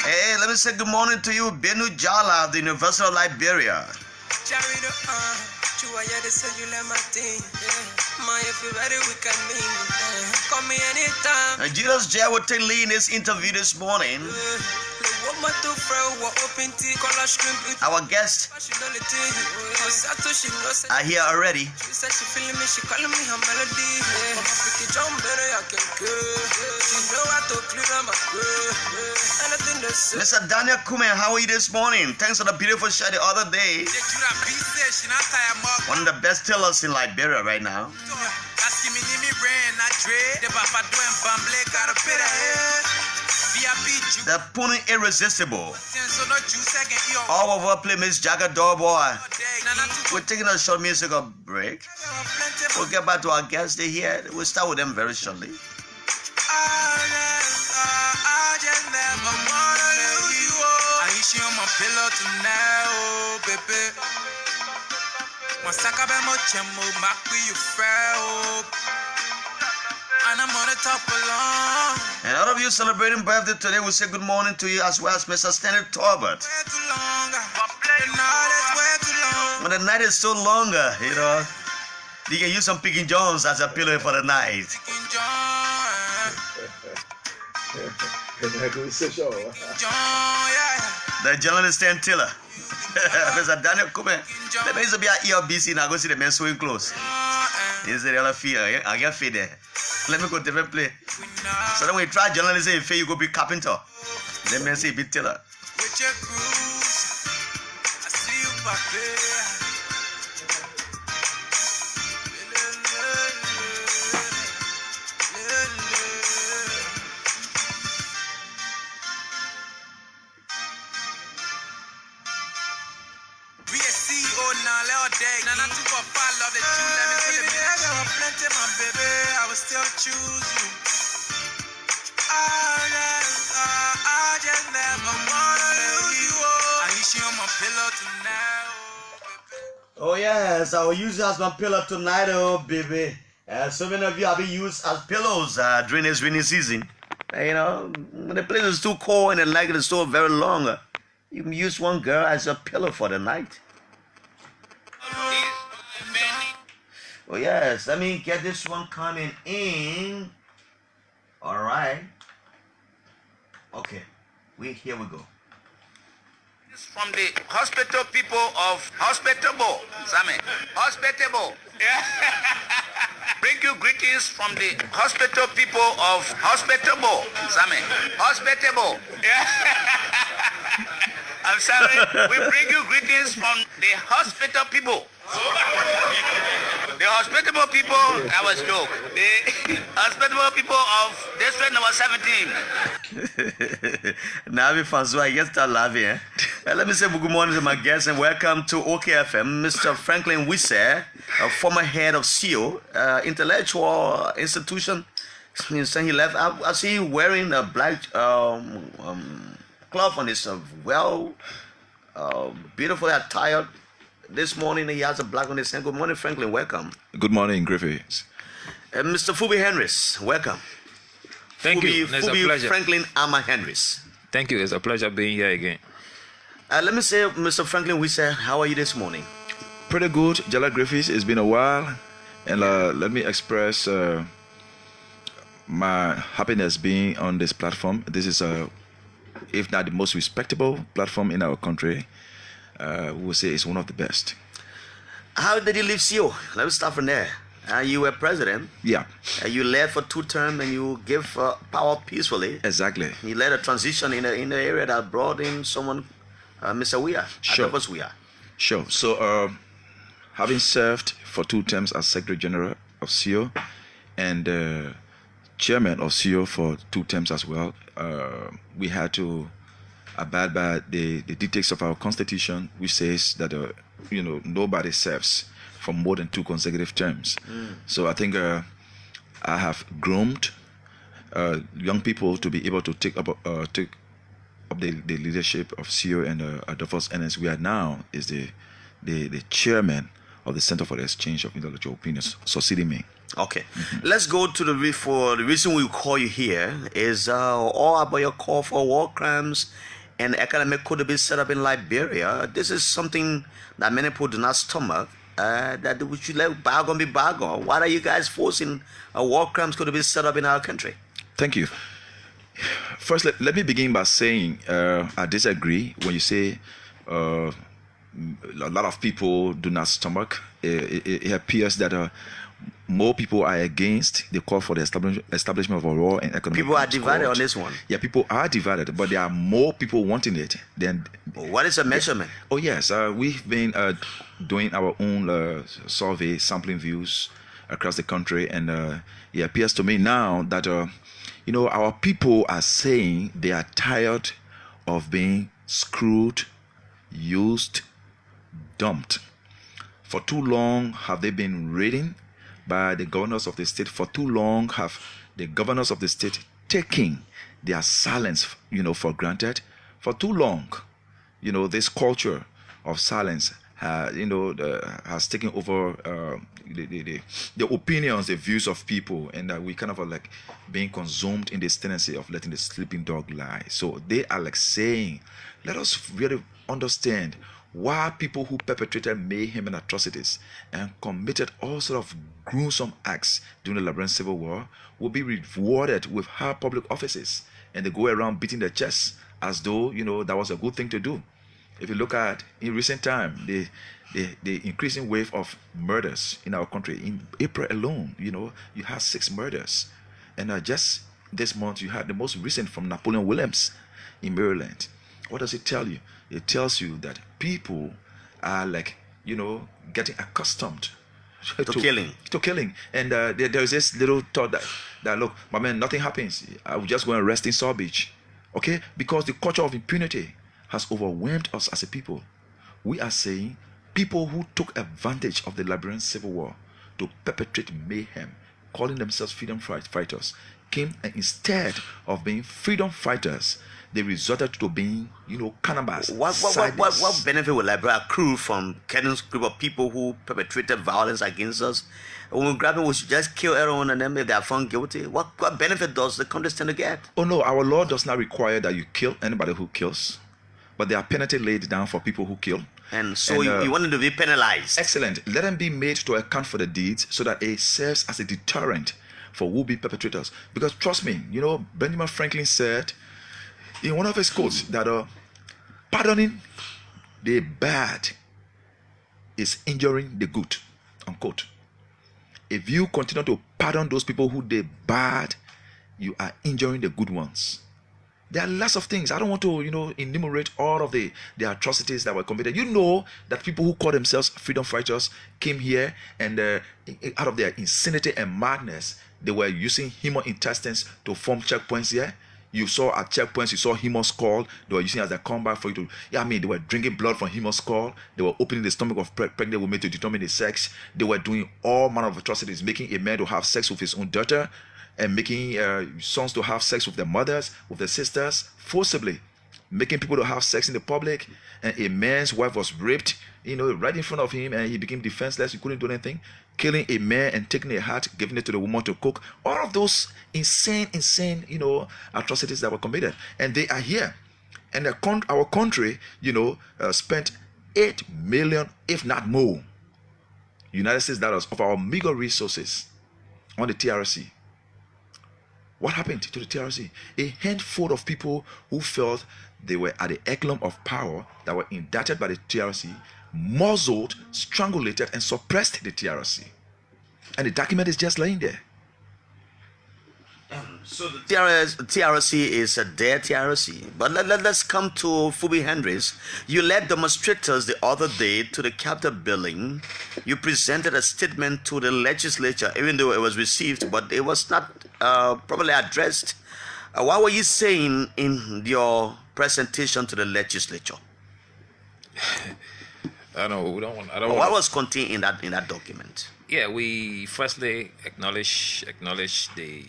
Hey, let me say good morning to you, Benu Jallah of the University of Liberia. Julius J will take lead in this interview this morning. Our guests are here already. Mr. Daniel Kume, how are you this morning? Thanks for the beautiful show the other day. One of the best tailors in Liberia right now. The Puni Irresistible. All of our play Miss Jagger Boy. We're taking a short musical break. We'll get back to our guests here. We'll start with them very shortly. She on my pillow tonight, oh baby. Masaka be mo chemo, makwi you frail. And I'm on the top along. And all of you celebrating birthday today, we say good morning to you as well as Mr. Stanley Torbert. When the night is so longer, you know, you can use some Picking Jones as a pillow for the night. The journalist and Tiller. Mr. Daniel Kume. Let me be at ERBC and I go see the men sewing clothes. Is the real fear? I get feed there. Let me go to the play. So then we try journalism, if you go be carpenter. Let me say be Tiller. With your cruise, I see you back I will still choose you. I just never wanna lose you. I need you on my pillow tonight, oh yes, I will use you as my pillow tonight, oh baby. So many of you have been used as pillows during this rainy season. You know, when the place is too cold and the night is so very long, you can use one girl as a pillow for the night. Oh yes, let me get this one coming in. All right. Okay, here we go. From the hospital people of Hospitable, Sammy. Hospitable. Bring you greetings from the hospital people of Hospitable, Sammy. Hospitable. I'm sorry. We bring you greetings from the hospital people. The hospitable people, that was a joke. The hospitable people of district number 17. Now we fancy I get start laughing. Eh? Let me say good morning to my guests and welcome to OKFM, Mr. Franklin Wisse, a former head of CEO, intellectual institution. Since he left, I see you wearing a black cloth on his beautifully attired. This morning he has a black on his hand. Good morning, Franklin. Welcome. Good morning, Grayfield. Mr. Fubi Henrys, welcome. Thank you. It's a pleasure. Franklin Ama Henrys. Thank you. It's a pleasure being here again. Let me say, Mr. Franklin Wisse, how are you this morning? Pretty good, Jallah Grayfield. It's been a while, and let me express my happiness being on this platform. This is if not the most respectable platform in our country. We will say it's one of the best. How did you leave CEO? Let me start from there. You were president. Yeah. You led for 2 terms and you gave power peacefully. Exactly. You led a transition in the area that brought in someone, Mr. Weah. Sure. Sure. So, having served for 2 terms as Secretary General of CEO and Chairman of CEO for 2 terms as well, we had to abide by the dictates of our constitution, which says that nobody serves for more than 2 consecutive terms. So I think I have groomed young people to be able to take up the leadership of CEO and the first NS we are now is the chairman of the Center for the Exchange of Intellectual Opinions, succeeding me. Okay, let's go to the reason we call you here is all about your call for war crimes and academic could be set up in Liberia. This is something that many people do not stomach. That we should let bygone be bygone. Why are you guys forcing war crimes could be set up in our country? Thank you. First, let me begin by saying I disagree when you say a lot of people do not stomach. It appears that more people are against the call for the establishment of a war and economic. People are divided on this one. Yeah, people are divided, but there are more people wanting it than. What is the measurement? Oh yes, we've been doing our own survey, sampling views across the country, and it appears to me now that You know, our people are saying they are tired of being screwed, used, dumped. For too long have they been raiding by the governors of the state. For too long have the governors of the state taken their silence, you know, for granted. For too long, you know, this culture of silence, has taken over the opinions, the views of people, and we kind of are like being consumed in this tendency of letting the sleeping dog lie. So they are like saying, let us really understand why people who perpetrated mayhem and atrocities and committed all sort of gruesome acts during the Liberian Civil War will be rewarded with high public offices, and they go around beating their chests as though, you know, that was a good thing to do. If you look at in recent time, the increasing wave of murders in our country, in April alone, you know, you had 6 murders, and just this month you had the most recent from Napoleon Williams in Maryland. What does it tell you? It tells you that people are like, you know, getting accustomed to killing. And there is this little thought that look, my man, nothing happens. I will just go and rest in Saw Beach. Okay? Because the culture of impunity has overwhelmed us as a people. We are saying people who took advantage of the Liberian Civil War to perpetrate mayhem, calling themselves freedom fighters, came, and instead of being freedom fighters, they resorted to being, you know, cannibals. What benefit will Liberia accrue from killing a group of people who perpetrated violence against us? When we grab them, we should just kill everyone, and then if they are found guilty, what benefit does the country stand to get? Oh no, our law does not require that you kill anybody who kills, but there are penalties laid down for people who kill. And so you want them to be penalized. Excellent. Let them be made to account for the deeds so that it serves as a deterrent for would-be perpetrators. Because trust me, you know, Benjamin Franklin said in one of his quotes that pardoning the bad is injuring the good, unquote. If you continue to pardon those people who did bad, you are injuring the good ones. There are lots of things. I don't want to, you know, enumerate all of the atrocities that were committed. You know that people who call themselves freedom fighters came here and out of their insanity and madness, they were using human intestines to form checkpoints here. You saw at checkpoints, you saw human skull. They were using as a combat for you to, they were drinking blood from human skull. They were opening the stomach of pregnant women to determine the sex. They were doing all manner of atrocities, making a man to have sex with his own daughter, and making sons to have sex with their mothers, with their sisters, forcibly, making people to have sex in the public. And a man's wife was raped, you know, right in front of him, and he became defenseless. He couldn't do anything. Killing a man and taking a heart, giving it to the woman to cook. All of those insane, you know, atrocities that were committed, and they are here. And our country, you know, spent 8 million, if not more, United States dollars of our meager resources on the TRC. What happened to the TRC? A handful of people who felt they were at the echelon of power that were indicted by the TRC, muzzled, strangulated, and suppressed the TRC. And the document is just laying there. So the TRC is a dead TRC. But let's come to Phoebe Hendricks. You led demonstrators the other day to the Capitol building. You presented a statement to the legislature, even though it was received, but it was not properly addressed. What were you saying in your presentation to the legislature? I don't know. What was contained in that document? Yeah, we firstly acknowledge the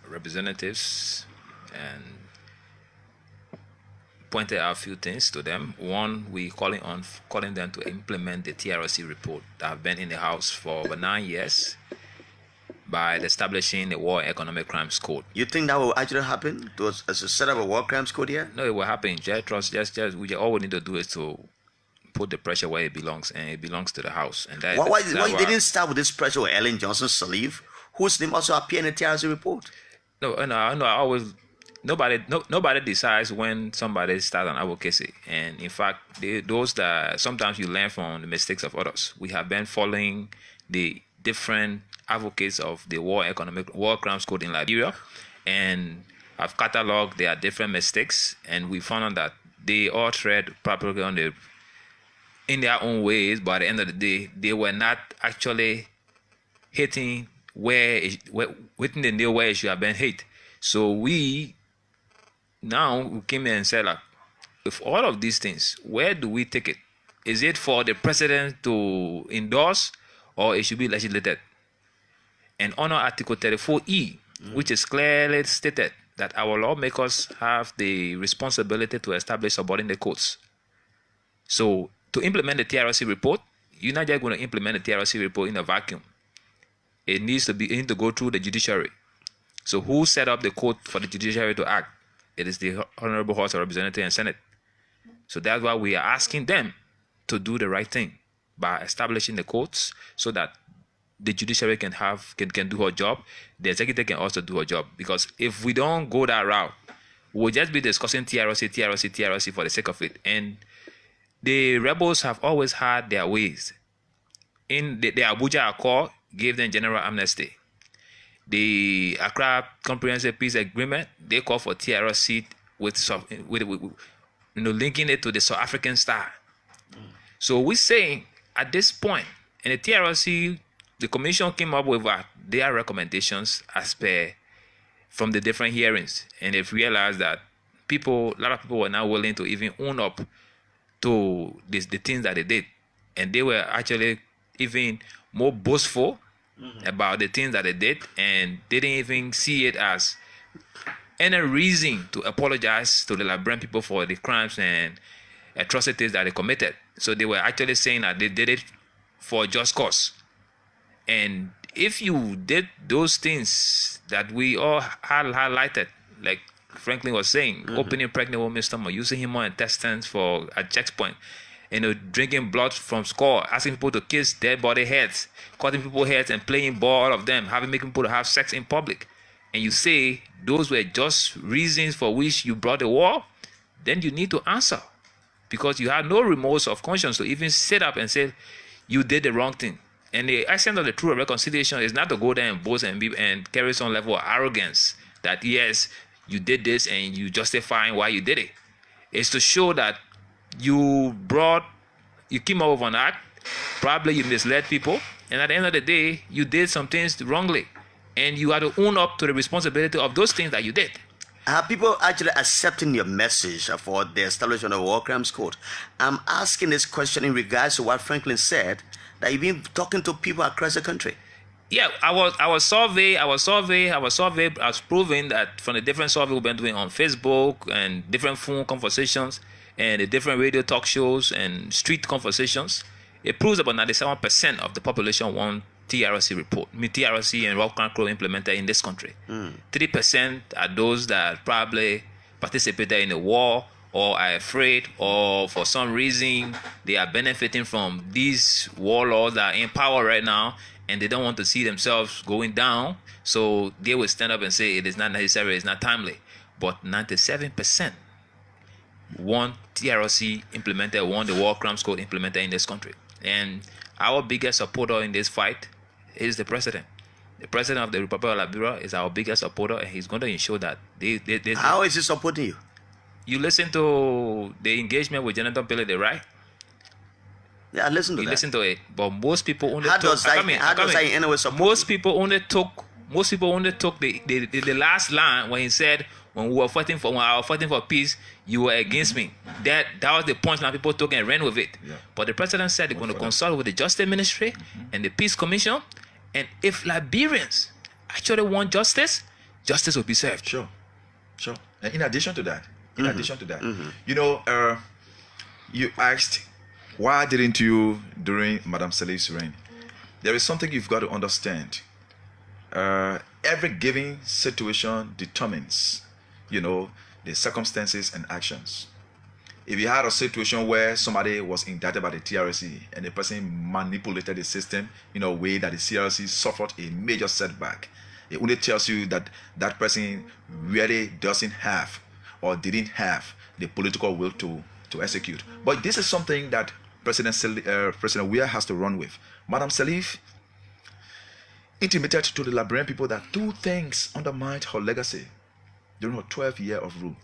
representatives and pointed out a few things to them. One, we calling them to implement the TRC report that have been in the House for over 9 years by establishing the War Economic Crimes Code. You think that will actually happen? As a set up a War Crimes Code here? No, it will happen. All we need to do is to put the pressure where it belongs, and it belongs to the House. And that, why you didn't start with this pressure with Ellen Johnson Sirleaf, whose name also appeared in the TRC report? No. I always nobody decides when somebody starts an advocacy, and in fact, those that sometimes you learn from the mistakes of others. We have been following the different advocates of the War Crimes Code in Liberia, and I've cataloged their different mistakes, and we found out that they all tread properly in their own ways, but at the end of the day, they were not actually hitting where it should have been hit. So we came in and said, like, with all of these things, where do we take it? Is it for the president to endorse, or it should be legislated? And under Article 34E, which is clearly stated that our lawmakers have the responsibility to establish subordinate codes. So to implement the TRC report, you're not just going to implement the TRC report in a vacuum. It needs to go through the judiciary. So who set up the code for the judiciary to act? It is the Honorable House of Representatives and Senate. So that's why we are asking them to do the right thing by establishing the codes so that the judiciary can do her job. The executive can also do her job. Because if we don't go that route, we'll just be discussing TRC for the sake of it. And the rebels have always had their ways. In the Abuja Accord gave them general amnesty. The Accra Comprehensive Peace Agreement, they call for TRC with linking it to the South African style. So we're saying at this point, in the TRC, the commission came up with their recommendations from the different hearings, and they've realized that a lot of people were not willing to even own up to the things that they did, and they were actually even more boastful about the things that they did, and they didn't even see it as any reason to apologize to the Liberian people for the crimes and atrocities that they committed. So they were actually saying that they did it for a just cause. And if you did those things that we all highlighted, like Franklin was saying, opening pregnant women's stomach, using human intestines for a checkpoint, drinking blood from skull, asking people to kiss dead body heads, cutting people's heads and playing ball, all of them, making people to have sex in public, and you say those were just reasons for which you brought the war, then you need to answer, because you have no remorse of conscience to even sit up and say you did the wrong thing. And the essence of the true reconciliation is not to go there and boast and carry some level of arrogance that yes, you did this and you justifying why you did it. It's to show that you came up with an act, probably you misled people, and at the end of the day, you did some things wrongly, and you have to own up to the responsibility of those things that you did. Are people actually accepting your message for the establishment of a war crimes court? I'm asking this question in regards to what Franklin said, that you've been talking to people across the country. Yeah, our survey has proven that from the different survey we've been doing on Facebook and different phone conversations and the different radio talk shows and street conversations, it proves about 97% of the population want TRC report, TRC and war crime code implemented in this country. 3% are those that probably participated in the war or are afraid, or for some reason they are benefiting from these warlords that are in power right now and they don't want to see themselves going down, so they will stand up and say it is not necessary, it's not timely. But 97% want TRC implemented, want the war crimes code implemented in this country. And our biggest supporter in this fight is the president. The president of the Republic of Liberia is our biggest supporter, and he's going to ensure that they How is he supporting you? You listen to the engagement with Jonathan Pelede, right? Yeah, I listen to that. Listen to it, but most people only How took. does I anyway support Most people only took the last line when he said, when I was fighting for peace, you were against me. That was the point. Now people took and ran with it. Yeah. But the president said they're going to consult with the Justice Ministry and the Peace Commission, and if Liberians actually want justice, justice will be served. Sure. And in addition to that, you know, you asked, why didn't you during Madam Salif's reign? There is something you've got to understand. Every given situation determines, you know, the circumstances and actions. If you had a situation where somebody was indicted by the TRC and the person manipulated the system in a way that the TRC suffered a major setback, it only tells you that that person really doesn't have or didn't have the political will to execute. But this is something that President Weah has to run with. Madam Salif intimated to the Liberian people that two things undermined her legacy during her 12 years of rule.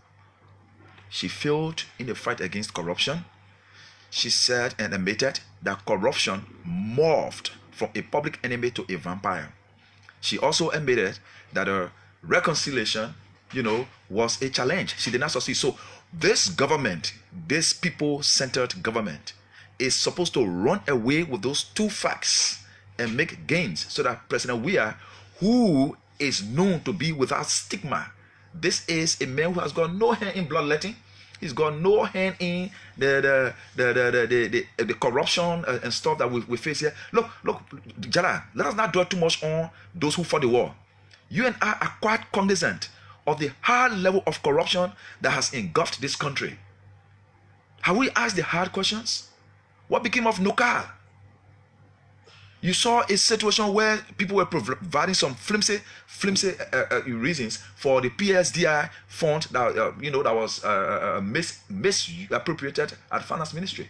She failed in the fight against corruption. She said and admitted that corruption morphed from a public enemy to a vampire. She also admitted that reconciliation was a challenge. She did not succeed. So this government, this people-centered government, is supposed to run away with those two facts and make gains so that President Weah, who is known to be without stigma, this is a man who has got no hand in bloodletting. He's got no hand in the corruption and stuff that we face here. Look, Jallah, let us not dwell too much on those who fought the war. You and I are quite cognizant of the high level of corruption that has engulfed this country. Have we asked the hard questions? What became of Nokal? You saw a situation where people were providing some flimsy reasons for the PSDI fund that that was misappropriated at Finance Ministry.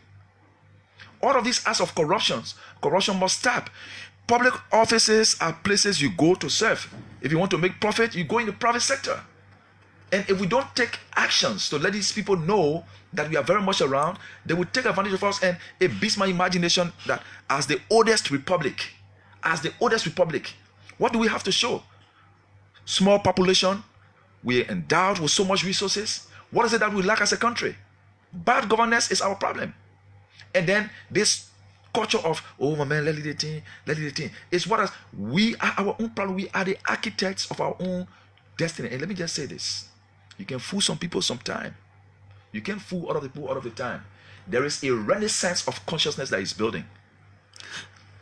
All of these acts of corruption must stop. Public offices are places you go to serve. If you want to make profit, you go in the private sector. And if we don't take actions to let these people know that we are very much around, they will take advantage of us. And it beats my imagination that as the oldest republic, what do we have to show? Small population, we are endowed with so much resources. What is it that we lack as a country? Bad governance is our problem. And then this culture of, oh my man, let it thing. It's what we are our own problem. We are the architects of our own destiny. And let me just say this. You can fool some people sometime. You can fool other people all of the time. There is a renaissance of consciousness that is building.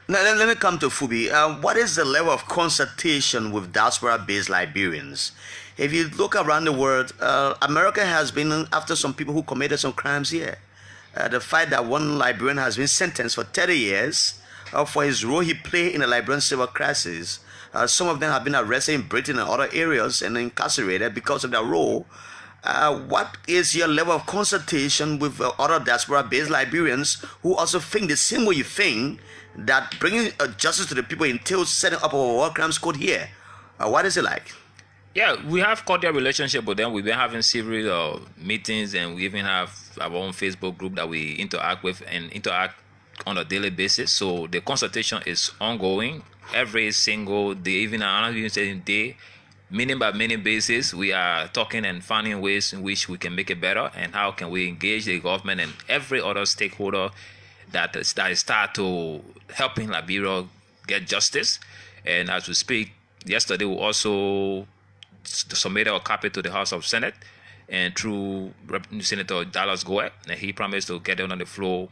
Now, let me come to Fubi. What is the level of consultation with diaspora-based Liberians? If you look around the world, America has been after some people who committed some crimes here. The fact that one Liberian has been sentenced for 30 years for his role he played in the Liberian civil crisis. Some of them have been arrested in Britain and other areas and incarcerated because of their role. What is your level of consultation with other diaspora-based Liberians who also think the same way you think, that bringing justice to the people entails setting up a war crimes court here? What is it like? Yeah, we have cordial relationship with them. We've been having several meetings, and we even have our own Facebook group that we interact with and interact on a daily basis. So the consultation is ongoing every single day, even on a day, minute by minute basis. We are talking and finding ways in which we can make it better, and how can we engage the government and every other stakeholder that start to helping Liberia get justice. And as we speak, yesterday we also submitted a copy to the House of Senate and through Senator Dallas Goet, and he promised to get it on the floor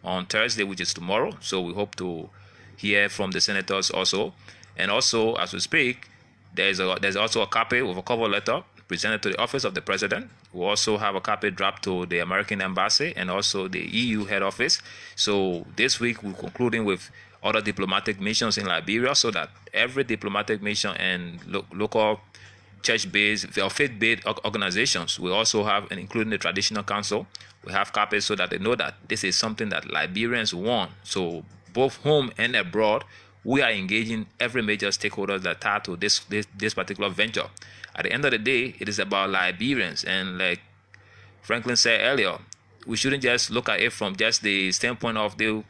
on Thursday, which is tomorrow. So we hope to hear from the senators also. And also, as we speak, there's also a copy of a cover letter presented to the office of the president. We also have a copy dropped to the American embassy and also the EU head office. So this week we're concluding with other diplomatic missions in Liberia, so that every diplomatic mission and local church-based or faith-based organizations we also have, and including the traditional council, we have copies so that they know that this is something that Liberians want. So both home and abroad, we are engaging every major stakeholder that tie to this particular venture. At the end of the day, it is about Liberians, and like Franklin said earlier, we shouldn't just look at it from just the standpoint of the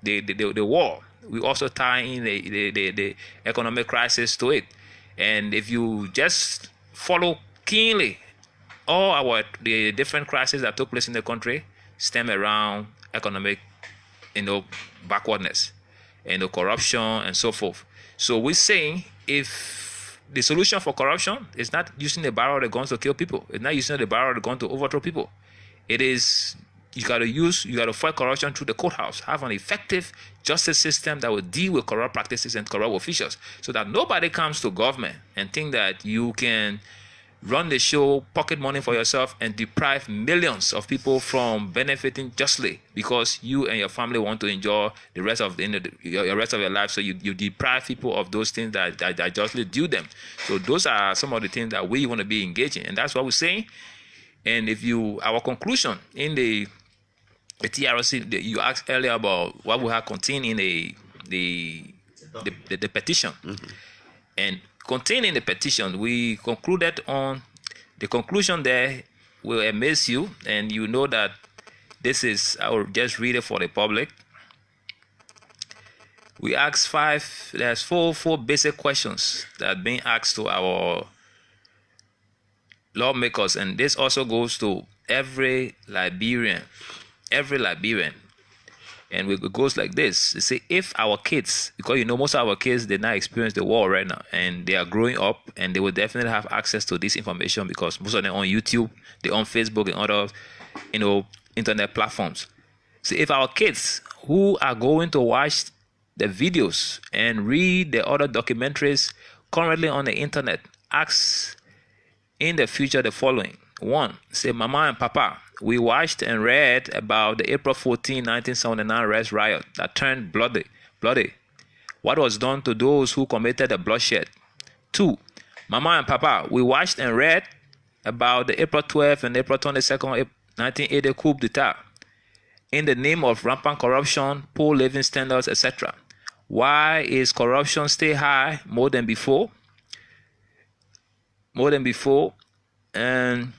war. We also tie in the economic crisis to it. And if you just follow keenly, all the different crises that took place in the country stem around economic, backwardness, and corruption and so forth. So we're saying, if the solution for corruption is not using the barrel of the guns to kill people, it's not using the barrel of the gun to overthrow people, it is you got to fight corruption through the courthouse, have an effective justice system that will deal with corrupt practices and corrupt officials, so that nobody comes to government and think that you can run the show, pocket money for yourself, and deprive millions of people from benefiting justly because you and your family want to enjoy the rest of your life. So you deprive people of those things that justly due them. So those are some of the things that we want to be engaging, and that's what we're saying. And our conclusion in the TRC, you asked earlier about what we have contained in the petition. Mm-hmm. And containing the petition, we concluded on the conclusion there will amaze you, and you know that this is, I will just read it for the public. We asked four basic questions that are being asked to our lawmakers, and this also goes to every Liberian, and it goes like this. They say, if our kids, because most of our kids, they not experience the war right now, and they are growing up, and they will definitely have access to this information because most of them on YouTube, they on Facebook and other, internet platforms. So if our kids who are going to watch the videos and read the other documentaries currently on the internet ask in the future the following. 1, say, Mama and Papa, we watched and read about the April 14, 1979 arrest riot that turned bloody. What was done to those who committed the bloodshed? 2, Mama and Papa, we watched and read about the April 12 and April 22nd, 1980 coup d'etat in the name of rampant corruption, poor living standards, etc. Why is corruption still high more than before? And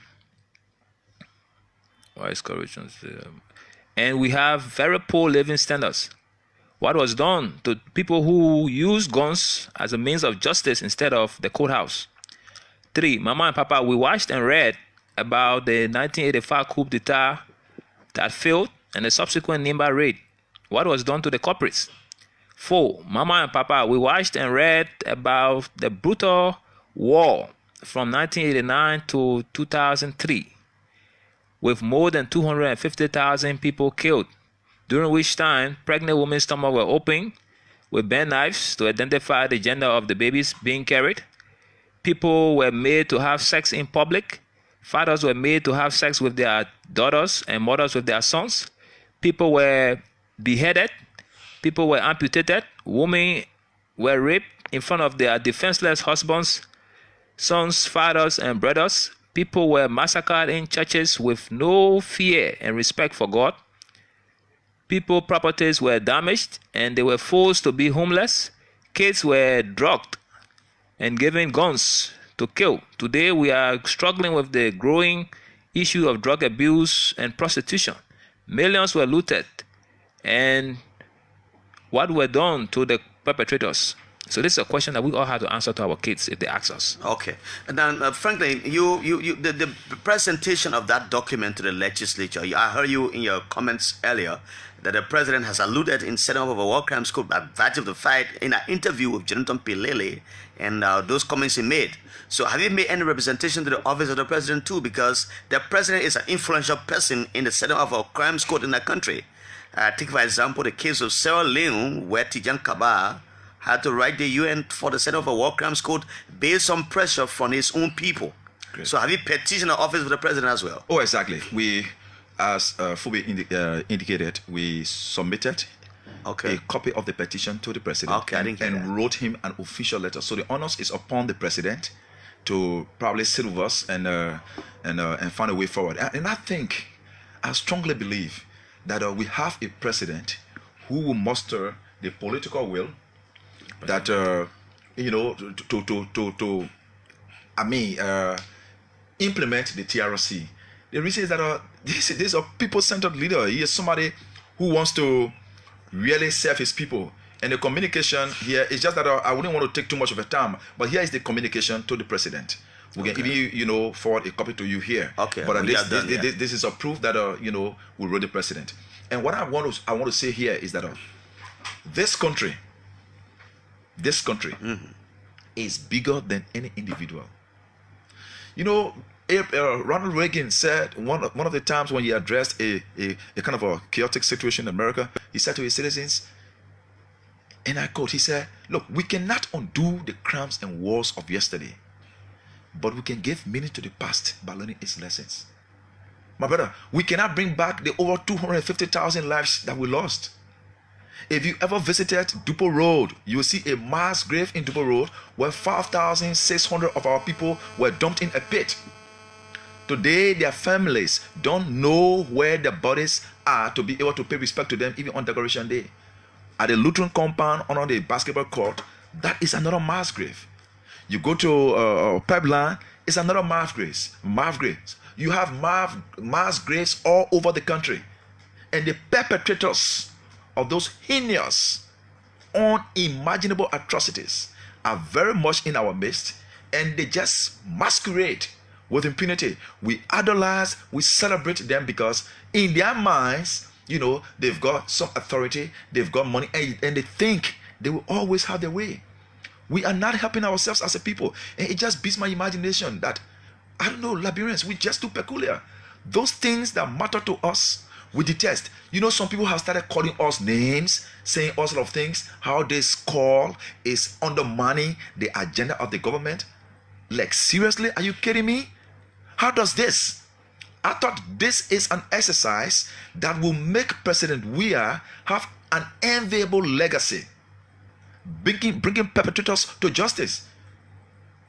why is corruption still? And we have very poor living standards. What was done to people who use guns as a means of justice instead of the courthouse? 3, Mama and Papa, we watched and read about the 1985 coup d'etat that failed and the subsequent Nimba raid. What was done to the culprits? 4, Mama and Papa, we watched and read about the brutal war from 1989 to 2003 with more than 250,000 people killed, during which time pregnant women's stomachs were opened with bent knives to identify the gender of the babies being carried. People were made to have sex in public. Fathers were made to have sex with their daughters and mothers with their sons. People were beheaded. People were amputated. Women were raped in front of their defenseless husbands, sons, fathers, and brothers. People were massacred in churches with no fear and respect for God. People's properties were damaged and they were forced to be homeless. Kids were drugged and given guns to kill. Today we are struggling with the growing issue of drug abuse and prostitution. Millions were looted, and what were done to the perpetrators? So this is a question that we all have to answer to our kids if they ask us. Okay. And then, Franklin, the presentation of that document to the legislature, I heard you in your comments earlier that the president has alluded in setting up of a war crimes court by virtue of the fight in an interview with Jonathan Pilele and those comments he made. So have you made any representation to the office of the president too? Because the president is an influential person in the setting up of a crimes court in the country. Take for example the case of Sierra Leone, where Tijan Kaba had to write the UN for the setting of a war crimes court based on pressure from his own people. Great. So have you petitioned the office of the president as well? Oh, exactly. We, as Phoebe indicated, we submitted a copy of the petition to the president and wrote him an official letter. So the onus is upon the president to probably sit with us and find a way forward. And I strongly believe that we have a president who will muster the political will that implement the TRC. The reason is that this is a people-centered leader. He is somebody who wants to really serve his people. And the communication here is just that I wouldn't want to take too much of a time, but here is the communication to the president. We can even forward a copy to you here. Okay. But this is a proof that we wrote the president. And what I want to say here is that this country is bigger than any individual. Ronald Reagan said one of the times when he addressed a kind of a chaotic situation in America, he said to his citizens, and I quote, he said, "Look, we cannot undo the crimes and wars of yesterday, but we can give meaning to the past by learning its lessons." My brother, we cannot bring back the over 250,000 lives that we lost. If you ever visited Dupo Road, you will see a mass grave in Dupo Road where 5,600 of our people were dumped in a pit. Today, their families don't know where their bodies are to be able to pay respect to them even on Decoration Day. At the Lutheran compound under the basketball court, that is another mass grave. You go to Pebline, it's another mass graves. You have mass graves all over the country. And the perpetrators of those heinous, unimaginable atrocities are very much in our midst, and they just masquerade with impunity. We idolize, we celebrate them because in their minds, you know, they've got some authority, they've got money, and they think they will always have their way. We are not helping ourselves as a people. And it just beats my imagination that, I don't know, Liberians, we're just too peculiar. Those things that matter to us, we detest. You know, some people have started calling us names, saying all sort of things. How this call is undermining the agenda of the government. Like, seriously, are you kidding me? How does this? I thought this is an exercise that will make President Weah have an enviable legacy, bringing perpetrators to justice.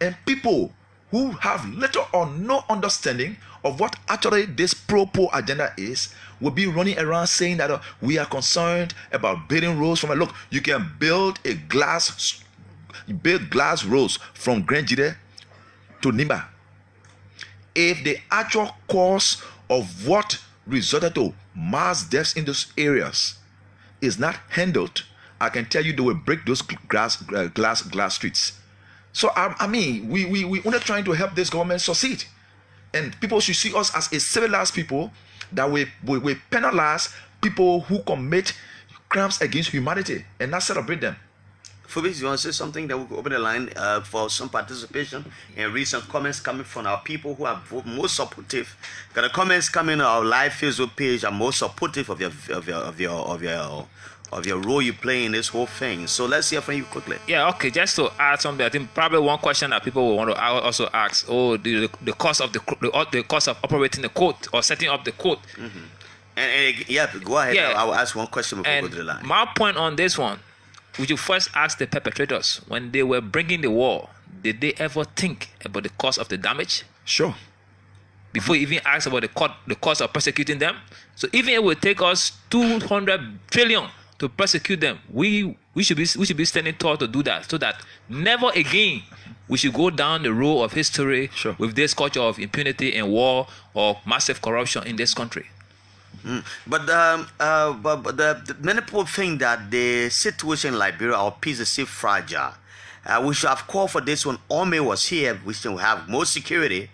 And people who have little or no understanding of what actually this pro-poor agenda is will be running around saying that we are concerned about building roads from look, you can build glass roads from Grayfield to Nimba. If the actual cause of what resulted to mass deaths in those areas is not handled, I can tell you they will break those glass streets. So I mean, we only trying to help this government succeed, and people should see us as a civilized people that we penalize people who commit crimes against humanity and not celebrate them. Phobis, you want to say something that will open the line for some participation and read some comments coming from our people who are most supportive. Got the comments coming on our live Facebook page are most supportive of your role you play in this whole thing. So let's hear from you quickly. Yeah, okay. Just to add something, I think probably one question that people will want to also ask: the cost of the cost of operating the court or setting up the court. Mm-hmm. And yeah, go ahead. Yeah. I will ask one question before we go to the line. My point on this one. Would you first ask the perpetrators when they were bringing the war, did they ever think about the cost of the damage? Sure. Before you even ask about the cost of persecuting them? So even it would take us 200 trillion to persecute them, we should be standing tall to do that, so that never again we should go down the road of history with this culture of impunity and war or massive corruption in this country. But the many people think that the situation in Liberia or peace is still fragile. We should have called for this when Ome was here. We should have more security.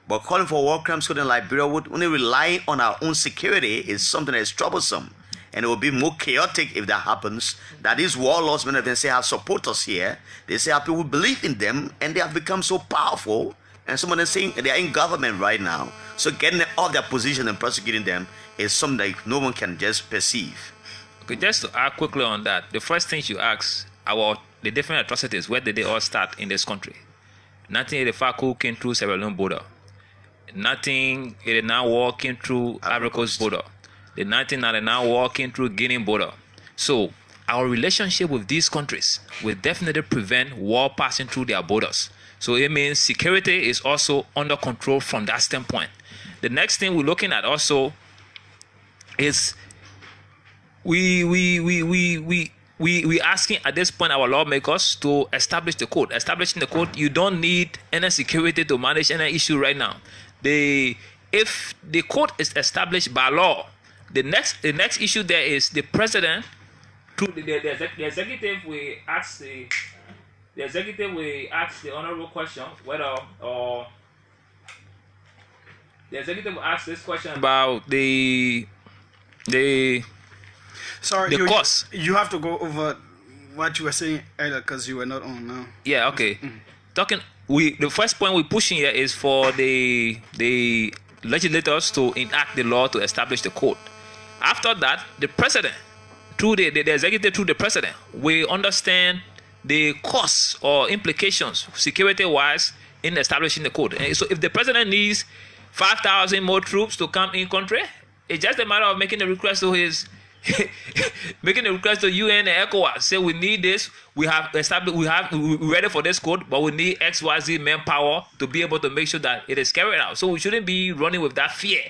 But calling for war crimes in Liberia would only rely on our own security is something that is troublesome. And it will be more chaotic if that happens. That these warlords, many of them say, have supporters here. They say people believe in them and they have become so powerful. And some of them saying they are in government right now. So getting them off their position and prosecuting them is something that no one can just perceive. Okay, just to add quickly on that, the first thing you ask about the different atrocities, where did they all start in this country? 1985 coup came through Sierra Leone border. 1989 war came through Ivory Coast border. The 1999 war came through Guinea border. So our relationship with these countries will definitely prevent war passing through their borders. So it means security is also under control from that standpoint. The next thing we're looking at also is we asking at this point our lawmakers to establish the code. Establishing the code, you don't need any security to manage any issue right now. If the code is established by law, the next issue there is the president through the executive will ask the honorable question whether or the executive will ask this question about the cost. You have to go over what you were saying earlier because you were not on now. Yeah, okay. The first point we're pushing here is for the legislators to enact the law to establish the code. After that, the president, through the executive, through the president, will understand the costs or implications security-wise in establishing the code. And so if the president needs 5,000 more troops to come in country, it's just a matter of making a request to his making a request to UN and ECOWAS. Say we need this, we're ready for this code, but we need XYZ manpower to be able to make sure that it is carried out. So we shouldn't be running with that fear.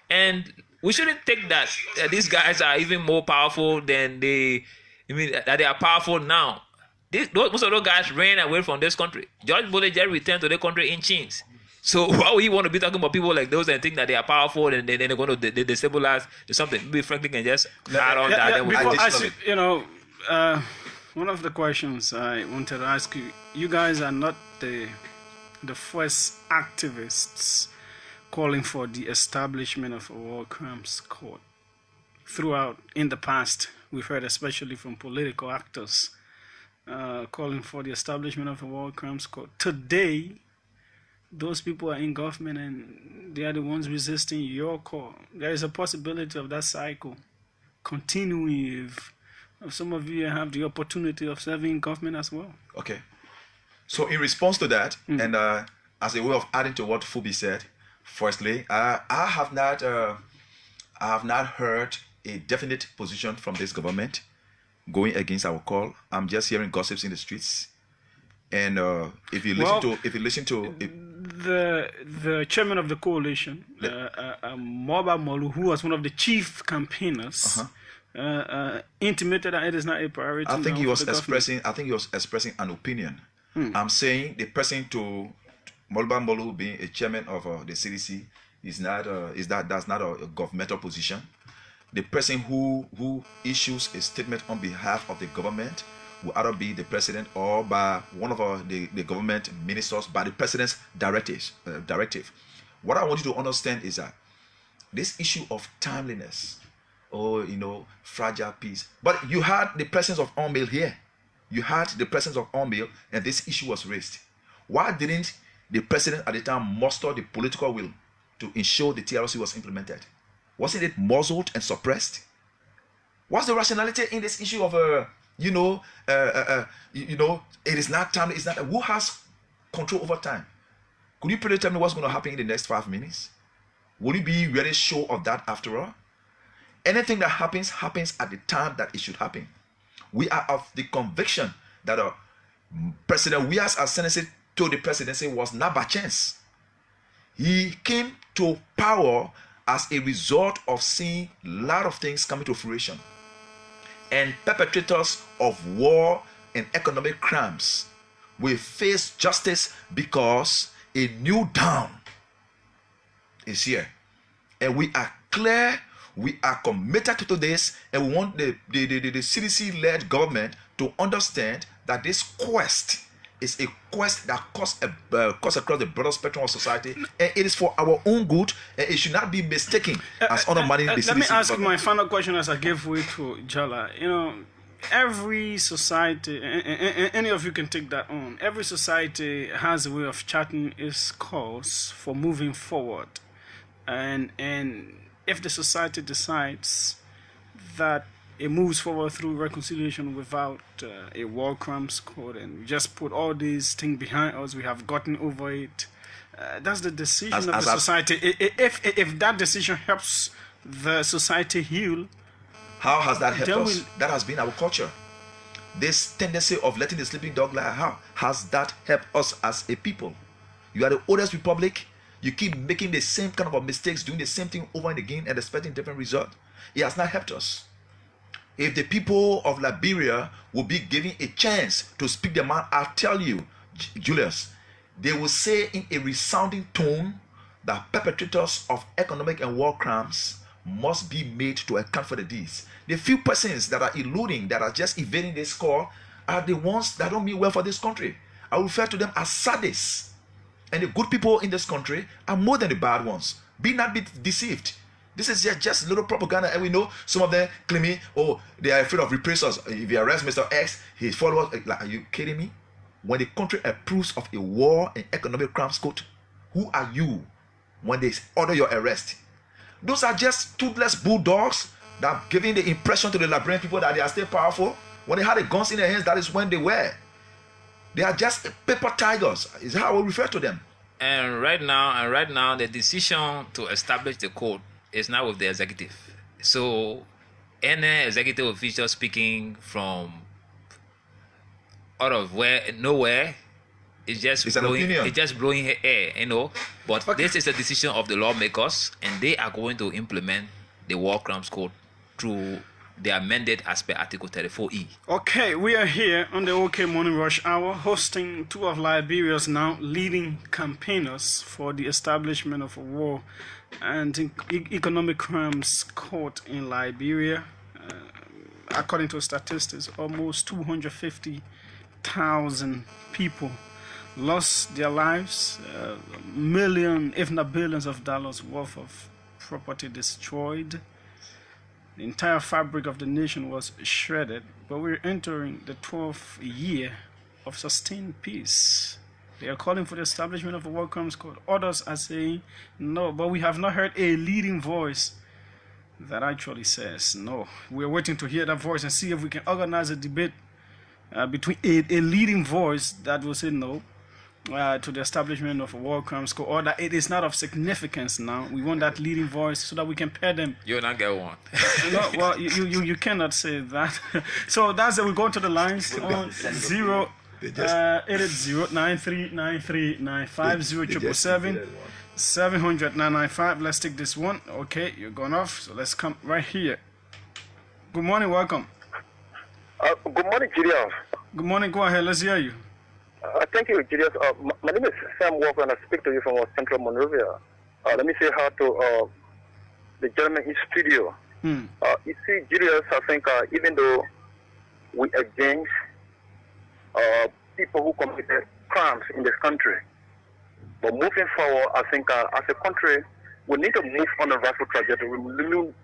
And we shouldn't think that these guys are even more powerful than that they are powerful now. Most of those guys ran away from this country. George Bush just returned to the country in chains. So why would you want to be talking about people like those and think that they are powerful and then they're going to destabilize something? Maybe Franklin can just add on that. One of the questions I wanted to ask you, you guys are not the the first activists calling for the establishment of a war crimes court. Throughout, in the past, we've heard especially from political actors calling for the establishment of a war crimes court. Today, those people are in government and they are the ones resisting your call. There is a possibility of that cycle continuing if some of you have the opportunity of serving in government as well. Okay. So in response to that, and as a way of adding to what Fubi said, firstly, I have not heard a definite position from this government going against our call. I'm just hearing gossips in the streets. And if you listen to the chairman of the coalition, Moba Molu, who was one of the chief campaigners, intimated that it is not a priority. I think he was expressing an opinion. I'm saying the person to Molba Molu being a chairman of the CDC that's not a governmental position. The person who issues a statement on behalf of the government will either be the president or by one of the government ministers by the president's directive. What I want you to understand is that this issue of timeliness, fragile peace, but you had the presence of Ormeal here. You had the presence of Ormeal and this issue was raised. Why didn't the president at the time muster the political will to ensure the TRC was implemented? Wasn't it muzzled and suppressed? What's the rationality in this issue of it is not time, it's not who has control over time? Could you please tell me what's going to happen in the next 5 minutes? Will you be really sure of that after all? Anything that happens at the time that it should happen. We are of the conviction that President Wias ascendancy to the presidency was not by chance. He came to power as a result of seeing a lot of things coming to fruition. And perpetrators of war and economic crimes will face justice because a new dawn is here. And we are clear, we are committed to this, and we want the CDC-led government to understand that this quest is a quest that cuts across the broader spectrum of society, and it is for our own good, and it should not be mistaken as undermining the CDC. Let me ask my final question as I give way to Jallah. Every society, any of you can take that on, every society has a way of charting its course for moving forward. And if the society decides that it moves forward through reconciliation without a war crimes court and just put all these things behind us, we have gotten over it. That's the decision of the society. If that decision helps the society heal, how has that helped us? That has been our culture. This tendency of letting the sleeping dog lie, how has that helped us as a people? You are the oldest republic. You keep making the same kind of mistakes, doing the same thing over and again and expecting different results. It has not helped us. If the people of Liberia will be given a chance to speak their mind, I'll tell you, Julius, they will say in a resounding tone that perpetrators of economic and war crimes must be made to account for the deeds. The few persons that are eluding, that are just evading this call, are the ones that don't mean well for this country. I refer to them as sadists. And the good people in this country are more than the bad ones. Be not be deceived. This is just little propaganda, and we know some of them claiming, they are afraid of reprisals. If you arrest Mr. X, his followers, are you kidding me? When the country approves of a war and economic crimes code, who are you when they order your arrest? Those are just toothless bulldogs that are giving the impression to the Liberian people that they are still powerful. When they had the guns in their hands, that is when they were. They are just paper tigers, is how I will refer to them. And right now, the decision to establish the code is now with the executive. So any executive official speaking from out of nowhere is just blowing air, But this is a decision of the lawmakers, and they are going to implement the war crimes code through the amended as per Article 34E. Okay, we are here on the OK Morning Rush Hour, hosting two of Liberia's now leading campaigners for the establishment of a war and economic crimes court in Liberia. According to statistics, almost 250,000 people lost their lives, millions, if not billions of dollars worth of property destroyed. The entire fabric of the nation was shredded, but we're entering the 12th year of sustained peace. They are calling for the establishment of a war crimes court. Others are saying no, but we have not heard a leading voice that actually says no. We're waiting to hear that voice and see if we can organize a debate between a leading voice that will say no to the establishment of a war crimes court, or that it is not of significance now. We want that leading voice so that we can pair them. You'll not get one. No, well, you cannot say that. So that's it. We go to the lines on 0809393950777. Let's take this one. Okay, you're going off. So let's come right here. Good morning. Welcome. Good morning, Julius. Good morning. Go ahead. Let's hear you. Thank you, Julius. My name is Sam Walker, and I speak to you from Central Monrovia. Let me say hi to the gentleman in studio. You see, Julius, I think even though we against people who committed crimes in this country, but moving forward, I think as a country, we need to move on a rightful trajectory. We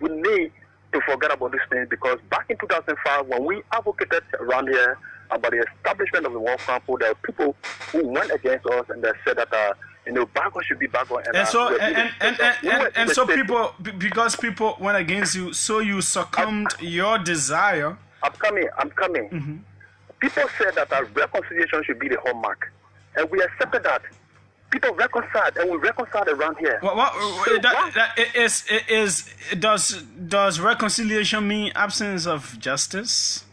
need to forget about these things, because back in 2005, when we advocated around here about the establishment of the war crime court, there were people who went against us and they said that backward should be backward. And so people, because people went against you, so you succumbed your desire. I'm coming. People said that reconciliation should be the hallmark, and we accepted that. People reconciled, and we reconciled around here. Does reconciliation mean absence of justice?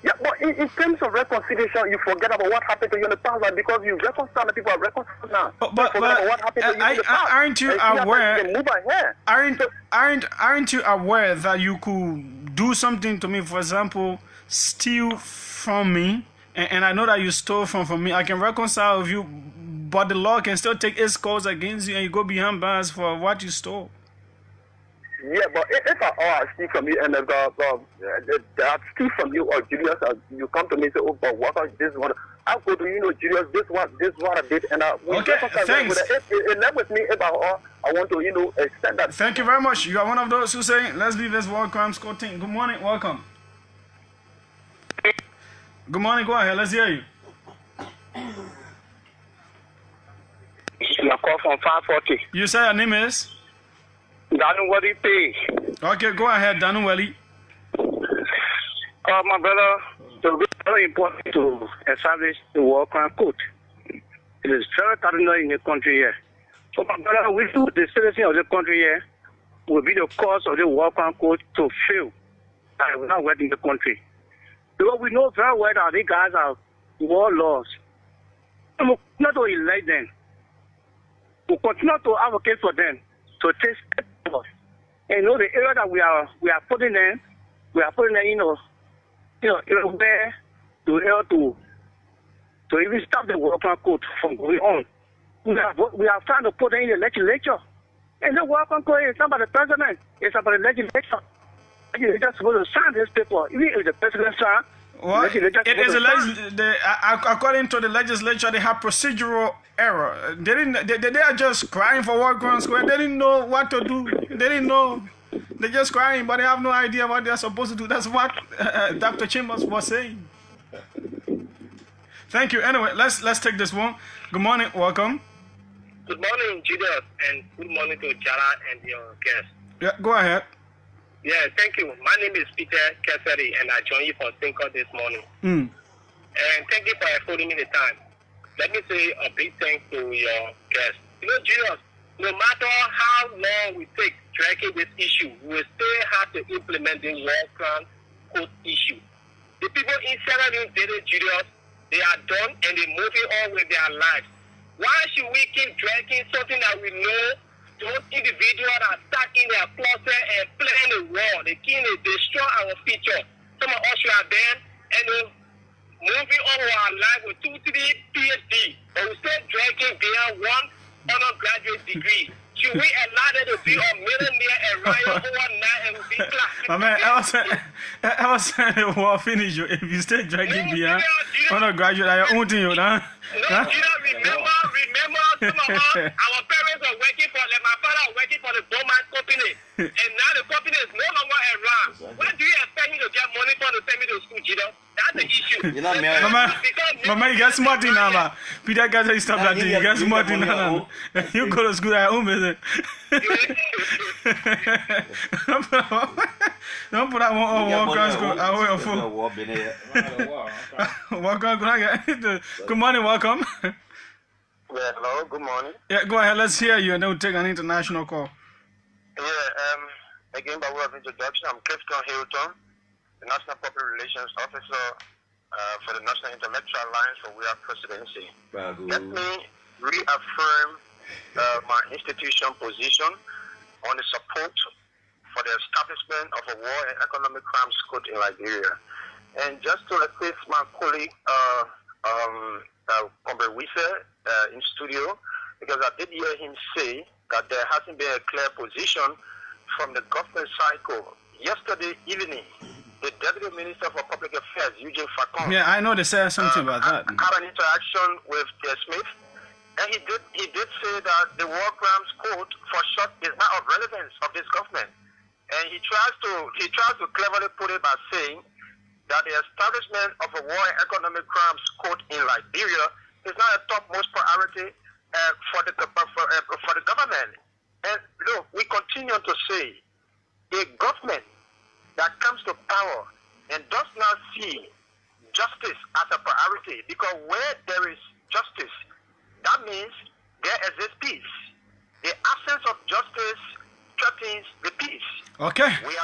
Yeah, but in terms of reconciliation, you forget about what happened to you in the past, and because you reconcile, the people are reconciled now. But what happened to you in the past. Aren't you aware? Move ahead. Aren't you aware that you could do something to me? For example, steal from me, and I know that you stole from me. I can reconcile with you, but the law can still take its course against you, and you go behind bars for what you stole. Yeah, but if I steal from you and I steal from you, or Julius, you come to me and say, oh, but what is this one? I'll go to Julius, this what I did, and okay, thanks. It with me if I want to, extend that. Thank you very much. You are one of those who say, let's leave this war crimes court thing. Good morning, welcome. Good morning, go ahead, let's hear you. I call from 540. You say your name is? Danuwali Pay. Okay, go ahead, Danuwali. My brother, it's very important to establish the war crime court. It is very cardinal in the country here. So, my brother, we do the citizens of the country here will be the cause of the war crime court to fail. I will not work in the country. Because we know very well that these guys are warlords. And we continue to elect them. We continue to advocate for them to take steps forward. And the area that we are putting them, where to help to even stop the war crime court from going on. We are trying to put them in the legislature. And the war crime court is not about the president, it's about the legislature. You're just supposed to sign this paper. Even if the president signs, it is according to the legislature, they have procedural error. They are just crying for war crimes. They didn't know what to do. They didn't know. They're just crying, but they have no idea what they're supposed to do. That's what Dr. Chambers was saying. Thank you. Anyway, let's take this one. Good morning. Welcome. Good morning, Julius, and good morning to Jallah and your guest. Yeah, go ahead. Yeah, thank you. My name is Peter Kesseri, and I join you from Thinker this morning. And thank you for affording me the time. Let me say a big thanks to your guest. Julius, no matter how long we take tracking this issue, we will still have to implement the war crime court issue. The people in Sierra Leone did it, Julius. They are done, and they're moving on with their lives. Why should we keep dragging something that we know those individuals are stuck in their closet and playing the war? They can destroy our future. Some of us are banned and moving on with our life with 2-3 PhD, but we still dragging beyond one undergraduate degree. Should we allow them to be a millionaire and Ryan overnight and be classic? My man, I was saying the war finish you. If you stay dragging me, on a graduate, I own you, huh? No, remember some of us, our parents are working for, like my father was working for the Bowman company, and now the company is no longer around. Why do you expect me to get money for to send me to school, Gino? That's the issue. You're not married. Mama, you got smart in now. Peter got to stop that thing. You got smart in now. You go to school at home, is it? Don't put that one on walk on school. I will your phone. Walk on. Good morning, welcome. Yeah, hello, good morning. Yeah, go ahead, let's hear you and then we'll take an international call. Yeah, again, by way of introduction, I'm Clifton Hilton, the National Public Relations Officer for the National Intellectual Alliance for We Are Presidency. Let me reaffirm my institution position on the support for the establishment of a war and economic crimes court in Liberia. And just to assist my colleague, Comrade Wisse, in studio, because I did hear him say that there hasn't been a clear position from the government cycle. Yesterday evening, the Deputy Minister for Public Affairs, Eugene Facon, yeah, I know they said something about that. Had an interaction with Pierre Smith, and he did say that the war crimes code for short is not of relevance of this government. And he tries to cleverly put it by saying that the establishment of a war and economic crimes court in Liberia is not a topmost priority for the government. And look, we continue to say a government that comes to power and does not see justice as a priority, because where there is justice, that means there exists peace. The absence of justice threatens the peace. Okay. We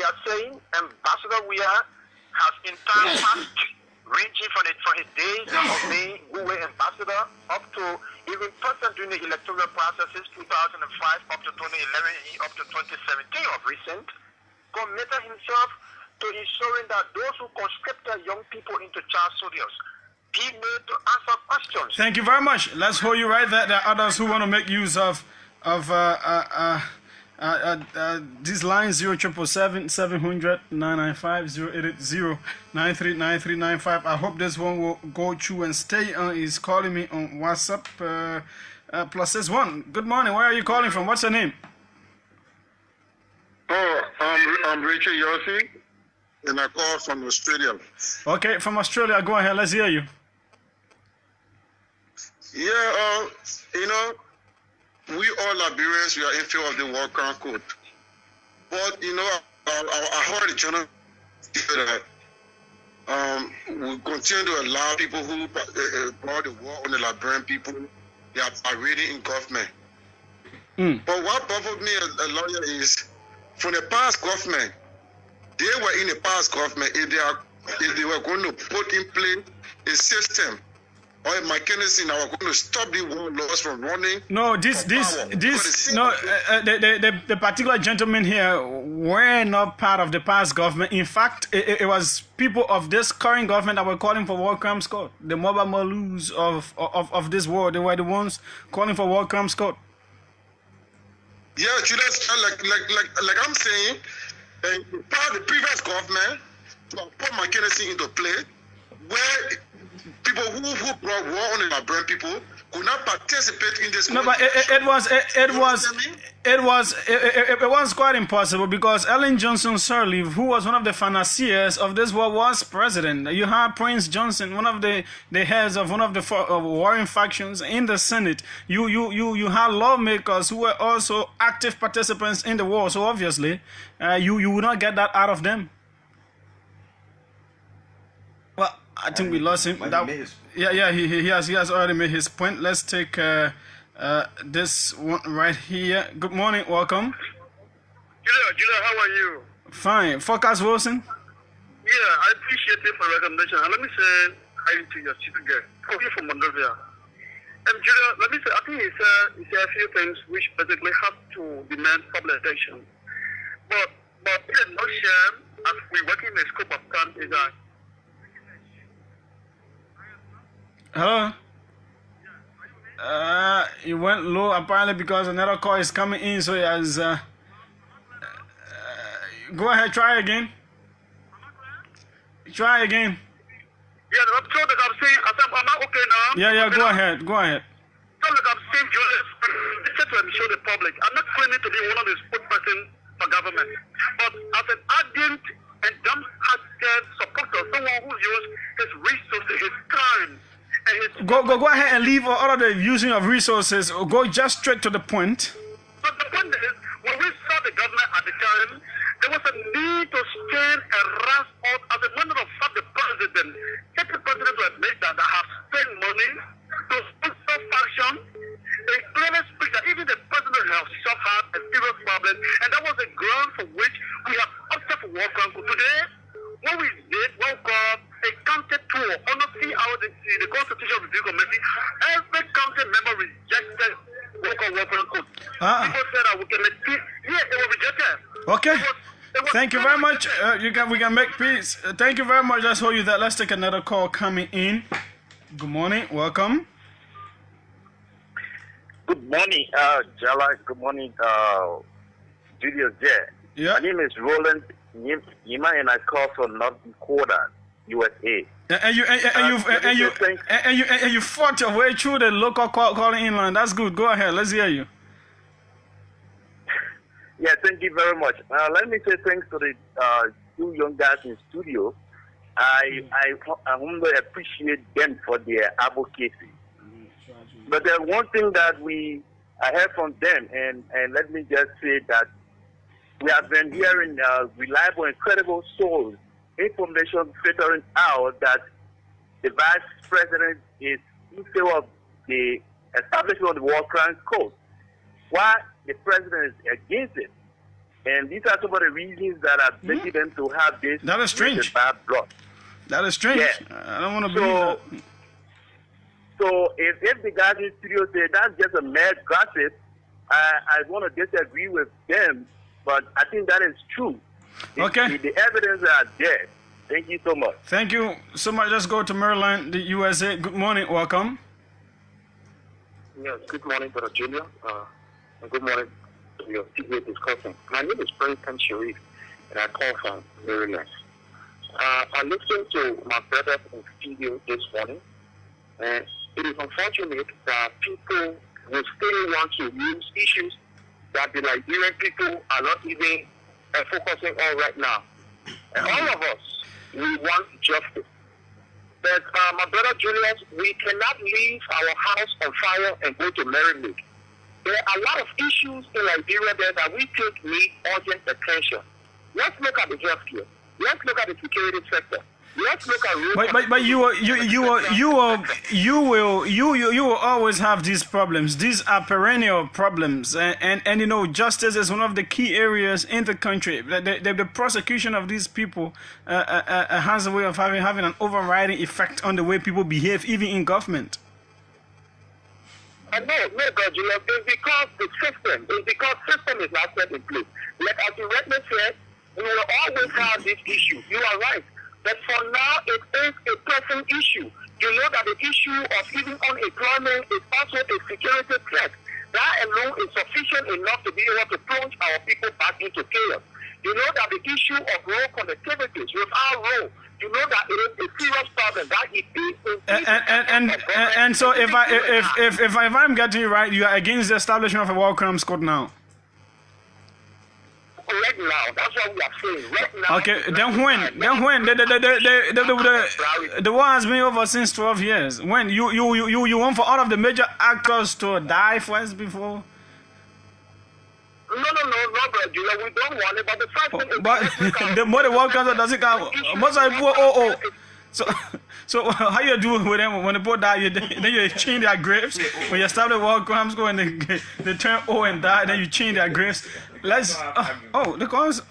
are saying Ambassador Weah has in time past, ranging from his days of being Wu-Wei ambassador up to even present during the electoral processes 2005 up to 2011 up to 2017 of recent, committed himself to ensuring that those who conscripted young people into child soldiers be made to answer questions. Thank you very much. Let's hold you right there. There are others who want to make use of these lines 0777 700 995 080 939395. I hope this one will go through and stay on. He's calling me on WhatsApp. +1. Good morning. Where are you calling from? What's your name? I'm Richard Yossi, and I call from Australia. Okay, from Australia. Go ahead. Let's hear you. Yeah, we all Liberians, we are in favor of the war crime code. But, I heard the journal that we continue to allow people who brought the war on the Liberian people, they are parading in government. But what bothered me as a lawyer is, from the past government, they were in the past government, if they were going to put in place a system or a mechanism that were going to stop the war laws from running. No, the particular gentleman here were not part of the past government. In fact, it was people of this current government that were calling for war crimes court. The Moba Malus of this war, they were the ones calling for war crimes court. Yeah, Julius, like I'm saying, part of the previous government put mechanism into play where people who brought war on the Liberian people could not participate in this. No, but it was quite impossible because Ellen Johnson Sirleaf, who was one of the financiers of this war, was president. You had Prince Johnson, one of the heads of one of the warring factions in the Senate. You had lawmakers who were also active participants in the war. So obviously, you would not get that out of them. Well, I think we lost him. He has already made his point. Let's take this one right here. Good morning, welcome. Julia, how are you? Fine. Focus Wilson. Yeah, I appreciate it for recommendation. And let me say hi to your student girl. Copy from Monrovia. Julia, let me say, I think he said a few things which basically have to demand public attention. But in a nutshell, as we work in the scope of time, is that. Hello? It went low apparently because another call is coming in, so he has. Go ahead, try again. Try again. Yeah, I'm sure that I'm saying, am I okay now? Yeah, go ahead, go ahead. So that I'm saying, Julius, listen to show the public. I'm not claiming to be one of the spokesperson for government, but as an ardent and dumb-hearted supporter, someone who used his resources, his time, and his... Go ahead and leave all of the using of resources. Go just straight to the point. But the point is, when we saw the government at the time, there was a need to stand and rush out as a matter of fact, the president, every president who admit that have spent money to sponsor faction, they clearly speak that even the president himself had a serious problem, and that was the ground for which we have opted for war council. Today, what we did, what we call a counter tour, honestly, the Constitution Review Committee, every county member rejected what we call war council. People said that we can make peace. Yeah, they were rejected. Okay. Thank you very much. We can make peace. Thank you very much. Let's hold you that. Let's take another call coming in. Good morning. Welcome. Good morning, Jallah. Good morning, Julius. Yeah. My name is Roland Yima, and I call from North Dakota, USA. And you fought your way through the local calling in line. That's good. Go ahead. Let's hear you. Yeah, thank you very much. Let me say thanks to the two young guys in studio. I humbly appreciate them for their advocacy. But there's one thing that I heard from them, and let me just say that we have been hearing reliable and credible sources, information filtering out that the vice president is in favor of the establishment of the War Crimes Code. Why the president is against it? And these are some of the reasons that are making them to have this. That is strange. Bad blood. That is strange. Yeah. I don't want to believe that. So if the guys in the studio say that's just a mad gossip, I want to disagree with them, but I think that is true. Okay. The evidence are there. Thank you so much. Thank you so much. Let's go to Maryland, the USA. Good morning. Welcome. Yes, good morning, Brother Julius. And good morning to your TV discussion. My name is Brenton Sharif, and I call from Maryland. I listened to my brother in studio this morning, and it is unfortunate that people will still want to use issues that the Liberian people are not even focusing on right now. And all of us, we want justice. But my brother Julius, we cannot leave our house on fire and go to Mary Lake. There are a lot of issues in Liberia there that we think need urgent attention. Let's look at the healthcare. Let's look at the security sector. Let's look at but you will always have these problems. These are perennial problems, and you know, justice is one of the key areas in the country. The prosecution of these people has a way of having an overriding effect on the way people behave, even in government. No, God, Julius, it's because the system is not set in place. Like as you rightly said, we will always have this issue. You are right. But for now, it is a pressing issue. You know that the issue of even unemployment is also a security threat. That alone is sufficient enough to be able to plunge our people back into chaos. You know that the issue of road connectivities without road, you know that it is a serious problem. That it is. And so if I'm getting you right, you are against the establishment of a war crimes code now. Right now, that's what we are saying. Right now. Okay, then when the war has been over since 12 years. When you want for all of the major actors to die first before? No, brother. We don't want it, but the first thing is. But the more the war council doesn't count. Most of people, So how you do with them when the people die? Then you change their graves. When you start the war crimes go and they turn old and die, then you change their graves. Let's. The calls.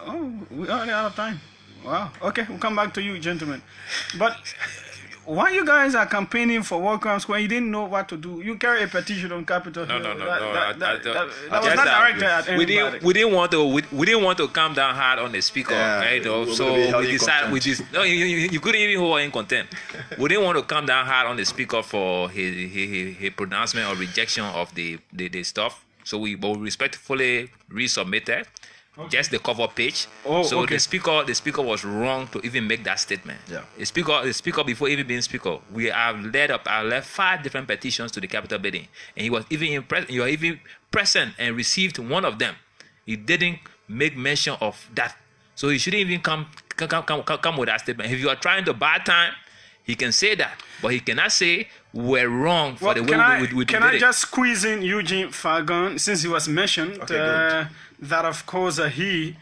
We are out of time. Wow. Okay, we'll come back to you, gentlemen. But why you guys are campaigning for war crimes when you didn't know what to do? You carry a petition on Capitol Hill. No. That was not directed at anybody. We didn't want to come down hard on the speaker, right? So we decided you couldn't even hold in contempt. We didn't want to come down hard on the speaker for his pronouncement or rejection of the stuff. So we respectfully resubmitted. Okay. Just the cover page. The speaker was wrong to even make that statement. Yeah. The speaker before even being speaker, we have led 5 different petitions to the Capitol building, and he was even present and received one of them. He didn't make mention of that, so he shouldn't even come with that statement. If you are trying to buy time, he can say that, but he cannot say we're wrong for the way we did it. Can I just squeeze in Eugene Fagan, since he was mentioned? Okay, that of course he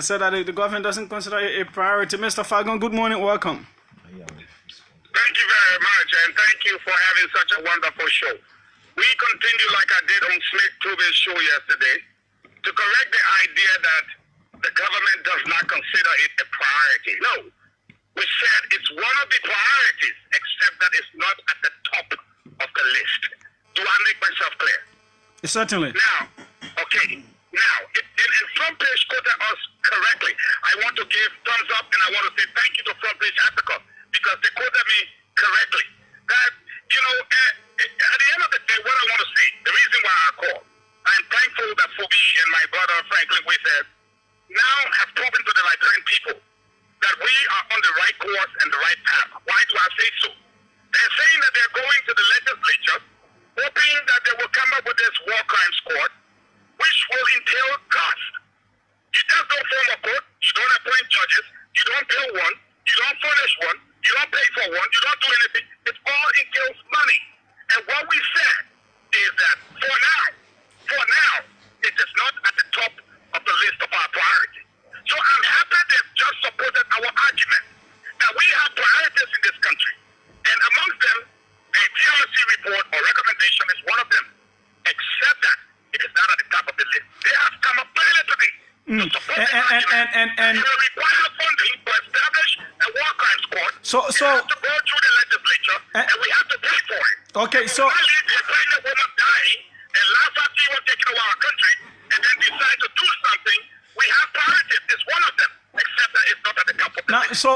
said that the government doesn't consider it a priority. Mr. Fagan, good morning, welcome. Thank you very much, and thank you for having such a wonderful show. We continue, like I did on Smith Truby's show yesterday, to correct the idea that the government does not consider it a priority. No, we said it's one of the priorities, except that it's not at the top of the list. Do I make myself clear? Certainly. Now, and Front Page quoted us correctly. I want to give thumbs up and I want to say thank you to Front Page Africa because they quoted me correctly. That, at the end of the day, what I want to say, the reason why I call, I'm thankful that Phoebe and my brother Franklin we said now have proven to the Liberian people that we are on the right course and the right path. Why do I say so? They're saying that they're going to the legislature, hoping that they will come up with this war crimes court, which will entail cost. You just don't form a court, you don't appoint judges, you don't build one, you don't furnish one, you don't pay for one, you don't do anything. It all entails money. And what we said is that for now, it is not at the top of the list of our priorities. So I'm happy they've just supported our argument that we have priorities in this country. And amongst them, the TRC report or recommendation is one of them. Except that it is not at the top of the list. They have come up clearly today to support the argument and they will require funding to establish a war crimes court. So we have to go through the legislature and we have to pay for it. Okay, so a pregnant woman dying and last time she was taken over our country and then decide to do something, we have priorities. It's one of them. Except that it's not at the top of the list. So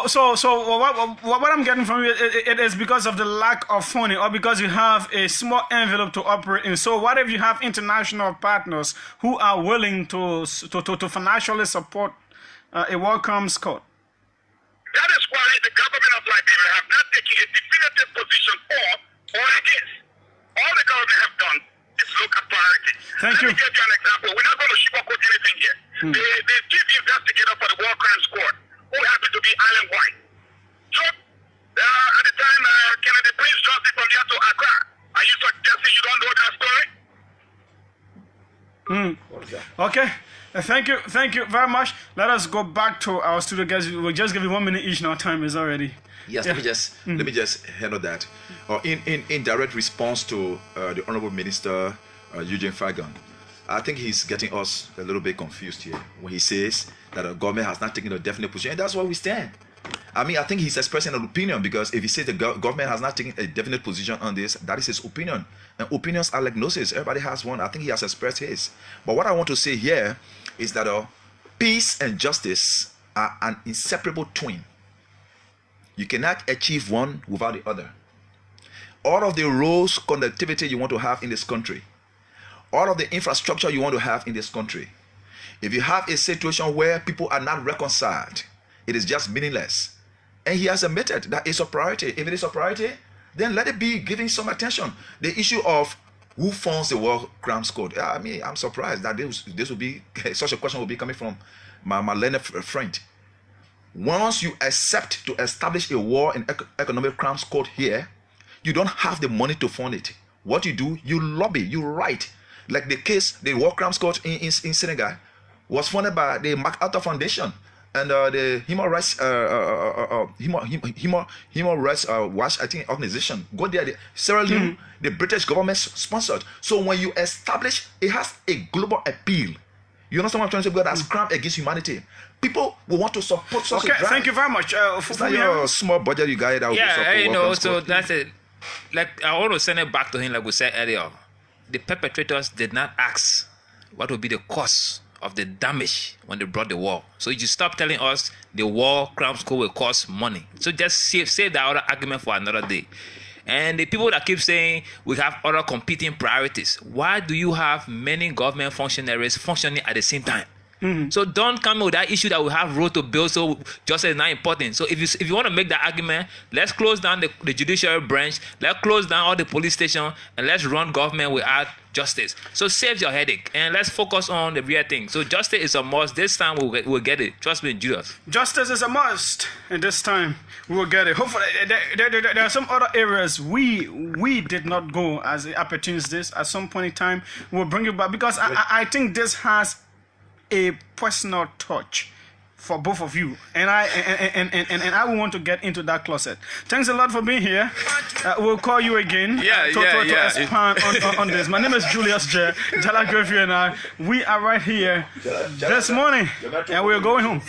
what I'm getting from you, it is because of the lack of funding or because you have a small envelope to operate in. So what if you have international partners who are willing to financially support a war crimes court? That is why the government of Liberia have not taken a definitive position for or against. All the government have done is look at priorities. Thank you. Let me give you an example. We're not going to sugarcoat anything here. The chief investigator for the war crimes court, who happened to be Alan White. So, at the time, Kennedy Prince Johnson from here to Accra, are you suggesting you don't know that story? Okay. Thank you very much. Let us go back to our studio guys. We'll just give you 1 minute each now. Time is already. Yes, let me just handle that. In direct response to the Honorable Minister Eugene Fagan, I think he's getting us a little bit confused here when he says that the government has not taken a definite position, and that's where we stand. I mean, I think he's expressing an opinion because if he says the government has not taken a definite position on this, that is his opinion. And opinions are like noses. Everybody has one. I think he has expressed his. But what I want to say here is that peace and justice are an inseparable twin. You cannot achieve one without the other. All of the roads connectivity you want to have in this country, all of the infrastructure you want to have in this country, if you have a situation where people are not reconciled, it is just meaningless. And he has admitted that it's a priority. If it is a priority, then let it be given some attention. The issue of who funds the war crimes code, I mean, I'm surprised that this will be, such a question will be coming from my learned friend. Once you accept to establish a war and economic crimes code here, you don't have the money to fund it. What you do, you lobby, you write. Like the case, the war crimes court in Senegal was funded by the MacArthur Foundation and the Human Rights Watch, I think, organization. Go there, Sierra Leone, the British government sponsored. So when you establish, it has a global appeal. You understand what I'm trying to say? Because that's crime against humanity. People will want to support such a drive. Thank you very much. It's not your small budget you got that will so that's it. Like, I want to send it back to him, like we said earlier. The perpetrators did not ask what would be the cost of the damage when they brought the war. So you stop telling us the war crime score will cost money. So just save that other argument for another day. And the people that keep saying we have other competing priorities, why do you have many government functionaries functioning at the same time? So don't come with that issue that we have road to build, so justice is not important. So if you want to make that argument, let's close down the judiciary branch, let's close down all the police stations, and let's run government without justice. So save your headache and let's focus on the real thing. So justice is a must. This time we'll get it. Trust me, Julius. Justice is a must, and this time we will get it. Hopefully, there are some other areas we did not go as it opportunities. This at some point in time we'll bring it back, because I think this has a personal touch for both of you, and I will want to get into that closet. Thanks a lot for being here. We'll call you again to expand on this. My name is Julius J. Jallah, Grayfield, and I. We are right here this morning, and we're going home.